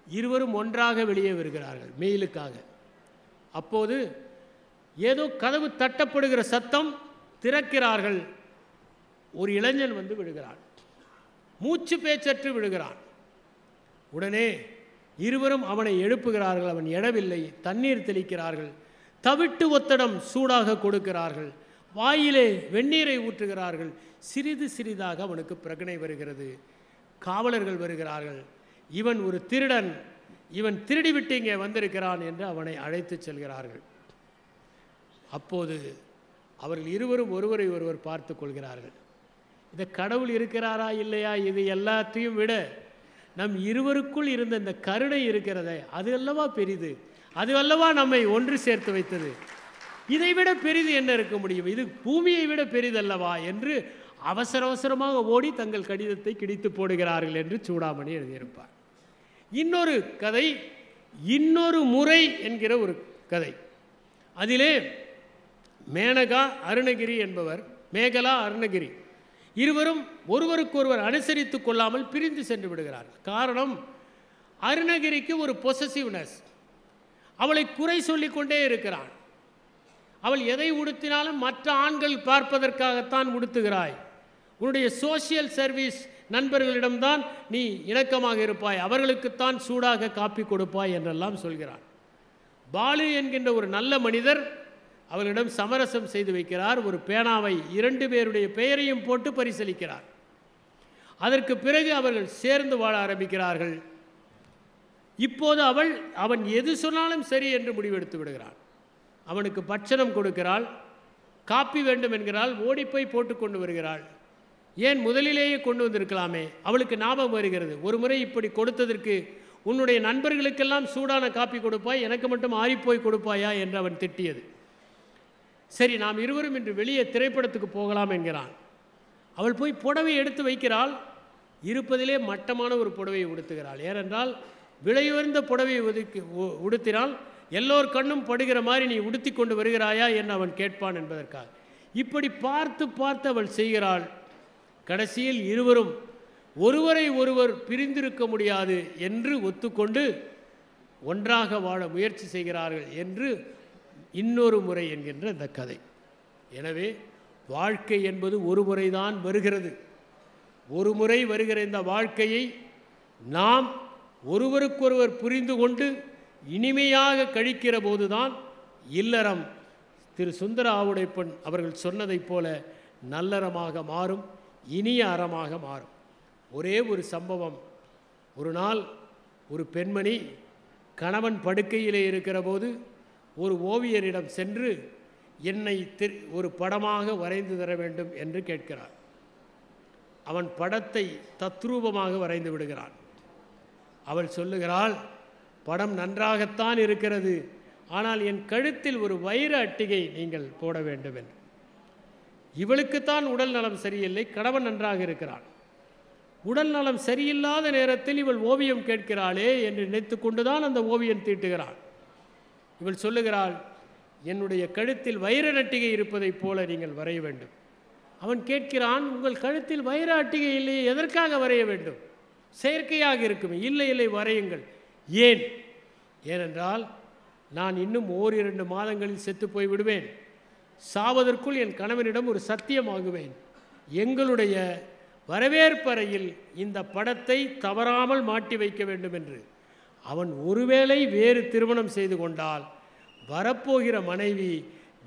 [SPEAKER 1] இருவரும் ஒன்றாக வெளியே வருகிறார்கள் மெயிலுக்காக. அப்போது ஏதோ கதவு தட்டப்படுகிற சத்தம். திறக்கிறார்கள். ஒரு இளைஞன் வந்து விடுகிறான். மூச்சு பேச்சற்று விடுகிறான். உடனே இருவரும் அவனை எழுப்புகிறார்கள். அவன் எழவில்லை. தண்ணீர் தெளிக்கிறார்கள். தவிட்டு ஒத்தடம் சூடாக கொடுக்கிறார்கள். வாயிலே வெந்நீரை ஊற்றுகிறார்கள். சிறிது சிறிதாக அவனுக்கு பிரகனை வருகிறது. காவலர்கள் வருகிறார்கள். இவன் ஒரு திருடன், இவன் திருடிவிட்டு இங்கே வந்திருக்கிறான் என்று அவனை அழைத்து செல்கிறார்கள். அப்போது அவர்கள் இருவரும் ஒருவரை ஒருவர் பார்த்து கொள்கிறார்கள். இந்த கடவுள் இருக்கிறாரா இல்லையா, இது எல்லாத்தையும் விட நம் இருவருக்குள் இருந்த இந்த கருணை இருக்கிறதே, அது அல்லவா பெரிது. அது அல்லவா நம்மை ஒன்று சேர்த்து வைத்தது. இதை விட பெரிது என்ன இருக்க முடியும்? இது பூமியை விட பெரிதல்லவா என்று அவசர அவசரமாக ஓடி தங்கள் கடிதத்தை கிழித்து போடுகிறார்கள் என்று சூடாமணி எழுதியிருப்பார். இன்னொரு கதை, இன்னொரு முறை என்கிற ஒரு கதை. அதிலே மேனகா அருணகிரி என்பவர், மேகலா அருணகிரி இருவரும் ஒருவருக்கொருவர் அனுசரித்து கொள்ளாமல் பிரிந்து சென்று விடுகிறார்கள். காரணம், அருணகிரிக்கு ஒரு பொசசிவ்னஸ். அவளை குறை சொல்லிக்கொண்டே இருக்கிறான். அவள் எதை உடுத்தினாலும் மற்ற ஆண்கள் பார்ப்பதற்காகத்தான் உடுத்துகிறாய். உன்னுடைய சோசியல் சர்வீஸ் நண்பர்களிடம்தான் நீ இணக்கமாக இருப்பாய், அவர்களுக்குத்தான் சூடாக காப்பி கொடுப்பாய் என்றெல்லாம் சொல்கிறான். பாலு என்கின்ற ஒரு நல்ல மனிதர் அவர்களிடம் சமரசம் செய்து வைக்கிறார். ஒரு பேனாவை 2 பேருடைய பெயரையும் போட்டு பரிசளிக்கிறார். அதற்கு பிறகு அவர்கள் சேர்ந்து வாழ ஆரம்பிக்கிறார்கள். இப்போது அவன் எது சொன்னாலும் சரி என்று முடிவெடுத்து விடுகிறான். அவனுக்கு பட்சணம் கொடுக்கிறாள். காப்பி வேண்டும் என்கிறாள். ஓடிப்போய் போட்டு கொண்டு வருகிறாள். ஏன் முதலிலேயே கொண்டு வந்திருக்கலாமே? அவளுக்கு ஞாபகம் வருகிறது, ஒரு முறை இப்படி கொடுத்ததற்கு உன்னுடைய நண்பர்களுக்கெல்லாம் சூடான காப்பி கொடுப்பாய், எனக்கு மட்டும் ஆறிப்போய் கொடுப்பாயா என்று அவன் திட்டியது. சரி, நாம் இருவரும் இன்று வெளியே திரைப்படத்துக்கு போகலாம் என்கிறான். அவள் போய் புடவை எடுத்து வைக்கிறாள். இருப்பதிலே மட்டமான ஒரு புடவையை உடுத்துகிறாள். ஏனென்றால் விலையுயர்ந்த புடவையை உடுத்தினால் எல்லோர் கண்ணும் படுகிற மாதிரி நீ உடுத்தி கொண்டு வருகிறாயா என்று அவன் கேட்பான் என்பதற்காக. இப்படி பார்த்து பார்த்து அவள் செய்கிறாள். கடைசியில் இருவரும் ஒருவரை ஒருவர் பிரிந்திருக்க முடியாது என்று ஒத்துக்கொண்டு ஒன்றாக வாழ முயற்சி செய்கிறார்கள் என்று இன்னொரு முறை என்கின்ற இந்த கதை. எனவே வாழ்க்கை என்பது ஒரு முறைதான் வருகிறது. ஒரு முறை வருகிற இந்த வாழ்க்கையை நாம் ஒருவருக்கொருவர் புரிந்து கொண்டு இனிமையாக கழிக்கிற போதுதான் இல்லறம் திரு சுந்தர ஆவுடைப்பன் அவர்கள் சொன்னதைப் போல நல்லறமாக மாறும், இனிய அறமாக மாறும். ஒரே ஒரு சம்பவம். ஒரு நாள் ஒரு பெண்மணி கணவன் படுக்கையிலே இருக்கிற போது ஒரு ஓவியரிடம் சென்று என்னை ஒரு படமாக வரைந்து தர வேண்டும் என்று கேட்கிறார். அவன் படத்தை தத்ரூபமாக வரைந்து விடுகிறான். அவள் சொல்லுகிறாள், படம் நன்றாகத்தான் இருக்கிறது, ஆனால் என் கழுத்தில் ஒரு வைர அட்டிகை நீங்கள் போட வேண்டும் என்று. இவளுக்குத்தான் உடல் நலம் சரியில்லை, கணவன் நன்றாக இருக்கிறான். உடல் நலம் சரியில்லாத நேரத்தில் இவள் ஓவியம் கேட்கிறாளே என்று நினைத்து கொண்டுதான் அந்த ஓவியம் தீட்டுகிறாள். இவள் சொல்லுகிறாள், என்னுடைய கழுத்தில் வைர அட்டிகை இருப்பதைப் போல நீங்கள் வரைய வேண்டும். அவன் கேட்கிறான், உங்கள் கழுத்தில் வைர அட்டிகை இல்லையே, எதற்காக வரைய வேண்டும்? செயற்கையாக இருக்குமே. இல்லை இல்லை, வரையுங்கள். ஏன்? ஏனென்றால் நான் இன்னும் 1-2 மாதங்களில் செத்து போய் விடுவேன். சாவதற்குள் என் கணவனிடம் ஒரு சத்தியமாகுவேன். எங்களுடைய வரவேற்பறையில் இந்த படத்தை தவறாமல் மாட்டி வைக்க வேண்டும் என்று. அவன் ஒருவேளை வேறு திருமணம் செய்து கொண்டால் வரப்போகிற மனைவி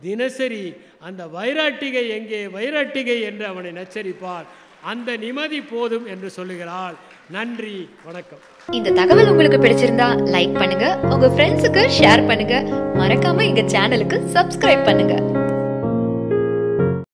[SPEAKER 1] தினசரி அந்த வைராட்டிகை எங்கே, வைராட்டிகை என்று அவனை நச்சரிப்பார். அந்த நிம்மதி போதும் என்று சொல்லுகிறாள். நன்றி, வணக்கம்.
[SPEAKER 2] இந்த தகவல் உங்களுக்கு பிடிச்சிருந்தா லைக் பண்ணுங்க, உங்க ஃப்ரெண்ட்ஸுக்கு ஷேர் பண்ணுங்க, மறக்காம எங்க சேனலுக்கு சப்ஸ்கிரைப் பண்ணுங்க.